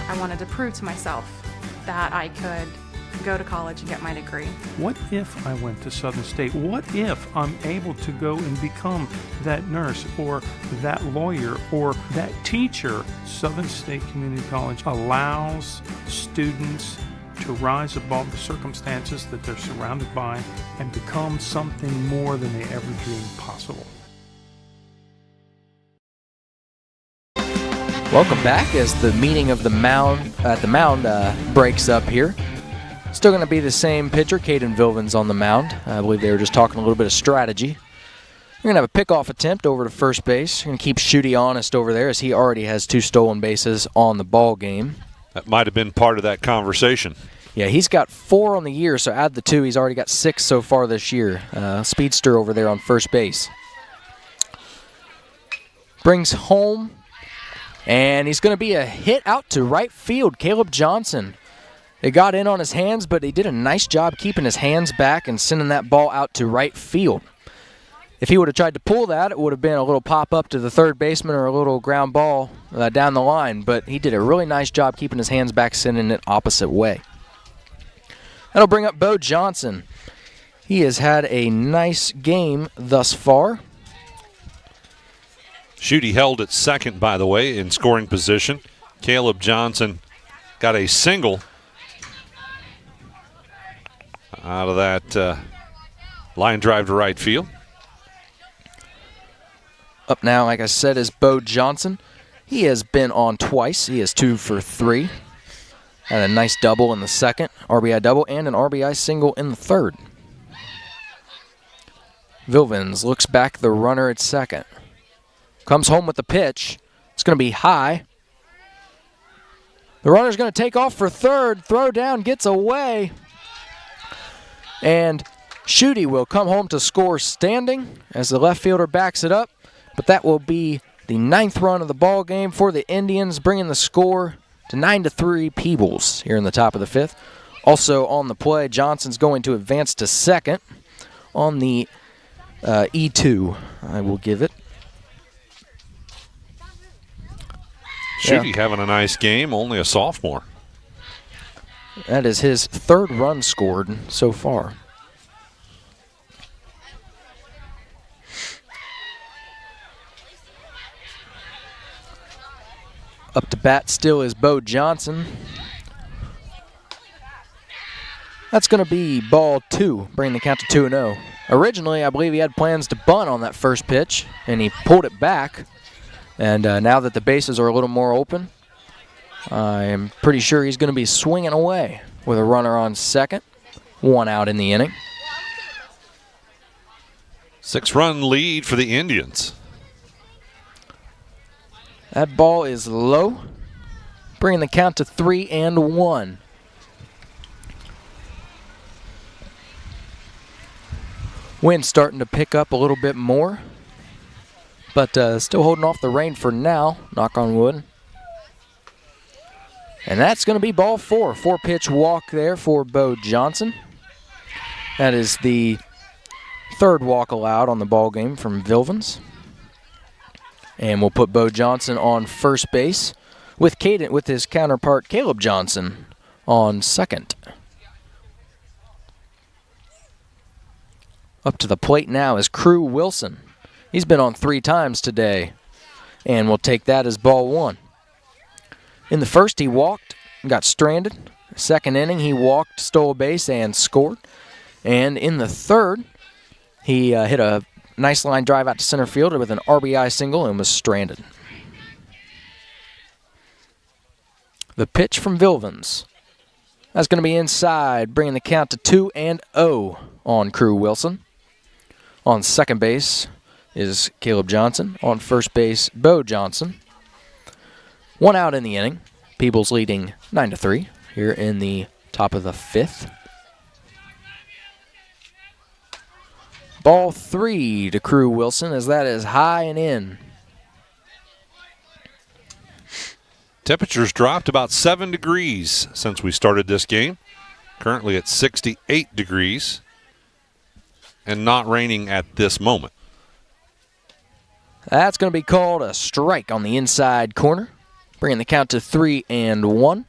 I wanted to prove to myself that I could go to college and get my degree. What if I went to Southern State? What if I'm able to go and become that nurse or that lawyer or that teacher? Southern State Community College allows students to rise above the circumstances that they're surrounded by and become something more than they ever dreamed possible. Welcome back as the meeting of the mound breaks up here. Still going to be the same pitcher, Caden Vilvins, on the mound. I believe they were just talking a little bit of strategy. We're going to have a pickoff attempt over to first base. We're going to keep Schutte honest over there as he already has 2 stolen bases on the ball game. That might have been part of that conversation. Yeah, he's got 4 on the year, so add the 2. He's already got 6 so far this year. Speedster over there on first base. Brings home, and he's going to be a hit out to right field. Caleb Johnson. It got in on his hands, but he did a nice job keeping his hands back and sending that ball out to right field. If he would have tried to pull that, it would have been a little pop-up to the third baseman or a little ground ball down the line, but he did a really nice job keeping his hands back, sending it opposite way. That'll bring up Bo Johnson. He has had a nice game thus far. Schutte held at second, by the way, in scoring position. Caleb Johnson got a single out of that line drive to right field. Up now, like I said, is Bo Johnson. He has been on twice. He is 2 for 3. Had a nice double in the second, RBI double, and an RBI single in the third. Vilvins looks back the runner at second. Comes home with the pitch. It's going to be high. The runner's going to take off for third. Throw down, gets away. And Schutte will come home to score standing as the left fielder backs it up, but that will be the 9th run of the ball game for the Indians, bringing the score to 9-3 Peebles here in the top of the 5th. Also on the play, Johnson's going to advance to second on the E2, I will give it. Schutte having a nice game, only a sophomore. That is his 3rd run scored so far. Up to bat still is Bo Johnson. That's going to be ball 2, bringing the count to 2-0. Originally, I believe he had plans to bunt on that first pitch, and he pulled it back. And now that the bases are a little more open, I am pretty sure he's going to be swinging away with a runner on second. 1 out in the inning. 6-run lead for the Indians. That ball is low, bringing the count to 3-1. Wind starting to pick up a little bit more, but still holding off the rain for now, knock on wood. And that's going to be ball 4. 4-pitch walk there for Bo Johnson. That is the 3rd walk allowed on the ball game from Vilvens. And we'll put Bo Johnson on first base with his counterpart Caleb Johnson on second. Up to the plate now is Crew Wilson. He's been on 3 times today, and we'll take that as ball 1. In the first, he walked and got stranded. Second inning, he walked, stole a base, and scored. And in the 3rd, he hit a nice line drive out to center field with an RBI single and was stranded. The pitch from Vilvens. That's going to be inside, bringing the count to 2-0 on Crew Wilson. On second base is Caleb Johnson. On first base, Bo Johnson. 1 out in the inning. Peebles leading 9-3 here in the top of the 5th. Ball 3 to Crew Wilson as that is high and in. Temperatures dropped about 7 degrees since we started this game. Currently at 68 degrees and not raining at this moment. That's going to be called a strike on the inside corner, bringing the count to 3-1.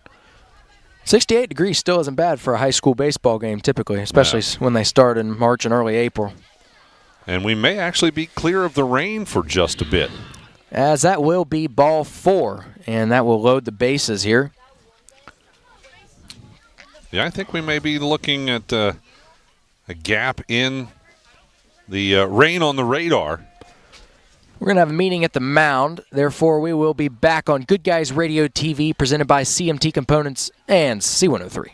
68 degrees still isn't bad for a high school baseball game typically, especially when they start in March and early April. And we may actually be clear of the rain for just a bit. As that will be ball 4, and that will load the bases here. Yeah, I think we may be looking at a gap in the rain on the radar. We're going to have a meeting at the mound. Therefore, we will be back on Good Guys Radio TV, presented by CMT Components and C103.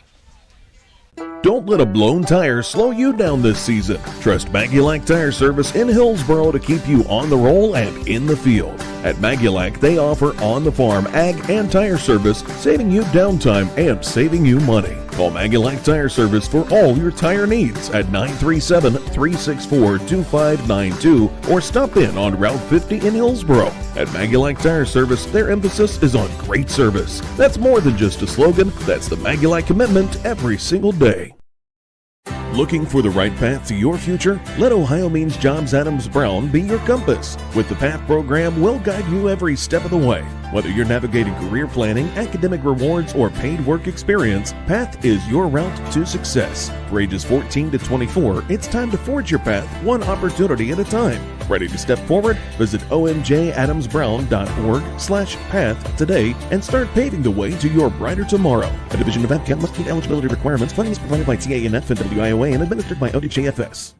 Don't let a blown tire slow you down this season. Trust Magulac Tire Service in Hillsboro to keep you on the roll and in the field. At Magulac, they offer on-the-farm ag and tire service, saving you downtime and saving you money. Call Magulac Tire Service for all your tire needs at 937-364-2592 or stop in on Route 50 in Hillsboro. At Magulac Tire Service, their emphasis is on great service. That's more than just a slogan, that's the Magulac commitment every single day. Looking for the right path to your future? Let Ohio Means Jobs Adams Brown be your compass. With the PATH program, we'll guide you every step of the way. Whether you're navigating career planning, academic rewards, or paid work experience, PATH is your route to success. For ages 14 to 24, it's time to forge your path one opportunity at a time. Ready to step forward? Visit omjadamsbrown.org/path today and start paving the way to your brighter tomorrow. A division of APCAT must meet eligibility requirements. Funding is provided by TANF and WIOA and administered by ODJFS.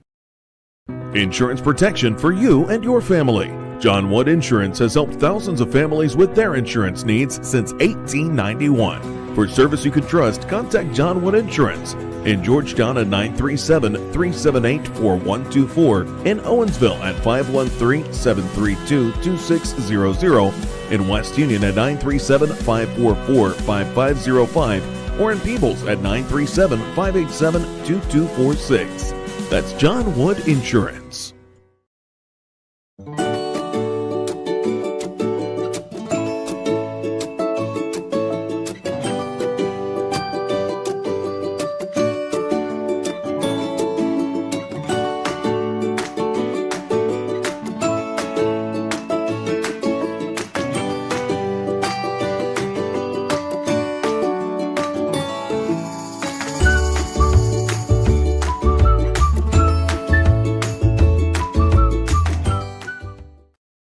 Insurance protection for you and your family. John Wood Insurance has helped thousands of families with their insurance needs since 1891. For service you can trust, contact John Wood Insurance. In Georgetown at 937-378-4124. In Owensville at 513-732-2600. In West Union at 937-544-5505. Or in Peebles at 937-587-2246. That's John Wood Insurance.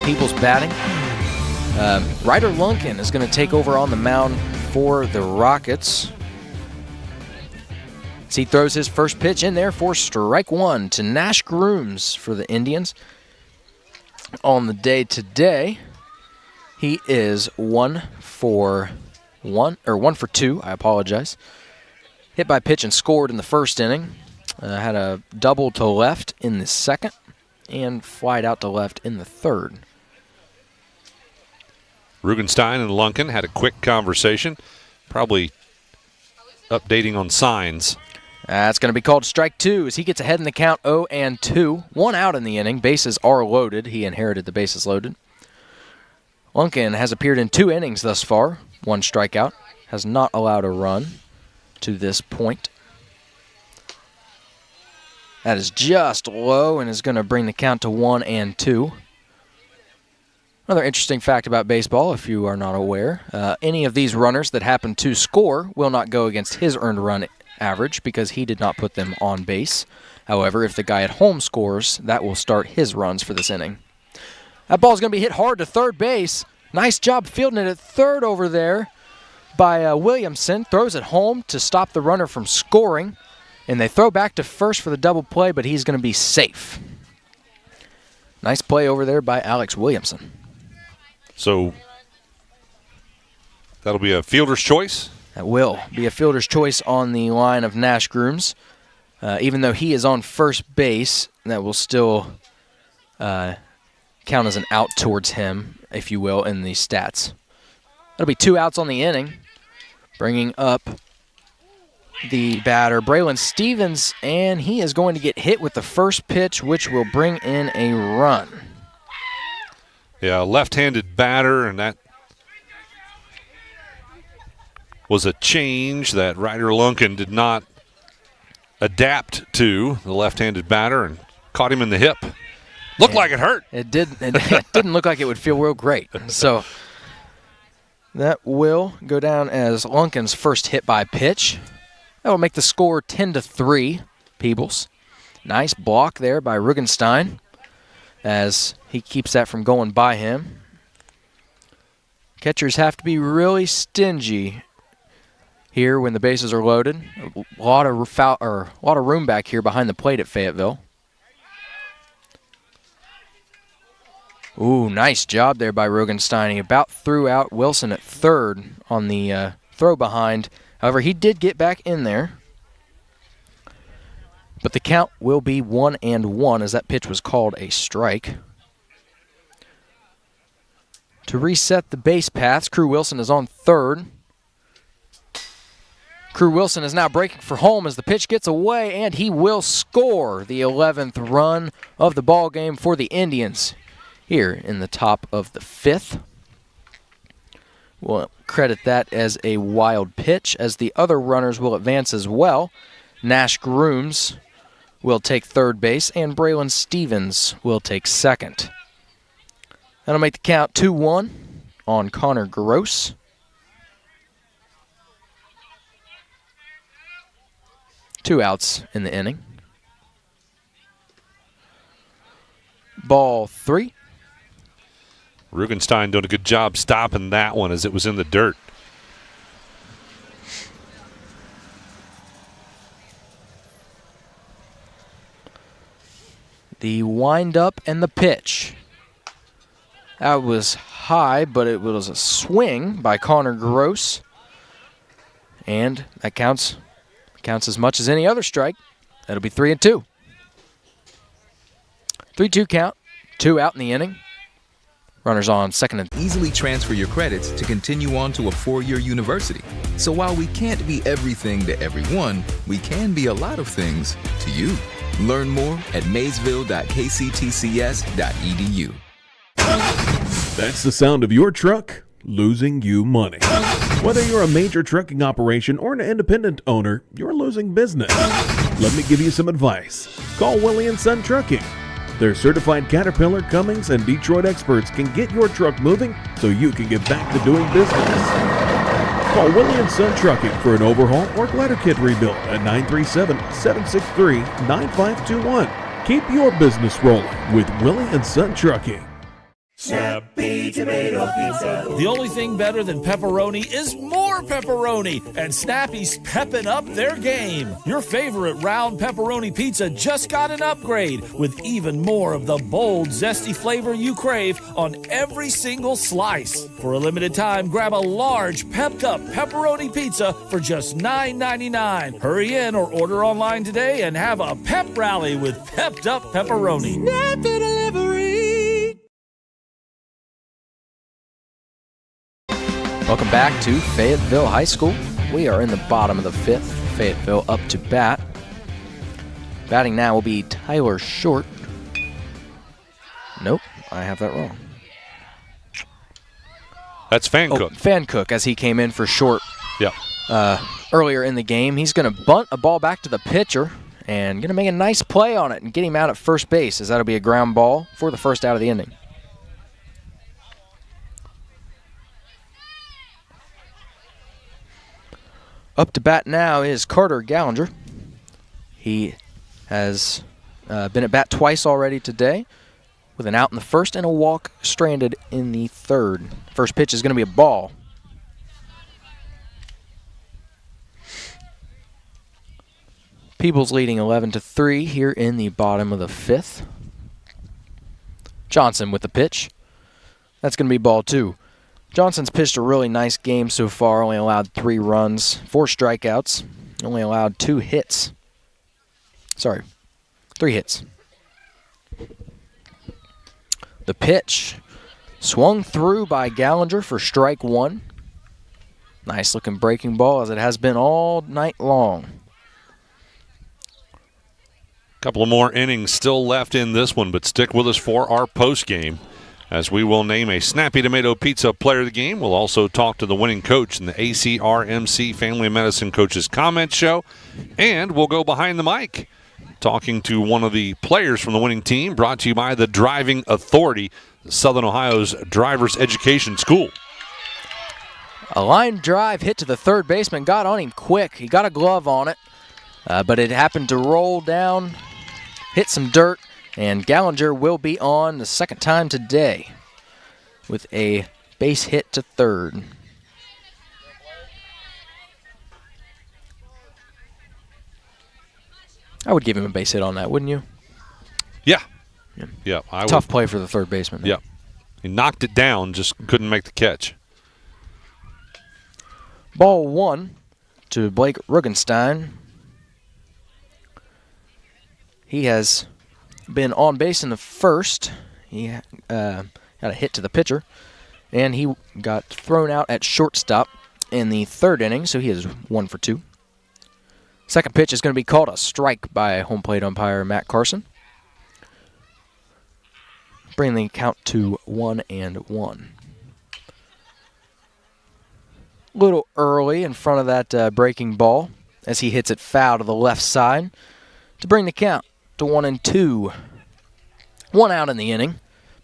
Peebles batting. Ryder Lunkin is going to take over on the mound for the Rockets. As he throws his first pitch in there for strike one to Nash Grooms for the Indians. On the day today, he is 1 for 2. I apologize. Hit by pitch and scored in the first inning. Had a double to left in the second and flied out to left in the third. Rugenstein and Lunkin had a quick conversation, probably updating on signs. That's going to be called strike two as he gets ahead in the count 0-2. 1 out in the inning. Bases are loaded. He inherited the bases loaded. Lunkin has appeared in 2 innings thus far. 1 strikeout. Has not allowed a run to this point. That is just low and is going to bring the count to 1-2. Another interesting fact about baseball, if you are not aware, any of these runners that happen to score will not go against his earned run average because he did not put them on base. However, if the guy at home scores, that will start his runs for this inning. That ball's going to be hit hard to third base. Nice job fielding it at third over there by Williamson. Throws it home to stop the runner from scoring. And they throw back to first for the double play, but he's going to be safe. Nice play over there by Alex Williamson. So that'll be a fielder's choice? That will be a fielder's choice on the line of Nash Grooms. Even though he is on first base, that will still count as an out towards him, if you will, in the stats. That'll be 2 outs on the inning, bringing up the batter, Braylon Stevens, and he is going to get hit with the first pitch, which will bring in a run. Yeah, left-handed batter, and that was a change that Ryder Lunkin did not adapt to, the left-handed batter, and caught him in the hip. Looked like it hurt. It did. It didn't look like it would feel real great. So that will go down as Lunkin's first hit by pitch. That will make the score 10-3, Peebles. Nice block there by Rugenstein as he keeps that from going by him. Catchers have to be really stingy here when the bases are loaded. A lot of room back here behind the plate at Fayetteville. Ooh, nice job there by Rugenstein. He about threw out Wilson at third on the throw behind. However, he did get back in there. But the count will be 1-1 as that pitch was called a strike. To reset the base paths, Crew Wilson is on third. Crew Wilson is now breaking for home as the pitch gets away, and he will score the 11th run of the ball game for the Indians here in the top of the 5th. We'll credit that as a wild pitch, as the other runners will advance as well. Nash Grooms will take third base, and Braylon Stevens will take second. That'll make the count 2-1 on Connor Gross. Two outs in the inning. Ball 3. Rugenstein doing a good job stopping that one as it was in the dirt. The wind-up and the pitch. That was high, but it was a swing by Connor Gross. And that counts as much as any other strike. That'll be 3-2. 3-2 count. 2 out in the inning. Runners on second and Easily transfer your credits to continue on to a 4-year university. So while we can't be everything to everyone, we can be a lot of things to you. Learn more at maysville.kctcs.edu. That's the sound of your truck losing you money. Whether you're a major trucking operation or an independent owner, you're losing business. Let me give you some advice. Call Willie & Son Trucking. Their certified Caterpillar, Cummins, and Detroit experts can get your truck moving so you can get back to doing business. Call Willie & Son Trucking for an overhaul or glider kit rebuild at 937-763-9521. Keep your business rolling with Willie & Son Trucking. Snappy Tomato Pizza. The only thing better than pepperoni is more pepperoni, and Snappy's pepping up their game. Your favorite round pepperoni pizza just got an upgrade with even more of the bold, zesty flavor you crave on every single slice. For a limited time, grab a large, pepped-up pepperoni pizza for just $9.99. Hurry in or order online today and have a pep rally with pepped-up pepperoni. Snappy Delivery. Welcome back to Fayetteville High School. We are in the bottom of the fifth. Fayetteville up to bat. Batting now will be Tyler Short. Nope, I have that wrong. That's Fancook. Fancook, as he came in for Short Yeah. earlier in the game. He's going to bunt a ball back to the pitcher and going to make a nice play on it and get him out at first base, as that'll be a ground ball for the first out of the inning. Up to bat now is Carter Gallinger. He has been at bat twice already today, with an out in the first and a walk stranded in the third. First pitch is going to be a ball. Peebles leading 11-3 here in the bottom of the fifth. Johnson with the pitch. That's going to be ball two. Johnson's pitched a really nice game so far, only allowed 3 runs, 4 strikeouts, only allowed 2 hits. Sorry, 3 hits. The pitch swung through by Gallinger for strike 1. Nice looking breaking ball, as it has been all night long. Couple of more innings still left in this one, but stick with us for our post game, as we will name a Snappy Tomato Pizza player of the game. We'll also talk to the winning coach in the ACRMC Family Medicine Coaches Comment Show. And we'll go behind the mic, talking to one of the players from the winning team, brought to you by the Driving Authority, Southern Ohio's driver's education school. A line drive hit to the third baseman, got on him quick. He got a glove on it, but it happened to roll down, hit some dirt, and Gallinger will be on the second time today with a base hit to third. I would give him a base hit on that, wouldn't you? Yeah. I Tough would. play for the third baseman. Yeah. He knocked it down, just couldn't make the catch. Ball 1 to Blake Rugenstein. He has been on base in the first. He got a hit to the pitcher, and he got thrown out at shortstop in the third inning, so he is 1 for 2. Second pitch is going to be called a strike by home plate umpire Matt Carson, bringing the count to 1-1. Little early in front of that breaking ball, as he hits it foul to the left side to bring the count to 1-2. 1 out in the inning,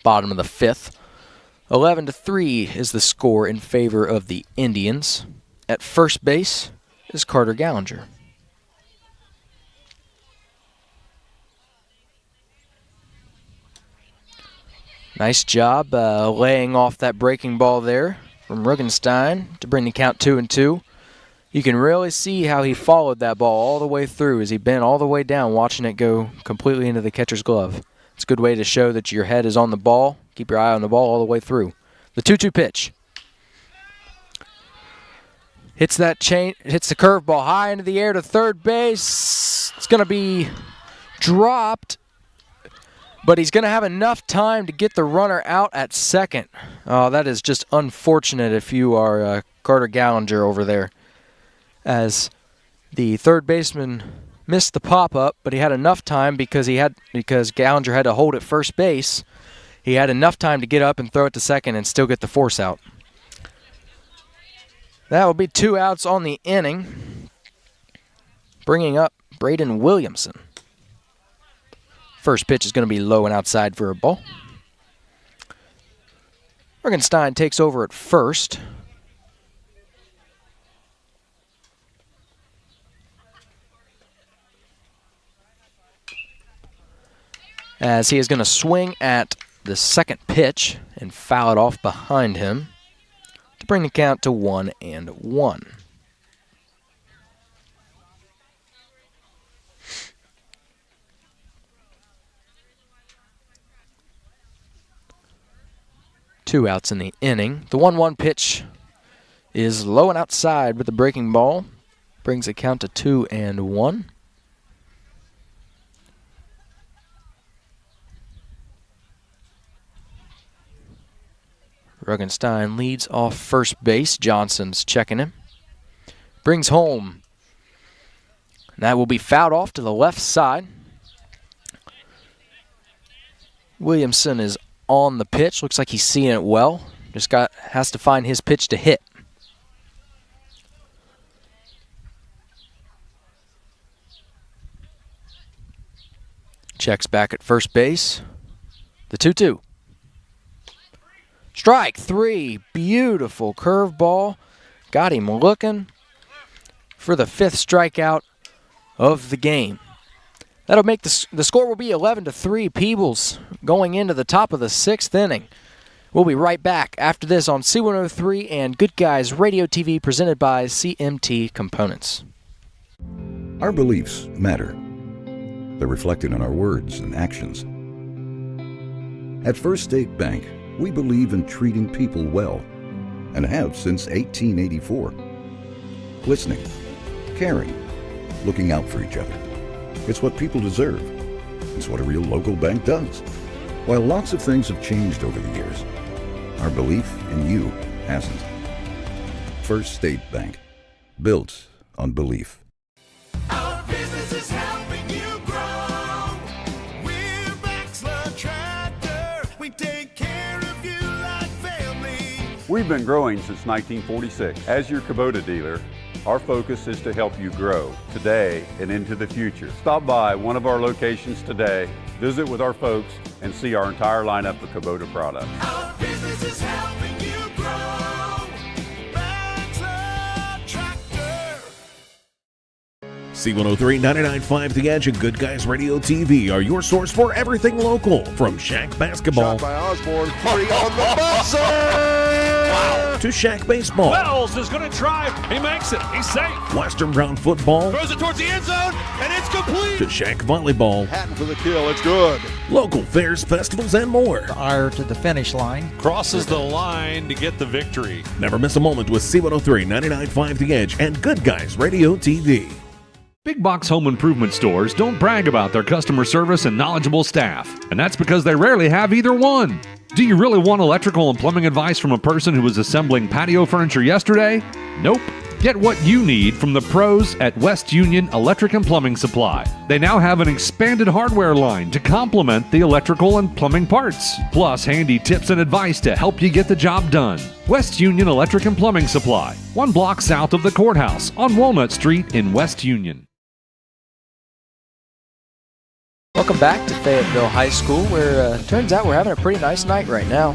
bottom of the fifth. 11-3 is the score in favor of the Indians. At first base is Carter Gallinger. Nice job laying off that breaking ball there from Rugenstein to bring the count 2-2. You can really see how he followed that ball all the way through, as he bent all the way down, watching it go completely into the catcher's glove. It's a good way to show that your head is on the ball. Keep your eye on the ball all the way through. The 2-2 pitch. Hits the curveball high into the air to third base. It's going to be dropped, but he's going to have enough time to get the runner out at second. Oh, that is just unfortunate if you are Carter Gallinger over there, as the third baseman missed the pop-up, but he had enough time because Gallinger had to hold at first base. He had enough time to get up and throw it to second and still get the force out. That will be 2 outs on the inning, bringing up Braden Williamson. First pitch is going to be low and outside for a ball. Morgenstein takes over at first. As he is going to swing at the second pitch and foul it off behind him to bring the count to 1-1. Two outs in the inning. The 1-1 pitch is low and outside with the breaking ball. Brings the count to 2-1. Ruggenstein leads off first base. Johnson's checking him. Brings home. And that will be fouled off to the left side. Williamson is on the pitch. Looks like he's seeing it well. Has to find his pitch to hit. Checks back at first base. The 2-2. Strike 3. Beautiful curveball. Got him looking for the 5th strikeout of the game. That'll make the score will be 11-3 Peebles going into the top of the 6th inning. We'll be right back after this on C103 and Good Guys Radio TV presented by CMT Components. Our beliefs matter. They're reflected in our words and actions. At First State Bank, we believe in treating people well and have since 1884. Listening, caring, looking out for each other. It's what people deserve. It's what a real local bank does. While lots of things have changed over the years, our belief in you hasn't. First State Bank, built on belief. Our business is helping you grow. We're Baxler Tractor. We take care of you like family. We've been growing since 1946. As your Kubota dealer, our focus is to help you grow today and into the future. Stop by one of our locations today, visit with our folks, and see our entire lineup of Kubota products. Our business is helping you grow. Baxter Tractor. C103, 99.5 The Edge, and Good Guys Radio TV are your source for everything local. From Shack Basketball Shot by Osborne, 3 on the buzzer! to Shack Baseball, Wells is going to drive. He makes it. He's safe. Western Brown Football, Throws it towards the end zone, and it's complete. to Shack Volleyball, Hatton for the kill, it's good. local fairs, festivals, and more. Ire to the finish line. Crosses the line to get the victory. Never miss a moment with C103, 99.5 The Edge, and Good Guys Radio TV. Big box home improvement stores don't brag about their customer service and knowledgeable staff, and that's because they rarely have either one. Do you really want electrical and plumbing advice from a person who was assembling patio furniture yesterday? Nope. Get what you need from the pros at West Union Electric and Plumbing Supply. They now have an expanded hardware line to complement the electrical and plumbing parts, plus handy tips and advice to help you get the job done. West Union Electric and Plumbing Supply, 1 block south of the courthouse on Walnut Street in West Union. Welcome back to Fayetteville High School, where turns out we're having a pretty nice night right now.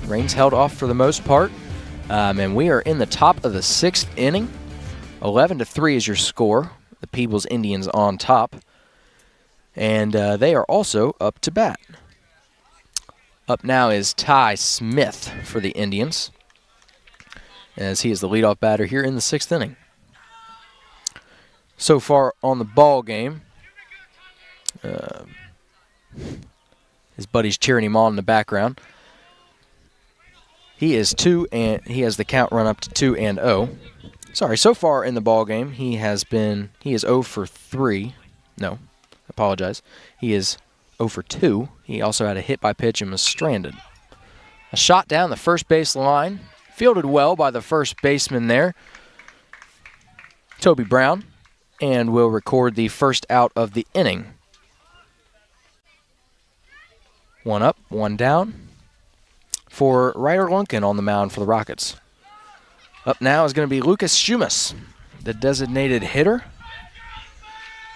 Rain's held off for the most part, and we are in the top of the 6th inning. 11-3 is your score. The Peebles Indians on top, and they are also up to bat. Up now is Ty Smith for the Indians, as he is the leadoff batter here in the 6th inning. So far on the ball game, his buddy's cheering him on in the background. He is 2 and he has the count run up to 2-0. Sorry, so far in the ball game he is 0 for 3. No, apologize. He is 0 for 2. He also had a hit by pitch and was stranded. A shot down the first base line, fielded well by the first baseman there, Toby Brown. and will record the first out of the inning. 1 up, 1 down for Ryder Lunkin on the mound for the Rockets. Up now is going to be Lucas Schumas, the designated hitter.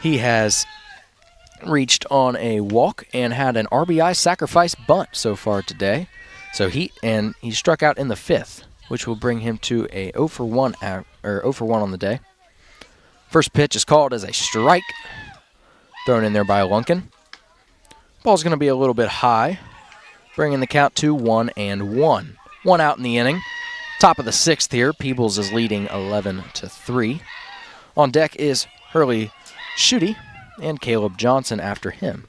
He has reached on a walk and had an RBI sacrifice bunt so far today. So he struck out in the 5th, which will bring him to a 0 for 1 on the day. First pitch is called as a strike, thrown in there by Lunkin. Ball's going to be a little bit high, bringing the count to 1-1. 1 out in the inning. Top of the 6th here. Peebles is leading 11-3. On deck is Hurley Schutte and Caleb Johnson after him.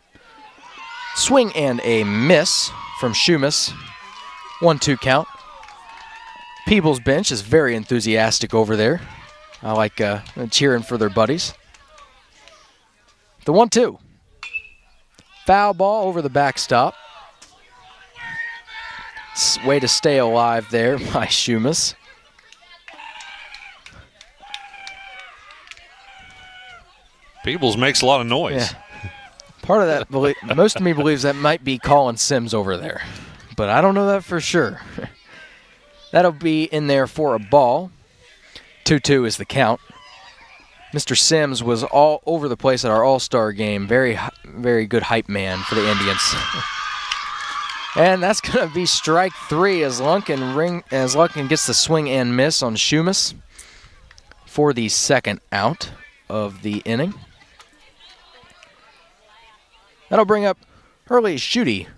Swing and a miss from Schumas. 1-2 count. Peebles' bench is very enthusiastic over there. I like cheering for their buddies. The 1-2. Foul ball over the backstop. Way to stay alive there by Schumas. Peebles makes a lot of noise. Yeah. Part of that, most of me believes that might be Colin Sims over there, but I don't know that for sure. That'll be in there for a ball. 2-2 is the count. Mr. Sims was all over the place at our All-Star game. Very, very good hype man for the Indians. And that's going to be strike 3 as Lunkin gets the swing and miss on Schumas for the second out of the inning. That'll bring up Hurley Schutte.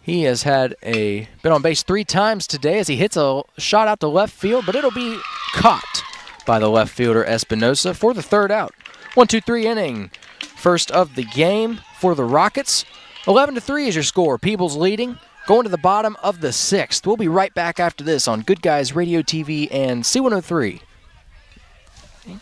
He has been on base 3 times today as he hits a shot out to left field, but it'll be caught by the left fielder Espinosa for the third out. 1-2-3 inning. First of the game for the Rockets. 11-3 is your score. Peebles leading. Going to the bottom of the 6th. We'll be right back after this on Good Guys Radio TV and C103.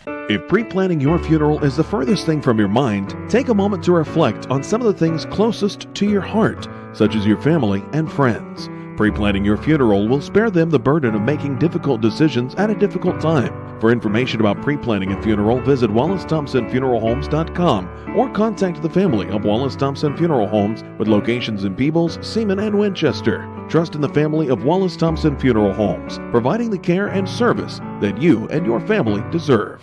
If pre-planning your funeral is the furthest thing from your mind, take a moment to reflect on some of the things closest to your heart, such as your family and friends. Pre-planning your funeral will spare them the burden of making difficult decisions at a difficult time. For information about pre-planning a funeral, visit WallaceThompsonFuneralHomes.com or contact the family of Wallace Thompson Funeral Homes with locations in Peebles, Seaman, and Winchester. Trust in the family of Wallace Thompson Funeral Homes, providing the care and service that you and your family deserve.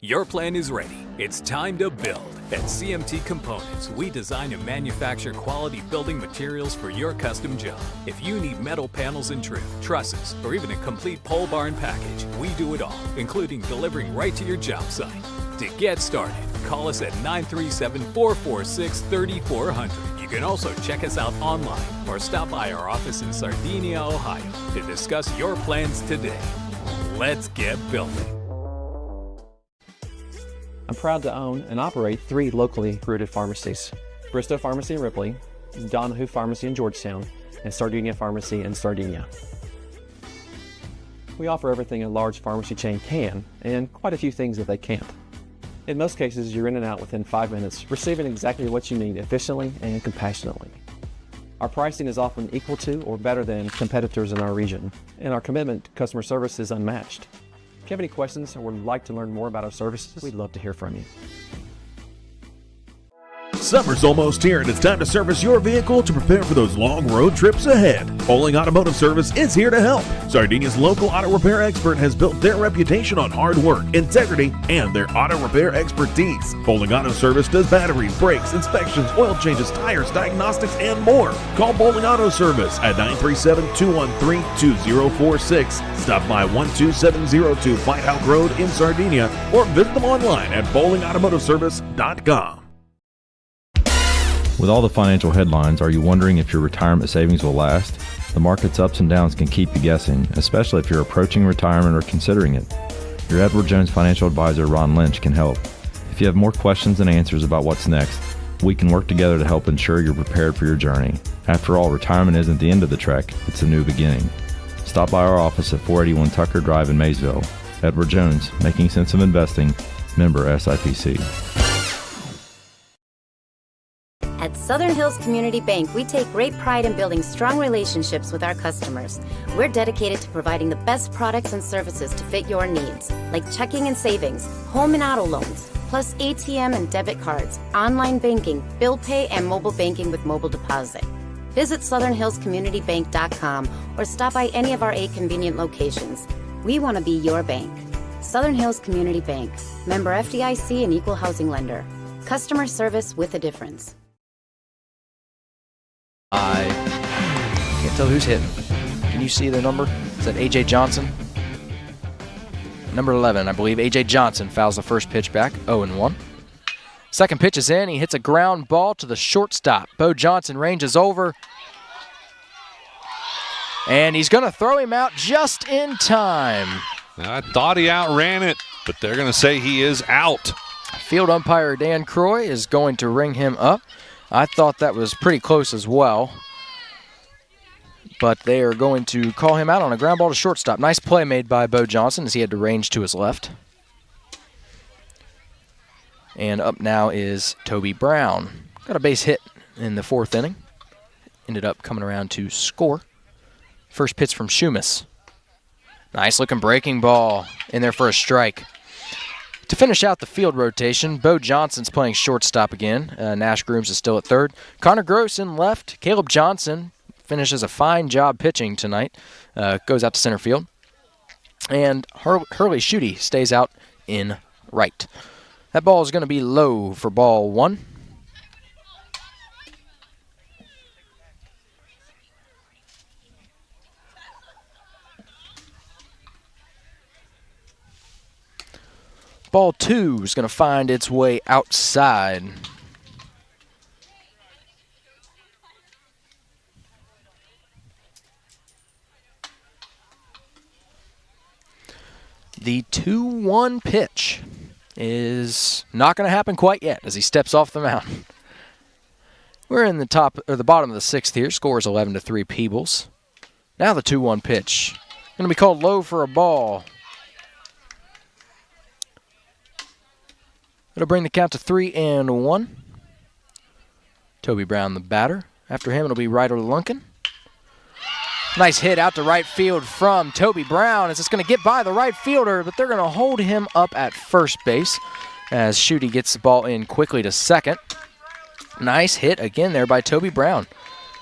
Your plan is ready. It's time to build. At CMT Components, we design and manufacture quality building materials for your custom job. If you need metal panels and trim, trusses, or even a complete pole barn package, we do it all, including delivering right to your job site. To get started, call us at 937-446-3400. You can also check us out online or stop by our office in Sardinia, Ohio to discuss your plans today. Let's get building. I'm proud to own and operate 3 locally rooted pharmacies: Bristow Pharmacy in Ripley, Donahue Pharmacy in Georgetown, and Sardinia Pharmacy in Sardinia. We offer everything a large pharmacy chain can, and quite a few things that they can't. In most cases, you're in and out within 5 minutes, receiving exactly what you need efficiently and compassionately. Our pricing is often equal to or better than competitors in our region, and our commitment to customer service is unmatched. If you have any questions or would like to learn more about our services, we'd love to hear from you. Summer's almost here and it's time to service your vehicle to prepare for those long road trips ahead. Bowling Automotive Service is here to help. Sardinia's local auto repair expert has built their reputation on hard work, integrity, and their auto repair expertise. Bowling Auto Service does batteries, brakes, inspections, oil changes, tires, diagnostics, and more. Call Bowling Auto Service at 937-213-2046. Stop by 12702 Whitehouse Road in Sardinia or visit them online at bowlingautomotiveservice.com. With all the financial headlines, are you wondering if your retirement savings will last? The market's ups and downs can keep you guessing, especially if you're approaching retirement or considering it. Your Edward Jones financial advisor, Ron Lynch, can help. If you have more questions than answers about what's next, we can work together to help ensure you're prepared for your journey. After all, retirement isn't the end of the trek, it's a new beginning. Stop by our office at 481 Tucker Drive in Maysville. Edward Jones, making sense of investing, member SIPC. At Southern Hills Community Bank, we take great pride in building strong relationships with our customers. We're dedicated to providing the best products and services to fit your needs, like checking and savings, home and auto loans, plus ATM and debit cards, online banking, bill pay, and mobile banking with mobile deposit. Visit SouthernHillsCommunityBank.com or stop by any of our 8 convenient locations. We want to be your bank. Southern Hills Community Bank, member FDIC and equal housing lender. Customer service with a difference. I can't tell who's hitting. Can you see the number? Is that A.J. Johnson? Number 11, I believe. A.J. Johnson fouls the first pitch back, 0-1. Second pitch is in. He hits a ground ball to the shortstop. Bo Johnson ranges over. And he's going to throw him out just in time. I thought he outran it, but they're going to say he is out. Field umpire Dan Croy is going to ring him up. I thought that was pretty close as well. But they are going to call him out on a ground ball to shortstop. Nice play made by Bo Johnson as he had to range to his left. And up now is Toby Brown. Got a base hit in the 4th inning. Ended up coming around to score. First pitch from Shumis. Nice looking breaking ball in there for a strike. To finish out the field rotation, Bo Johnson's playing shortstop again. Nash Grooms is still at third. Connor Gross in left. Caleb Johnson finishes a fine job pitching tonight. Goes out to center field. And Hurley Schutte stays out in right. That ball is going to be low for ball 1. Ball 2 is going to find its way outside. The 2-1 pitch is not going to happen quite yet as he steps off the mound. We're in the bottom of the 6th here. Score is 11-3 Peebles. Now the 2-1 pitch. Going to be called low for a ball. It'll bring the count to 3-1. Toby Brown, the batter. After him, it'll be Ryder Lunkin. Nice hit out to right field from Toby Brown. It's just going to get by the right fielder, but they're going to hold him up at first base as Schutte gets the ball in quickly to second. Nice hit again there by Toby Brown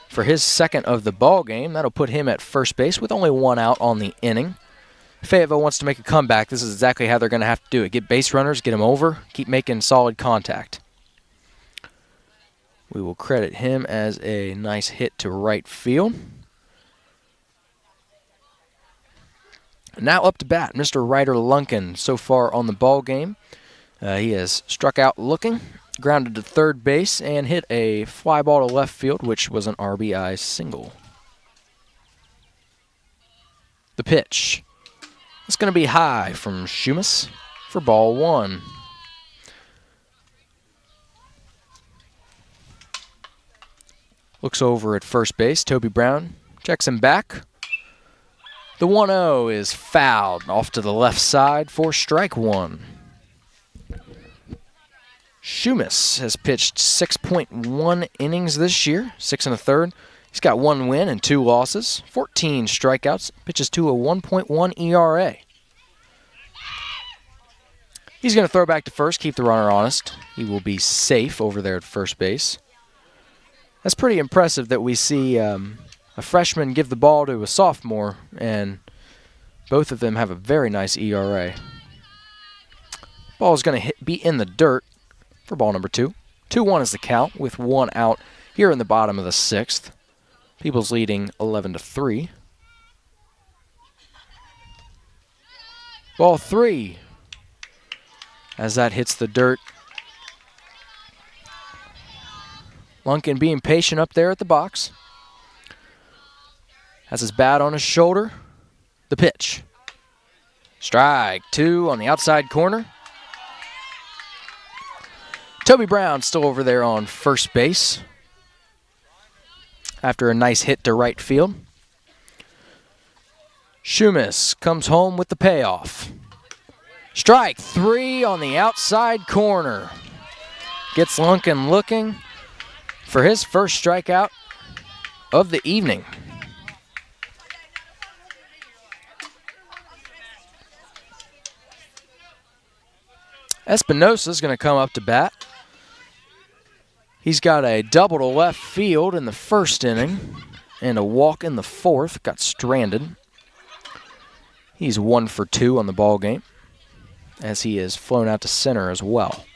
for his second of the ball game. That'll put him at first base with only 1 out on the inning. Fayetteville wants to make a comeback. This is exactly how they're going to have to do it. Get base runners, get them over, keep making solid contact. We will credit him as a nice hit to right field. Now up to bat, Mr. Ryder Lunkin so far on the ball game. He has struck out looking, grounded to third base, and hit a fly ball to left field, which was an RBI single. The pitch. It's going to be high from Shumis for ball 1. Looks over at first base. Toby Brown checks him back. The 1-0 is fouled off to the left side for strike 1. Shumis has pitched 6.1 innings this year, 6 1/3. He's got 1 win and 2 losses, 14 strikeouts, pitches to a 1.1 ERA. He's going to throw back to first, keep the runner honest. He will be safe over there at first base. That's pretty impressive that we see a freshman give the ball to a sophomore, and both of them have a very nice ERA. Ball is going to be in the dirt for ball number 2. 2-1 is the count with 1 out here in the bottom of the 6th. Peebles leading 11-3. Ball 3. As that hits the dirt. Lunkin being patient up there at the box. Has his bat on his shoulder. The pitch. Strike 2 on the outside corner. Toby Brown still over there on first base after a nice hit to right field. Shumis comes home with the payoff. Strike 3 on the outside corner. Gets Lunkin looking for his first strikeout of the evening. Espinosa's going to come up to bat. He's got a double to left field in the first inning and a walk in the fourth. Got stranded. He's 1 for 2 on the ball game, as he is flown out to center as well.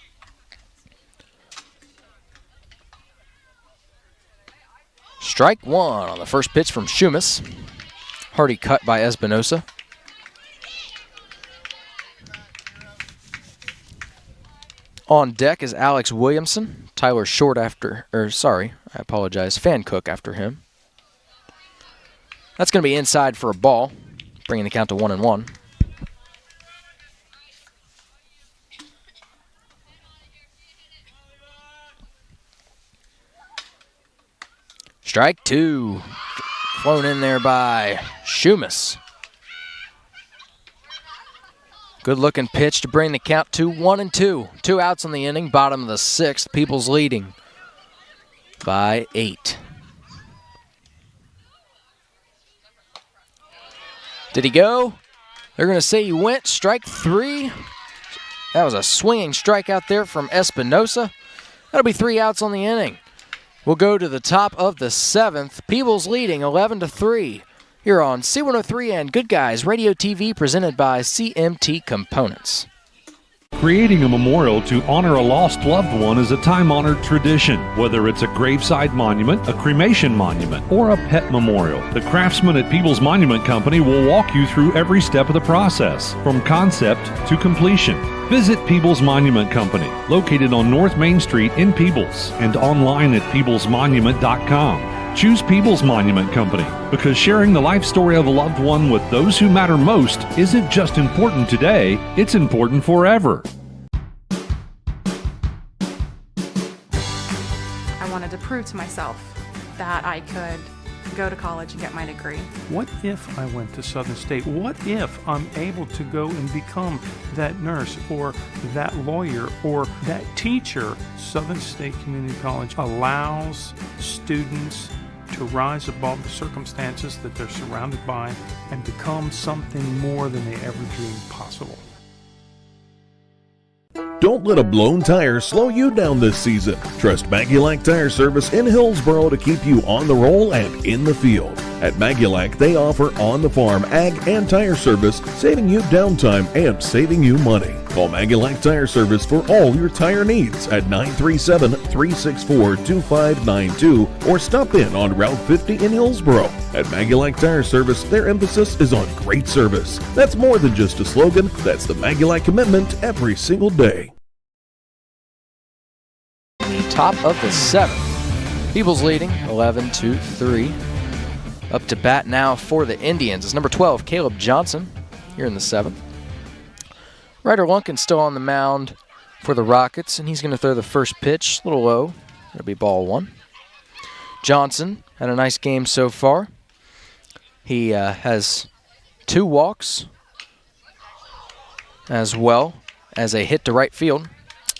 Strike one on the first pitch from Shumis. Hardy cut by Espinosa. On deck is Alex Williamson. Tyler Short Fancook after him. That's going to be inside for a ball, bringing the count to 1-1. Strike two. Flown in there by Shumis. Good looking pitch to bring the count to 1-2. 2 outs on the inning, bottom of the 6th. Peebles leading by 8. Did he go? They're going to say he went. Strike 3. That was a swinging strikeout there from Espinosa. That'll be 3 outs on the inning. We'll go to the top of the 7th. Peebles leading 11-3. Here on C103 and Good Guys Radio TV, presented by CMT Components. Creating a memorial to honor a lost loved one is a time-honored tradition. Whether it's a graveside monument, a cremation monument, or a pet memorial, the craftsmen at Peebles Monument Company will walk you through every step of the process, from concept to completion. Visit Peebles Monument Company, located on North Main Street in Peebles, and online at peeblesmonument.com. Choose Peebles Monument Company because sharing the life story of a loved one with those who matter most isn't just important today, it's important forever. I wanted to prove to myself that I could go to college and get my degree. What if I went to Southern State? What if I'm able to go and become that nurse or that lawyer or that teacher? Southern State Community College allows students to rise above the circumstances that they're surrounded by and become something more than they ever dreamed possible. Don't let a blown tire slow you down this season. Trust Magulac Tire Service in Hillsboro to keep you on the roll and in the field. At Magulac, they offer on-the-farm ag and tire service, saving you downtime and saving you money. Call Magulac Tire Service for all your tire needs at 937-364-2592 or stop in on Route 50 in Hillsboro. At Magulac Tire Service, their emphasis is on great service. That's more than just a slogan. That's the Magulac commitment every single day. Top of the 7th. Peebles leading 11-3. Up to bat now for the Indians is number 12, Caleb Johnson, here in the 7th. Ryder Lunkin still on the mound for the Rockets, and he's going to throw the first pitch a little low. It'll be ball 1. Johnson had a nice game so far. He has 2 walks as well as a hit to right field.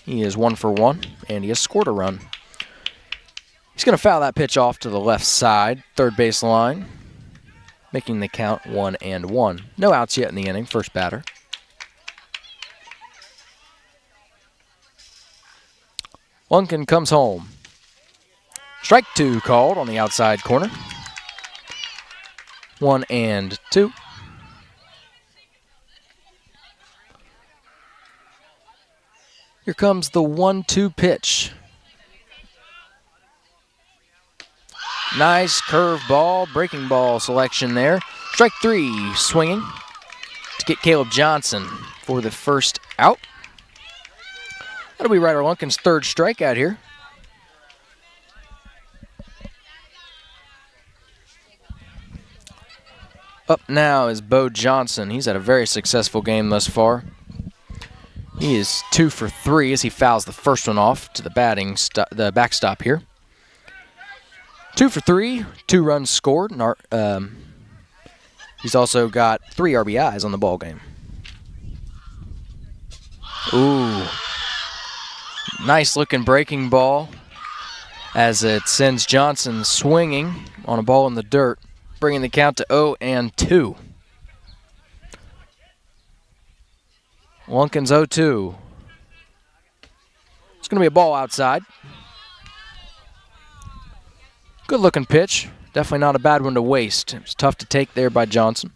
He is 1 for 1, and he has scored a run. He's going to foul that pitch off to the left side, third base line, making the count 1-1. No outs yet in the inning, first batter. Lunkin comes home. Strike 2 called on the outside corner. 1-2. Here comes the 1-2 pitch. Nice curve ball, breaking ball selection there. Strike 3 swinging to get Caleb Johnson for the first out. That'll be Ryder Lunkin's 3rd strikeout here. Up now is Bo Johnson. He's had a very successful game thus far. He is 2 for 3 as he fouls the first one off to the backstop here. 2 for 3, 2 runs scored. And he's also got 3 RBIs on the ball game. Ooh. Nice looking breaking ball as it sends Johnson swinging on a ball in the dirt, bringing the count to 0-2. Lunkin's 0-2. It's going to be a ball outside. Good looking pitch. Definitely not a bad one to waste. It was tough to take there by Johnson.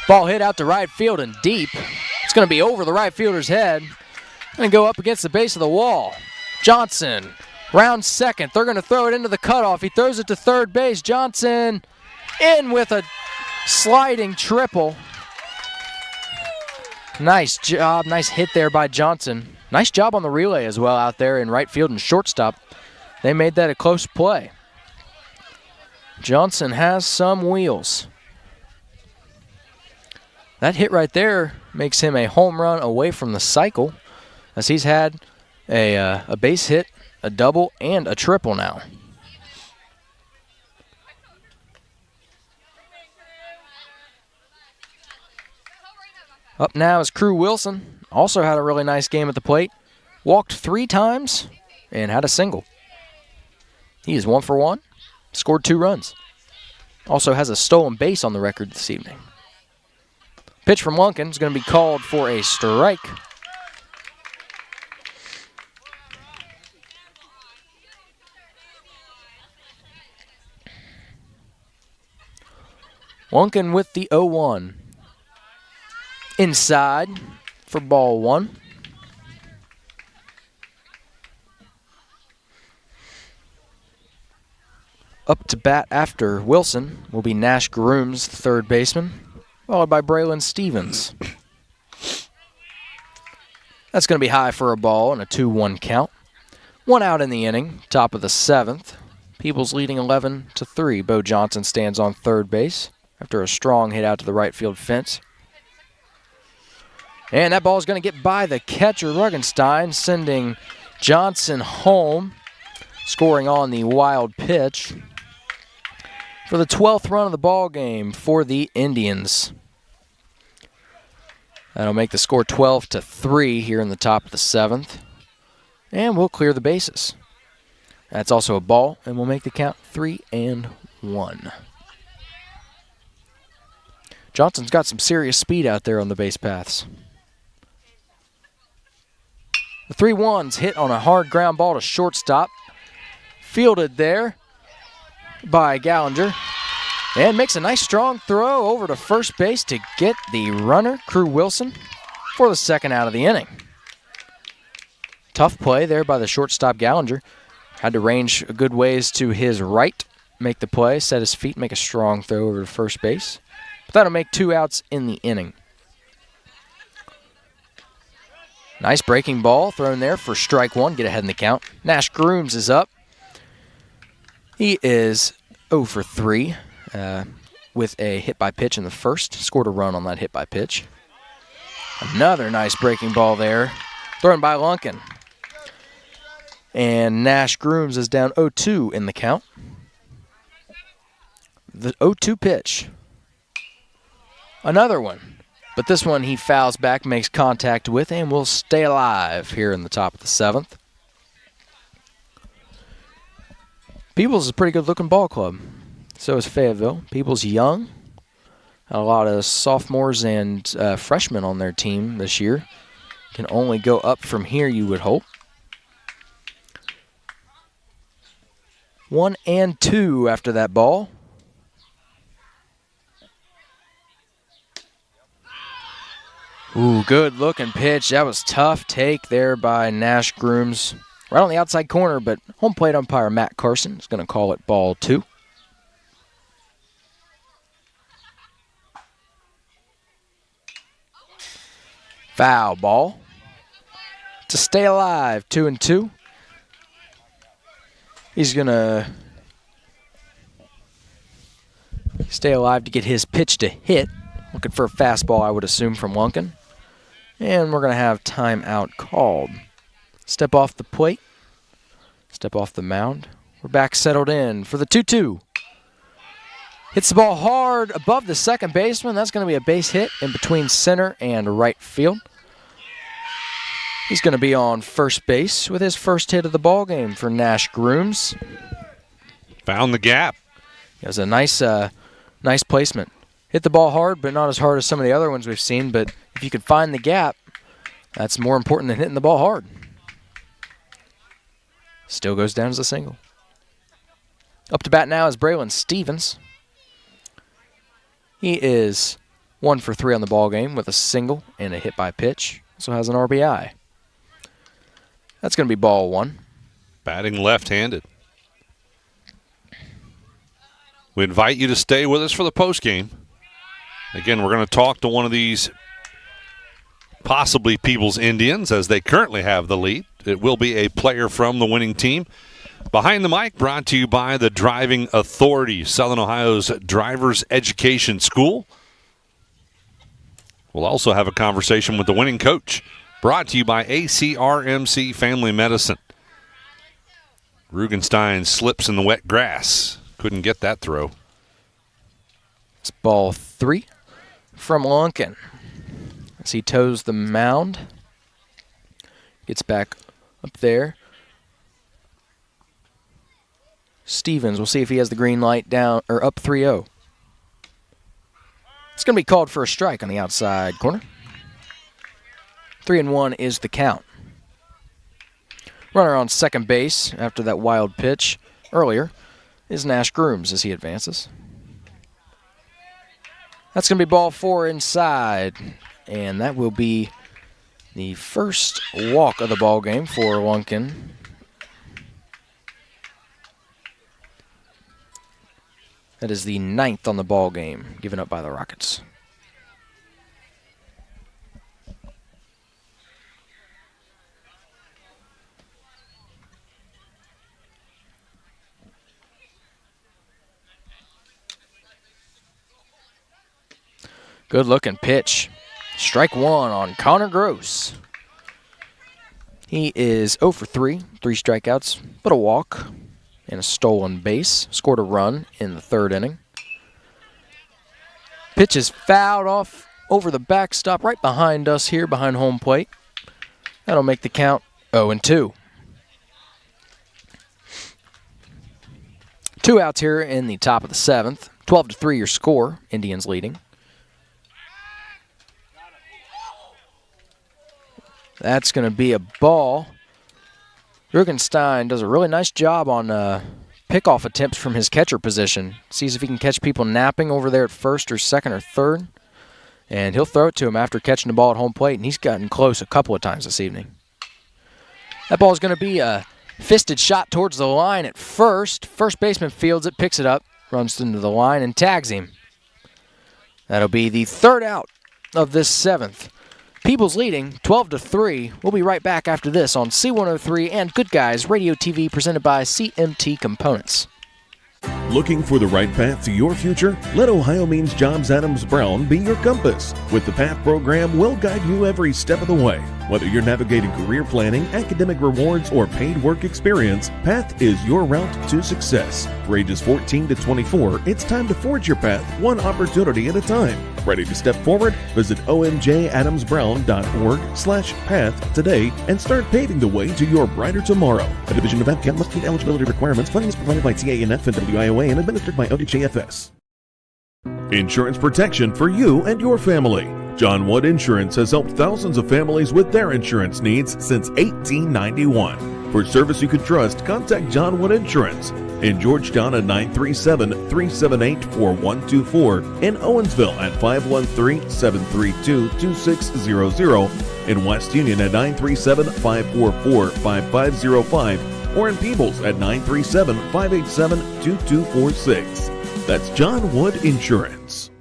Ball hit out to right field and deep. It's going to be over the right fielder's head and go up against the base of the wall. Johnson, round second. They're going to throw it into the cutoff. He throws it to third base. Johnson in with a sliding triple. Nice job. Nice hit there by Johnson. Nice job on the relay as well out there in right field and shortstop. They made that a close play. Johnson has some wheels. That hit right there makes him a home run away from the cycle, as he's had a base hit, a double, and a triple now. Up now is Crew Wilson. Also had a really nice game at the plate. Walked 3 times and had a single. He is 1 for 1, scored 2 runs. Also has a stolen base on the record this evening. Pitch from Lunkin is going to be called for a strike. Lunkin with the 0-1. Inside for ball 1. Up to bat after Wilson will be Nash Grooms, the third baseman, followed by Braylon Stevens. That's going to be high for a ball and a 2-1 count. 1 out in the inning, top of the 7th. Peebles leading 11-3. Bo Johnson stands on third base after a strong hit out to the right field fence. And that ball is going to get by the catcher, Rugenstein, sending Johnson home, scoring on the wild pitch for the 12th run of the ball game for the Indians. That'll make the score 12-3 here in the top of the 7th. And we'll clear the bases. That's also a ball, and we'll make the count 3-1. Johnson's got some serious speed out there on the base paths. The 3-1's hit on a hard ground ball to shortstop. Fielded there by Gallinger. And makes a nice strong throw over to first base to get the runner, Crew Wilson, for the 2nd out of the inning. Tough play there by the shortstop Gallinger. Had to range a good ways to his right, make the play, set his feet, make a strong throw over to first base. But that'll make 2 outs in the inning. Nice breaking ball thrown there for strike 1, get ahead in the count. Nash Grooms is up. He is 0 for 3 with a hit by pitch in the first. Scored a run on that hit by pitch. Another nice breaking ball there, thrown by Lunkin. And Nash Grooms is down 0-2 in the count. The 0-2 pitch. Another one. But this one he fouls back, makes contact with, and will stay alive here in the top of the 7th. Peebles is a pretty good-looking ball club. So is Fayetteville. Peebles young. A lot of sophomores and freshmen on their team this year. Can only go up from here, you would hope. 1-2 after that ball. Ooh, good looking pitch. That was tough take there by Nash Grooms. Right on the outside corner, but home plate umpire Matt Carson is going to call it ball 2. Foul ball. To stay alive, 2-2. He's going to stay alive to get his pitch to hit. Looking for a fastball, I would assume, from Lunkin. And we're going to have timeout called. Step off the plate. Step off the mound. We're back settled in for the 2-2. Hits the ball hard above the second baseman. That's going to be a base hit in between center and right field. He's going to be on first base with his first hit of the ball game for Nash Grooms. Found the gap. It was a nice placement. hit the ball hard, but not as hard as some of the other ones we've seen. But if you could find the gap, that's more important than hitting the ball hard. Still goes down as a single. Up to bat now is Braylon Stevens. He is 1 for 3 on the ball game with a single and a hit by pitch. Also has an RBI. That's going to be ball 1. Batting left-handed. We invite you to stay with us for the postgame. Again, we're going to talk to one of these possibly Peebles Indians as they currently have the lead. It will be a player from the winning team. Behind the mic, brought to you by the Driving Authority, Southern Ohio's driver's education school. We'll also have a conversation with the winning coach, brought to you by ACRMC Family Medicine. Rugenstein slips in the wet grass. Couldn't get that throw. It's ball 3 from Lunkin as he toes the mound. Gets back up there. Stevens, we'll see if he has the green light down or up 3-0. It's going to be called for a strike on the outside corner. 3-1 is the count. Runner on second base after that wild pitch earlier is Nash Grooms as he advances. That's going to be ball 4 inside, and that will be the first walk of the ball game for Lunkin. That is the 9th on the ball game, given up by the Rockets. Good looking pitch. Strike 1 on Connor Gross. He is 0 for 3, 3 strikeouts, but a walk and a stolen base. Scored a run in the 3rd inning. Pitch is fouled off over the backstop right behind us here, behind home plate. That'll make the count 0-2. 2 outs here in the top of the 7th. 12-3 your score. Indians leading. That's going to be a ball. Rugenstein does a really nice job on pickoff attempts from his catcher position. Sees if he can catch people napping over there at first or second or third. And he'll throw it to him after catching the ball at home plate, and he's gotten close a couple of times this evening. That ball is going to be a fisted shot towards the line at first. First baseman fields it, picks it up, runs into the line, and tags him. That'll be the 3rd out of this 7th. Peebles leading 12-3. We'll be right back after this on C103 and Good Guys Radio TV presented by CMT Components. Looking for the right path to your future? Let Ohio Means Jobs Adams Brown be your compass. With the PATH program, we'll guide you every step of the way. Whether you're navigating career planning, academic rewards, or paid work experience, PATH is your route to success. For ages 14 to 24, it's time to forge your path one opportunity at a time. Ready to step forward? Visit omjadamsbrown.org/path today and start paving the way to your brighter tomorrow. A division of APCAT must meet eligibility requirements. Funding is provided by TANF and WIOA and administered by ODJFS. Insurance protection for you and your family. John Wood Insurance has helped thousands of families with their insurance needs since 1891. For service you can trust, contact John Wood Insurance in Georgetown at 937-378-4124, in Owensville at 513-732-2600, in West Union at 937-544-5505, or in Peebles at 937-587-2246. That's John Wood Insurance.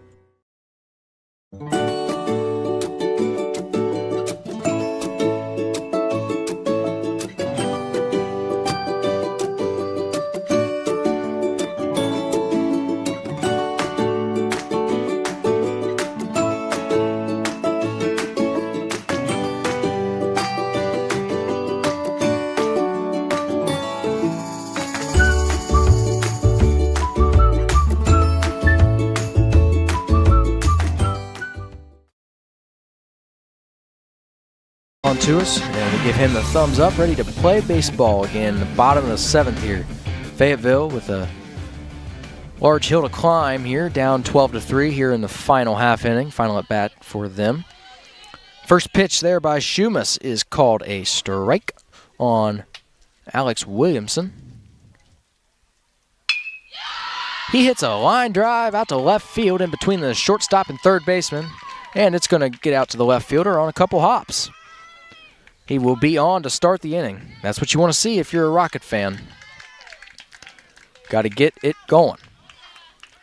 To us, and we give him the thumbs up, ready to play baseball again. The bottom of the 7th here. Fayetteville with a Large hill to climb here, down 12-3 here in the final half inning, final at bat for them. First pitch there by Shumas is called a strike on Alex Williamson. He hits a line drive out to left field in between the shortstop and third baseman, and it's going to get out to the left fielder on a couple hops. He will be on to start the inning. That's what you want to see if you're a Rocket fan. Got to get it going.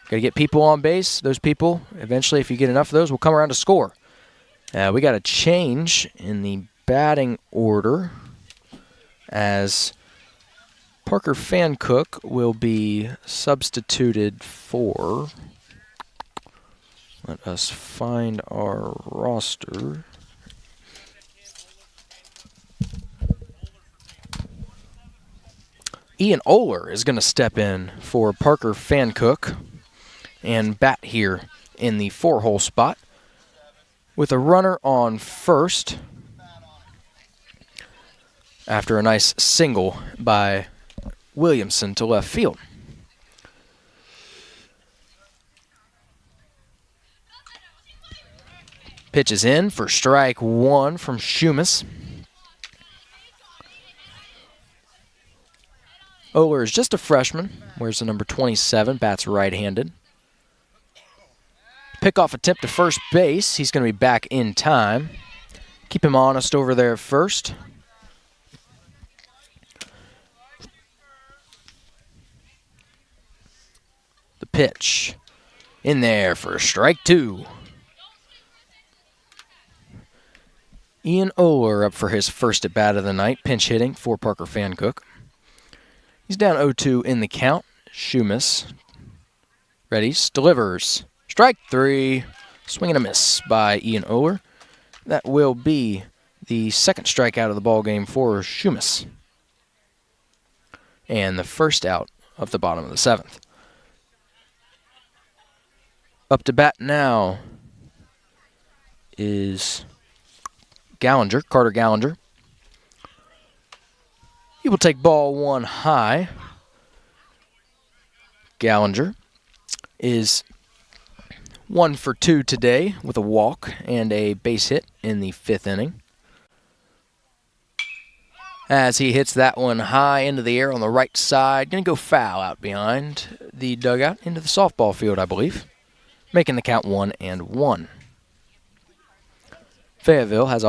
Got to get people on base. Those people, eventually, if you get enough of those, will come around to score. We got a change in the batting order as Parker Fancook will be substituted for, let us find our roster. Ian Oler is going to step in for Parker Fancook and bat here in the 4-hole spot with a runner on first after a nice single by Williamson to left field. Pitch is in for strike one from Shumas. Oler is just a freshman, wears the number 27, bats right-handed. Pickoff attempt to first base. He's going to be back in time. Keep him honest over there at first. The pitch in there for strike two. Ian Oler up for his first at bat of the night, pinch hitting for Parker Fancook. He's down 0-2 in the count. Shumas readies, delivers. Strike three. Swing and a miss by Ian Oler. That will be the second strikeout of the ball game for Shumas. And the first out of the bottom of the seventh. Up to bat now is Gallinger, Carter Gallinger. He will take ball one high. Gallinger is 1 for 2 today with a walk and a base hit in the 5th inning. As he hits that one high into the air on the right side, going to go foul out behind the dugout into the softball field, I believe, making the count 1-1. Fayetteville has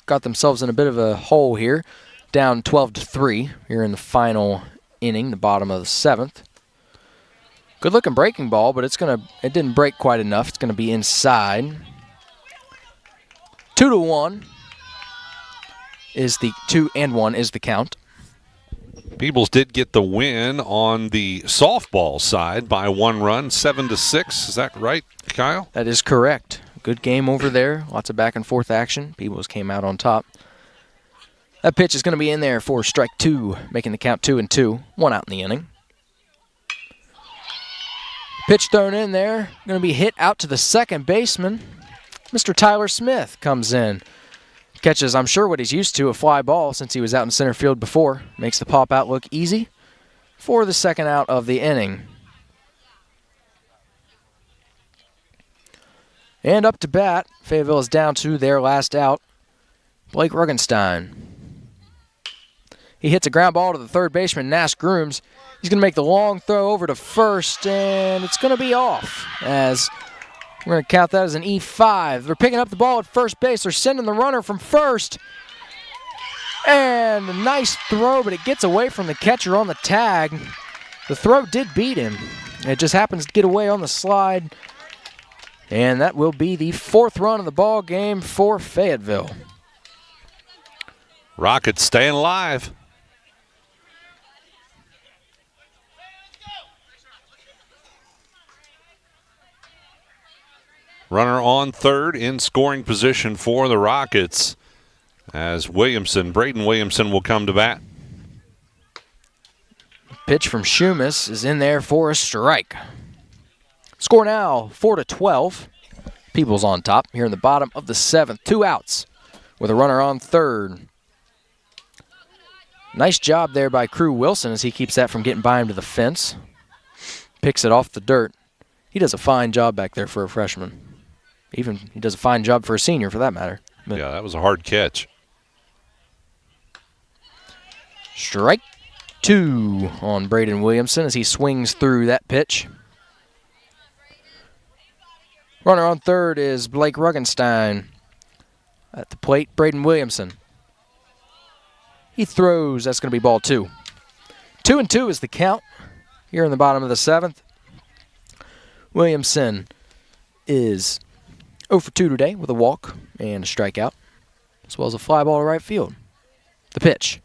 got themselves in a bit of a hole here, down 12-3 here in the final inning, the bottom of the 7th. Good-looking breaking ball, but it didn't break quite enough. It's going to be inside. 2-1 is the 2-1 is the count. Peebles did get the win on the softball side by 1 run, 7-6. Is that right, Kyle? That is correct. Good game over there. Lots of back and forth action. Peebles came out on top. That pitch is going to be in there for strike two, making the count 2-2. 1 out in the inning. Pitch thrown in there. Going to be hit out to the second baseman. Mr. Tyler Smith comes in. Catches, I'm sure, what he's used to, a fly ball since he was out in center field before. Makes the pop out look easy for the second out of the inning. And up to bat, Fayetteville is down to their last out. Blake Ruggenstein. He hits a ground ball to the third baseman, Nash Grooms. He's going to make the long throw over to first, and it's going to be off, as we're going to count that as an E5. They're picking up the ball at first base. They're sending the runner from first. And a nice throw, but it gets away from the catcher on the tag. The throw did beat him. It just happens to get away on the slide. And that will be the 4th run of the ball game for Fayetteville. Rockets staying alive. Runner on third in scoring position for the Rockets as Braden Williamson will come to bat. Pitch from Shumas is in there for a strike. Score now 4-12. Peebles on top here in the bottom of the 7th. 2 outs with a runner on third. Nice job there by Crew Wilson as he keeps that from getting by him to the fence. picks it off the dirt. He does a fine job back there for a freshman. Even he does a fine job for a senior, for that matter. But yeah, that was a hard catch. Strike 2 on Braden Williamson as he swings through that pitch. Runner on third is Blake Ruggenstein. At the plate, Braden Williamson. He throws. That's going to be ball 2. 2-2 is the count here in the bottom of the 7th. Williamson is 0 for 2 today with a walk and a strikeout, as well as a fly ball to right field. The pitch.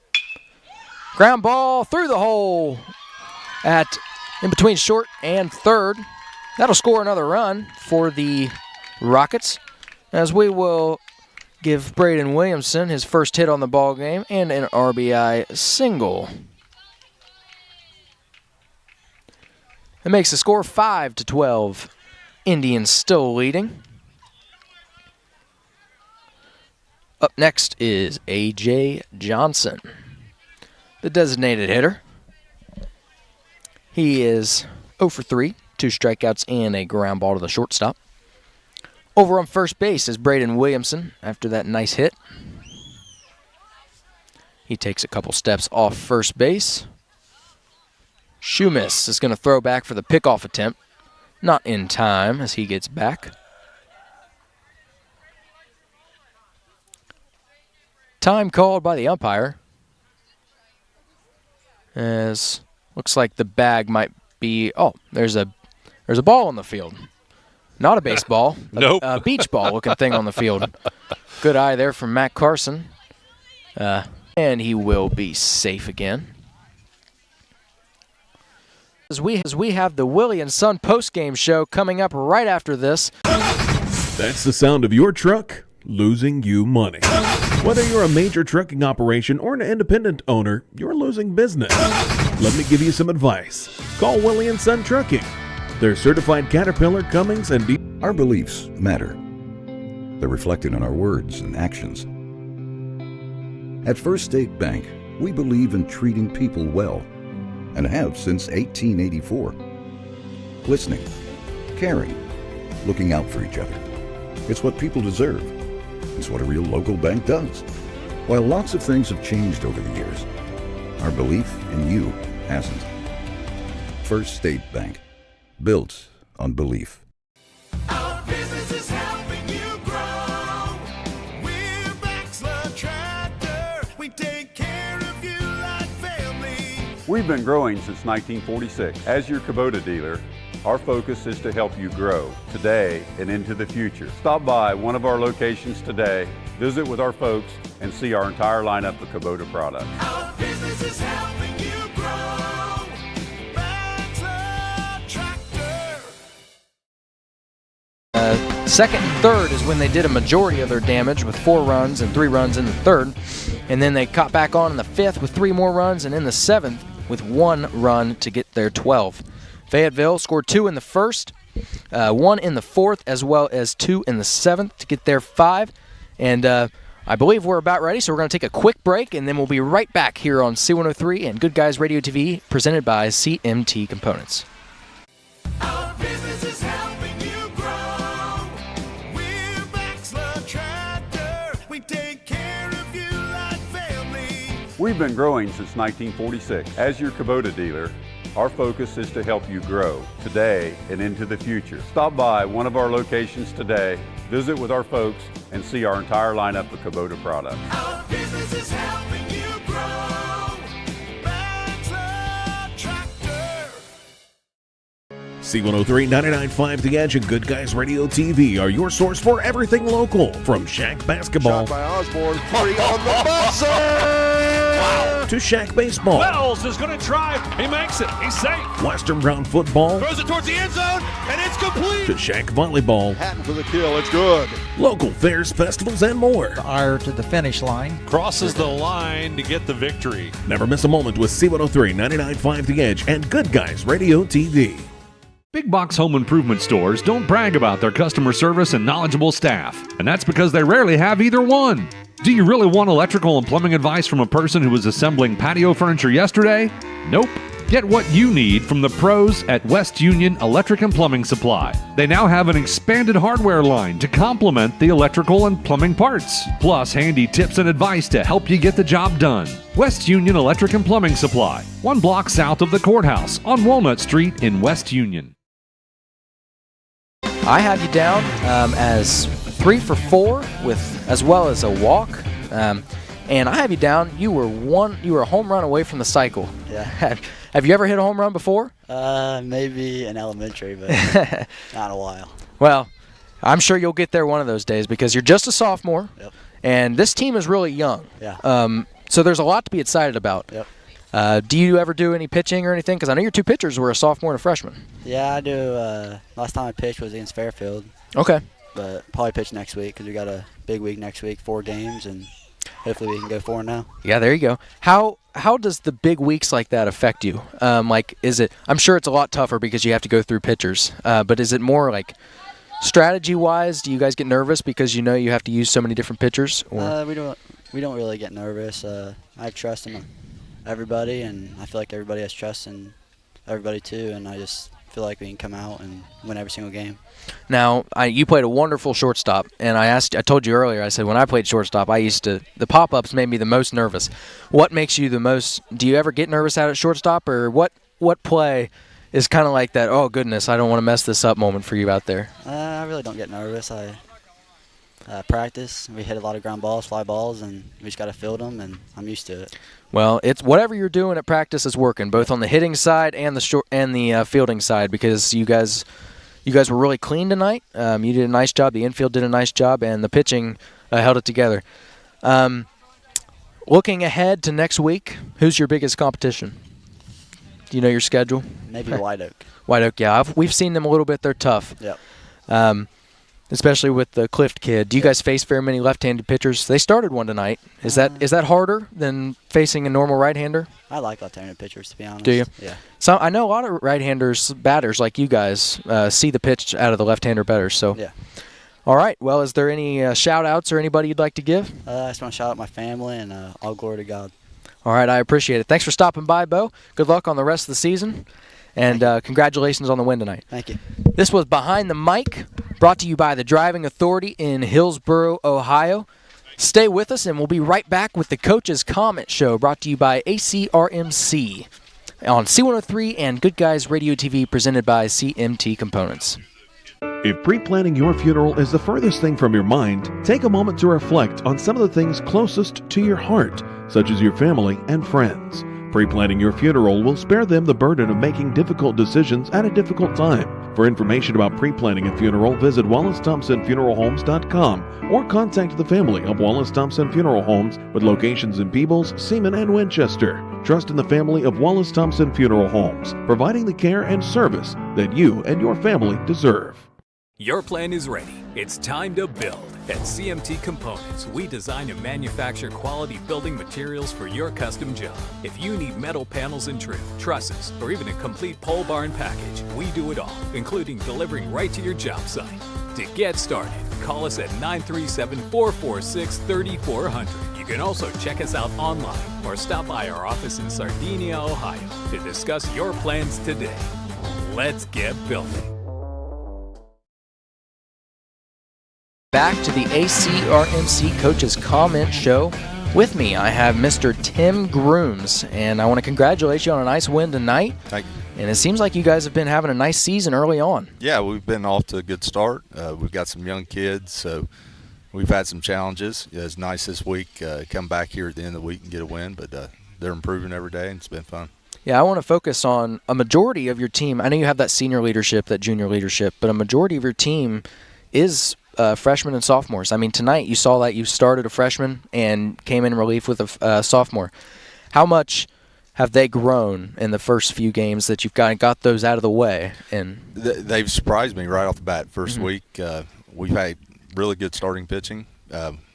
Ground ball through the hole in between short and third. That'll score another run for the Rockets, as we will give Braden Williamson his first hit on the ball game and an RBI single. It makes the score 5-12. Indians still leading. Up next is A.J. Johnson, the designated hitter. He is 0 for 3, 2 strikeouts and a ground ball to the shortstop. Over on first base is Braden Williamson after that nice hit. He takes a couple steps off first base. Shumis is going to throw back for the pickoff attempt. Not in time as he gets back. Time called by the umpire. As looks like the bag might be, there's a ball on the field. Not a baseball. Nope. A beach ball looking thing on the field. Good eye there from Matt Carson. And he will be safe again. As we have the Willie and Son post-game show coming up right after this. That's the sound of your truck losing you money. Whether you're a major trucking operation or an independent owner, you're losing business. Let me give you some advice. Call Willie and Son Trucking. They're certified Caterpillar, Cummins, and Our beliefs matter. They're reflected in our words and actions. At First State Bank, we believe in treating people well, and have since 1884. Listening, caring, looking out for each other. It's what people deserve. It's what a real local bank does. While lots of things have changed over the years, our belief in you hasn't. First State Bank, built on belief. Our business is helping you grow. We're Baxter Tractor. We take care of you like family. We've been growing since 1946. As your Kubota dealer, our focus is to help you grow today and into the future. Stop by one of our locations today, visit with our folks, and see our entire lineup of Kubota products. Our business is helping you grow. Baxter Tractor. Second and third is when they did a majority of their damage with 4 runs and 3 runs in the third. And then they caught back on in the 5th with 3 more runs, and in the 7th with 1 run to get their 12. Fayetteville scored 2 in the first, 1 in the 4th, as well as 2 in the 7th to get their 5. And I believe we're about ready, so we're going to take a quick break, and then we'll be right back here on C103 and Good Guys Radio TV, presented by CMT Components. Our business is helping you grow. We're Baxter Tractor. We take care of you like family. We've been growing since 1946. As your Kubota dealer, our focus is to help you grow today and into the future. Stop by one of our locations today, visit with our folks, and see our entire lineup of Kubota products. Our business is helping you grow. Baxter Tractor. C103, 99.5 The Edge, and Good Guys Radio TV are your source for everything local. From Shack Basketball Shot by Osborne, 3 on the buzzer! to Shack Baseball, Wells is going to drive. He makes it. He's safe. Western Brown Football, Throws it towards the end zone, and it's complete. to Shack Volleyball, Hatton for the kill, it's good. local fairs, festivals, and more. Ire to the finish line. Crosses the line to get the victory. Never miss a moment with C103, 99.5 The Edge, and Good Guys Radio TV. Big box home improvement stores don't brag about their customer service and knowledgeable staff, and that's because they rarely have either one. Do you really want electrical and plumbing advice from a person who was assembling patio furniture yesterday? Nope. Get what you need from the pros at West Union Electric and Plumbing Supply. They now have an expanded hardware line to complement the electrical and plumbing parts, plus handy tips and advice to help you get the job done. West Union Electric and Plumbing Supply, 1 block south of the courthouse on Walnut Street in West Union. I have you down as 3 for 4 with as well as a walk, and I have you down. You were a home run away from the cycle. Yeah. Have you ever hit a home run before? Maybe in elementary, but not in a while. Well, I'm sure you'll get there one of those days because you're just a sophomore, Yep. and this team is really young. Yeah. So there's a lot to be excited about. Yep. Do you ever do any pitching or anything? Because I know your 2 pitchers were a sophomore and a freshman. Yeah, I do. Last time I pitched was against Fayetteville. Okay. But probably pitch next week because we got a big week next week, 4 games, and hopefully we can go 4-0. Yeah, there you go. How does the big weeks like that affect you? Is it? I'm sure it's a lot tougher because you have to go through pitchers. But is it more like strategy-wise? Do you guys get nervous because you know you have to use so many different pitchers? Or? We don't really get nervous. I have trust in everybody, and I feel like everybody has trust in everybody too. And I just feel like we can come out and win every single game. Now, you played a wonderful shortstop, and I told you earlier, I said when I played shortstop, the pop-ups made me the most nervous. What makes you the most, do you ever get nervous out at shortstop, or what play is kind of like that, oh goodness, I don't want to mess this up moment for you out there? I really don't get nervous. I practice. We hit a lot of ground balls, fly balls, and we just got to field them, and I'm used to it. Well, it's whatever you're doing at practice is working, both on the hitting side and the fielding side, because you guys were really clean tonight. You did a nice job. The infield did a nice job, and the pitching held it together. Looking ahead to next week, who's your biggest competition? Do you know your schedule? Maybe White Oak. White Oak, yeah. We've seen them a little bit. They're tough. Yep. Especially with the Clift kid. Do you guys face very many left-handed pitchers? They started one tonight. Is that harder than facing a normal right-hander? I like left-handed pitchers, to be honest. Do you? Yeah. So I know a lot of right-handers, batters like you guys, see the pitch out of the left-hander better. So. Yeah. All right. Well, is there any shout-outs or anybody you'd like to give? I just want to shout out my family and all glory to God. All right. I appreciate it. Thanks for stopping by, Bo. Good luck on the rest of the season. And congratulations on the win tonight. Thank you. This was Behind the Mic, brought to you by the Driving Authority in Hillsboro, Ohio. Stay with us, and we'll be right back with the Coach's Comment Show, brought to you by ACRMC on C103 and Good Guys Radio TV, presented by CMT Components. If pre-planning your funeral is the furthest thing from your mind, take a moment to reflect on some of the things closest to your heart, such as your family and friends. Pre-planning your funeral will spare them the burden of making difficult decisions at a difficult time. For information about pre-planning a funeral, visit WallaceThompsonFuneralHomes.com or contact the family of Wallace Thompson Funeral Homes with locations in Peebles, Seaman, and Winchester. Trust in the family of Wallace Thompson Funeral Homes, providing the care and service that you and your family deserve. Your plan is ready. It's time to build. At CMT Components, we design and manufacture quality building materials for your custom job. If you need metal panels and trim, trusses, or even a complete pole barn package, we do it all, including delivering right to your job site. To get started, call us at 937-446-3400. You can also check us out online or stop by our office in Sardinia, Ohio to discuss your plans today. Let's get building. Back to the ACRMC Coach's Comment Show. With me, I have Mr. Tim Grooms, and I want to congratulate you on a nice win tonight. Thank you. And it seems like you guys have been having a nice season early on. Yeah, we've been off to a good start. We've got some young kids, so we've had some challenges. It's nice this week come back here at the end of the week and get a win, but they're improving every day, and it's been fun. Yeah, I want to focus on a majority of your team. I know you have that senior leadership, that junior leadership, but a majority of your team is freshmen and sophomores. I mean, tonight you saw that you started a freshman and came in relief with a sophomore. How much have they grown in the first few games that you've got those out of the way? And they've surprised me right off the bat. First week, we've had really good starting pitching.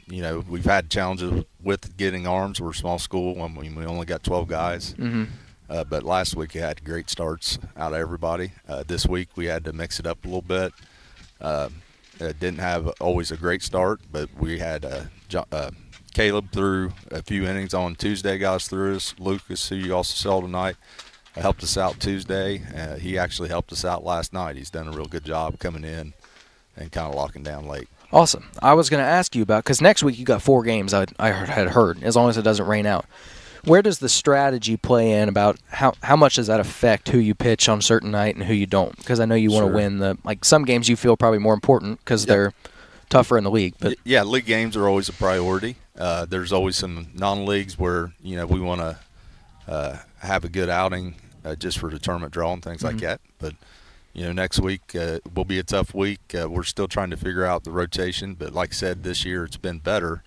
We've had challenges with getting arms. We're a small school. We only got 12 guys. But last week we had great starts out of everybody. This week we had to mix it up a little bit. Didn't have always a great start, but we had Caleb threw a few innings on Tuesday, got us through us. Lucas, who you also saw tonight, helped us out Tuesday. He actually helped us out last night. He's done a real good job coming in and kind of locking down late. Awesome. I was going to ask you about, because next week you got 4 games, I had heard, as long as it doesn't rain out. Where does the strategy play in about how much does that affect who you pitch on a certain night and who you don't? Because I know you want to win some games you feel probably more important because they're tougher in the league. But yeah, league games are always a priority. There's always some non-leagues where, we want to have a good outing just for the tournament draw and things like that. But, next week will be a tough week. We're still trying to figure out the rotation. But like I said, this year it's been better.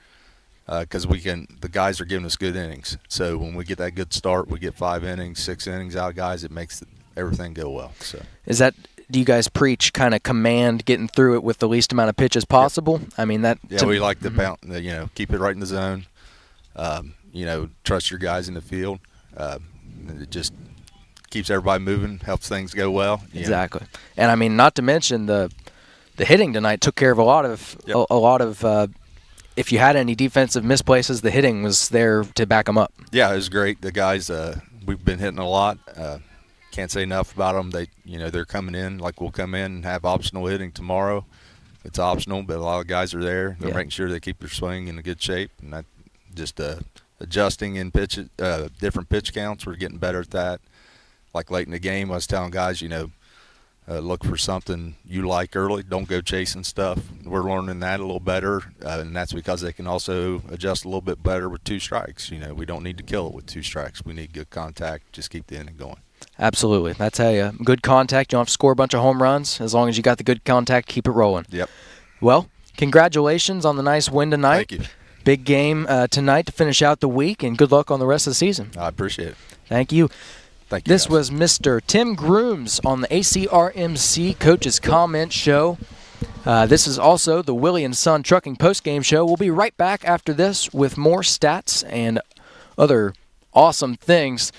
Because the guys are giving us good innings. So when we get that good start, we get 5 innings, 6 innings out of guys, it makes everything go well. So do you guys preach kind of command getting through it with the least amount of pitches possible? Yep. I mean that. Yeah, we like to keep it right in the zone. Trust your guys in the field. It just keeps everybody moving, helps things go well. Exactly, and I mean not to mention the hitting tonight took care of a lot of. If you had any defensive misplaces, the hitting was there to back them up. Yeah, it was great. The guys, we've been hitting a lot. Can't say enough about them. They're coming in like we'll come in and have optional hitting tomorrow. It's optional, but a lot of guys are there. They're making sure they keep their swing in a good shape, and that just adjusting in pitches, different pitch counts. We're getting better at that. Like late in the game, I was telling guys, look for something you like early. Don't go chasing stuff. We're learning that a little better, and that's because they can also adjust a little bit better with 2 strikes. We don't need to kill it with 2 strikes. We need good contact. Just keep the inning going. Absolutely. That's how good contact. You don't have to score a bunch of home runs. As long as you got the good contact, keep it rolling. Yep. Well, congratulations on the nice win tonight. Thank you. Big game tonight to finish out the week, and good luck on the rest of the season. I appreciate it. Thank you. Thank you. This was Mr. Tim Grooms on the ACRMC Coaches Comment Show. This is also the Willie and Son Trucking Postgame Show. We'll be right back after this with more stats and other awesome things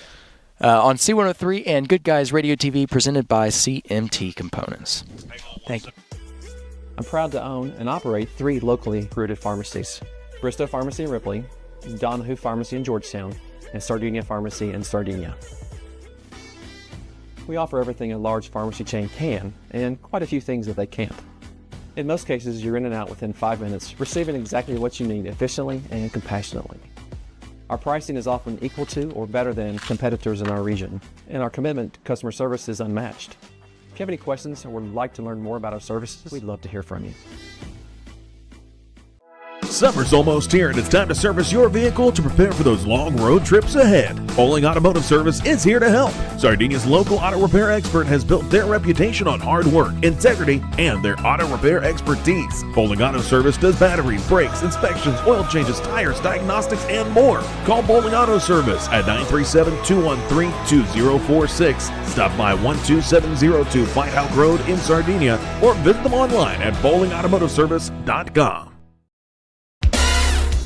on C103 and Good Guys Radio TV, presented by CMT Components. Thank you. I'm proud to own and operate 3 locally rooted pharmacies: Bristow Pharmacy in Ripley, Donahue Pharmacy in Georgetown, and Sardinia Pharmacy in Sardinia. We offer everything a large pharmacy chain can, and quite a few things that they can't. In most cases, you're in and out within 5 minutes, receiving exactly what you need efficiently and compassionately. Our pricing is often equal to or better than competitors in our region, and our commitment to customer service is unmatched. If you have any questions or would like to learn more about our services, we'd love to hear from you. Summer's almost here and it's time to service your vehicle to prepare for those long road trips ahead. Bowling Automotive Service is here to help. Sardinia's local auto repair expert has built their reputation on hard work, integrity, and their auto repair expertise. Bowling Auto Service does batteries, brakes, inspections, oil changes, tires, diagnostics, and more. Call Bowling Auto Service at 937-213-2046. Stop by 12702 Fight House Road in Sardinia or visit them online at bowlingautomotiveservice.com.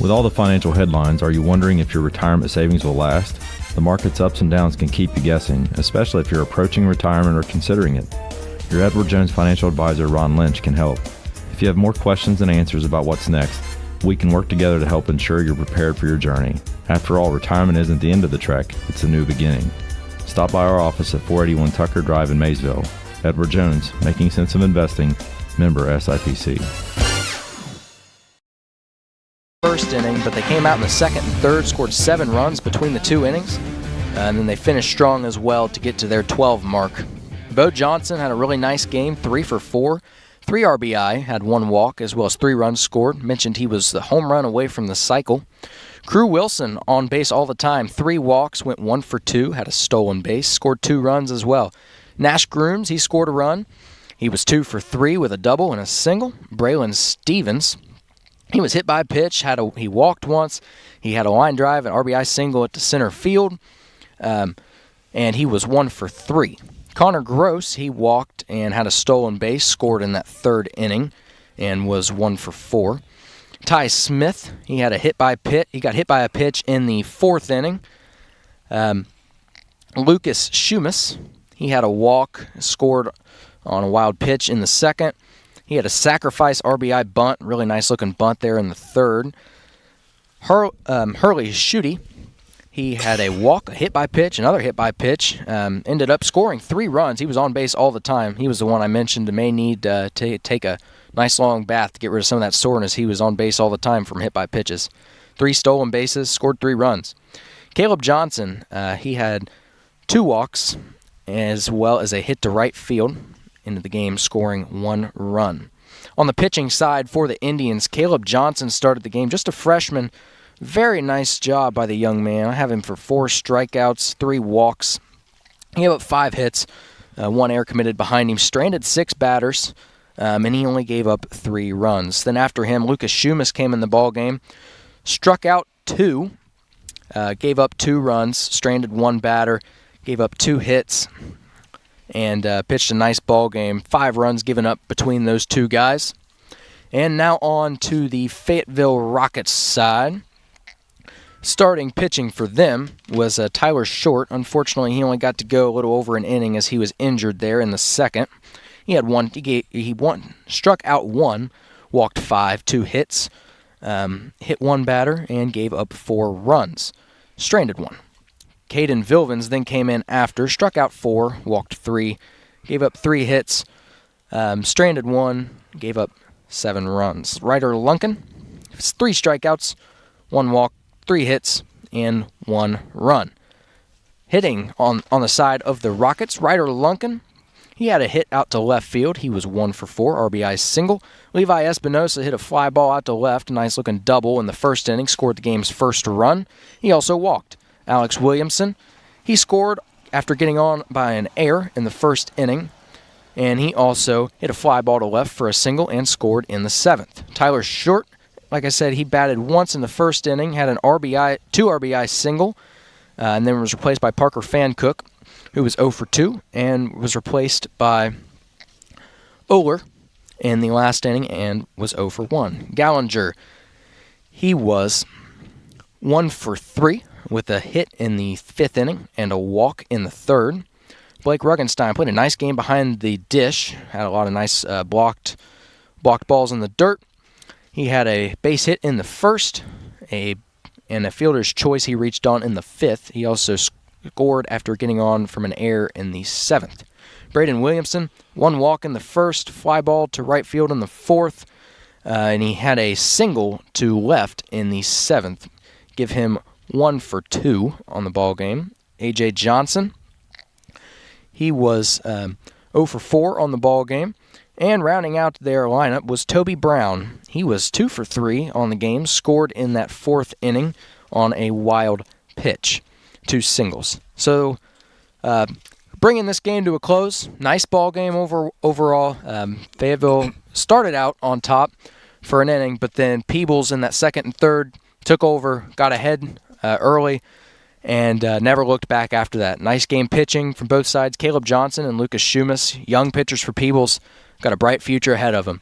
With all the financial headlines, are you wondering if your retirement savings will last? The market's ups and downs can keep you guessing, especially if you're approaching retirement or considering it. Your Edward Jones financial advisor, Ron Lynch, can help. If you have more questions than answers about what's next, we can work together to help ensure you're prepared for your journey. After all, retirement isn't the end of the trek, it's a new beginning. Stop by our office at 481 Tucker Drive in Maysville. Edward Jones, making sense of investing, member SIPC. First inning, but they came out in the second and third, scored 7 runs between the 2 innings, and then they finished strong as well to get to their 12 mark. Bo Johnson had a really nice game, 3 for 4, 3 RBI, had 1 walk, as well as 3 runs scored. Mentioned he was the home run away from the cycle. Crew Wilson on base all the time, 3 walks, went 1 for 2, had a stolen base, scored 2 runs as well. Nash Grooms, he scored a run. He was 2 for 3 with a double and a single. Braylon Stevens, he was hit by a pitch. He walked once. He had a line drive, an RBI single at the center field, and he was 1 for 3. Connor Gross, he walked and had a stolen base, scored in that 3rd inning, and was 1 for 4. Ty Smith, he got hit by a pitch in the 4th inning. Lucas Schumas, he had a walk, scored on a wild pitch in the 2nd. He had a sacrifice RBI bunt, really nice-looking bunt there in the 3rd. Hurley Schutte, He had a walk, a hit by pitch, another hit by pitch. Ended up scoring 3 runs. He was on base all the time. He was the one I mentioned that may need to take a nice long bath to get rid of some of that soreness. He was on base all the time from hit by pitches. 3 stolen bases, scored 3 runs. Caleb Johnson, he had 2 walks as well as a hit to right field into the game, scoring 1 run. On the pitching side for the Indians, Caleb Johnson started the game, just a freshman. Very nice job by the young man. I have him for 4 strikeouts, 3 walks. He gave up 5 hits, 1 error committed behind him, stranded 6 batters, and he only gave up 3 runs. Then after him, Lucas Schumas came in the ball game, struck out 2, gave up 2 runs, stranded 1 batter, gave up 2 hits, and pitched a nice ball game. 5 runs given up between those 2 guys. And now on to the Fayetteville Rockets side. Starting pitching for them was Tyler Short. Unfortunately, he only got to go a little over an inning as he was injured there in the second. He had struck out 1, walked 5, 2 hits, hit 1 batter, and gave up 4 runs. Stranded 1. Caden Vilvins then came in after, struck out 4, walked 3, gave up 3 hits, stranded 1, gave up 7 runs. Ryder Lunkin, 3 strikeouts, 1 walk, 3 hits, and 1 run. Hitting on the side of the Rockets, Ryder Lunkin, he had a hit out to left field. He was 1 for 4, RBI single. Levi Espinosa hit a fly ball out to left, a nice-looking double in the first inning, scored the game's first run. He also walked. Alex Williamson, he scored after getting on by an error in the first inning, and he also hit a fly ball to left for a single and scored in the 7th. Tyler Short, like I said, he batted once in the first inning, had an 2 RBI single, and then was replaced by Parker Fancook, who was 0 for 2, and was replaced by Oler in the last inning and was 0 for 1. Gallinger, he was 1 for 3 with a hit in the 5th inning and a walk in the 3rd. Blake Ruggenstein played a nice game behind the dish, had a lot of nice blocked balls in the dirt. He had a base hit in the 1st, and a fielder's choice he reached on in the 5th. He also scored after getting on from an error in the 7th. Braden Williamson, 1 walk in the 1st, fly ball to right field in the 4th, and he had a single to left in the 7th. Give him 1 for 2 on the ball game. A.J. Johnson, he was 0 for 4 on the ball game. And rounding out their lineup was Toby Brown. He was 2 for 3 on the game, scored in that 4th inning on a wild pitch. 2 singles. So, bringing this game to a close, nice ball game overall. Fayetteville started out on top for an inning, but then Peebles in that 2nd and 3rd took over, got ahead early, and never looked back after that. Nice game pitching from both sides. Caleb Johnson and Lucas Schumas, young pitchers for Peebles, got a bright future ahead of them.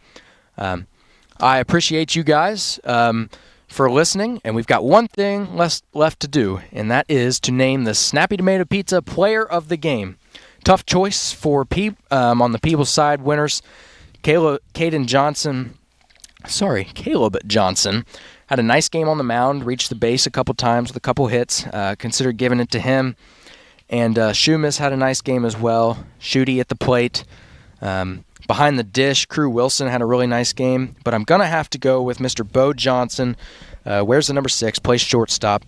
I appreciate you guys for listening, and we've got one thing left to do, and that is to name the Snappy Tomato Pizza Player of the Game. Tough choice for on the Peebles side. Winners, Caleb Johnson had a nice game on the mound, reached the base a couple times with a couple hits, considered giving it to him. And Schumas had a nice game as well. Shooty at the plate. Behind the dish, Crew Wilson had a really nice game. But I'm going to have to go with Mr. Bo Johnson. Wears the number 6, plays shortstop.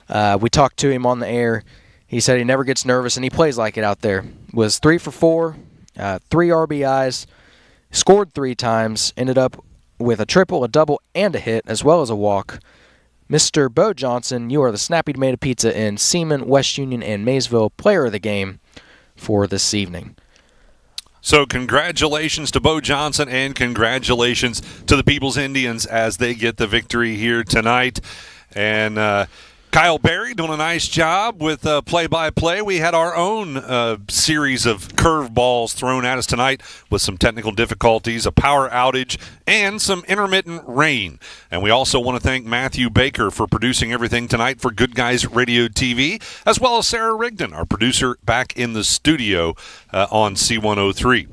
We talked to him on the air. He said he never gets nervous, and he plays like it out there. Was 3 for 4, 3 RBIs, scored 3 times, ended up with a triple, a double, and a hit, as well as a walk. Mr. Bo Johnson, you are the Snappy Tomato Pizza in Seaman, West Union, and Maysville Player of the Game for this evening. So congratulations to Bo Johnson, and congratulations to the Peebles Indians as they get the victory here tonight. And Kyle Berry doing a nice job with play-by-play. We had our own series of curveballs thrown at us tonight with some technical difficulties, a power outage, and some intermittent rain. And we also want to thank Matthew Baker for producing everything tonight for Good Guys Radio TV, as well as Sarah Rigdon, our producer, back in the studio on C103.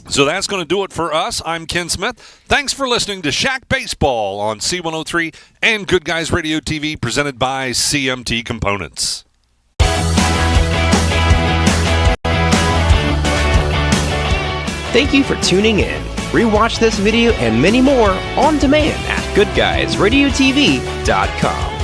So that's going to do it for us. I'm Ken Smith. Thanks for listening to Shack Baseball on C103 and Good Guys Radio TV, presented by CMT Components. Thank you for tuning in. Rewatch this video and many more on demand at goodguysradiotv.com.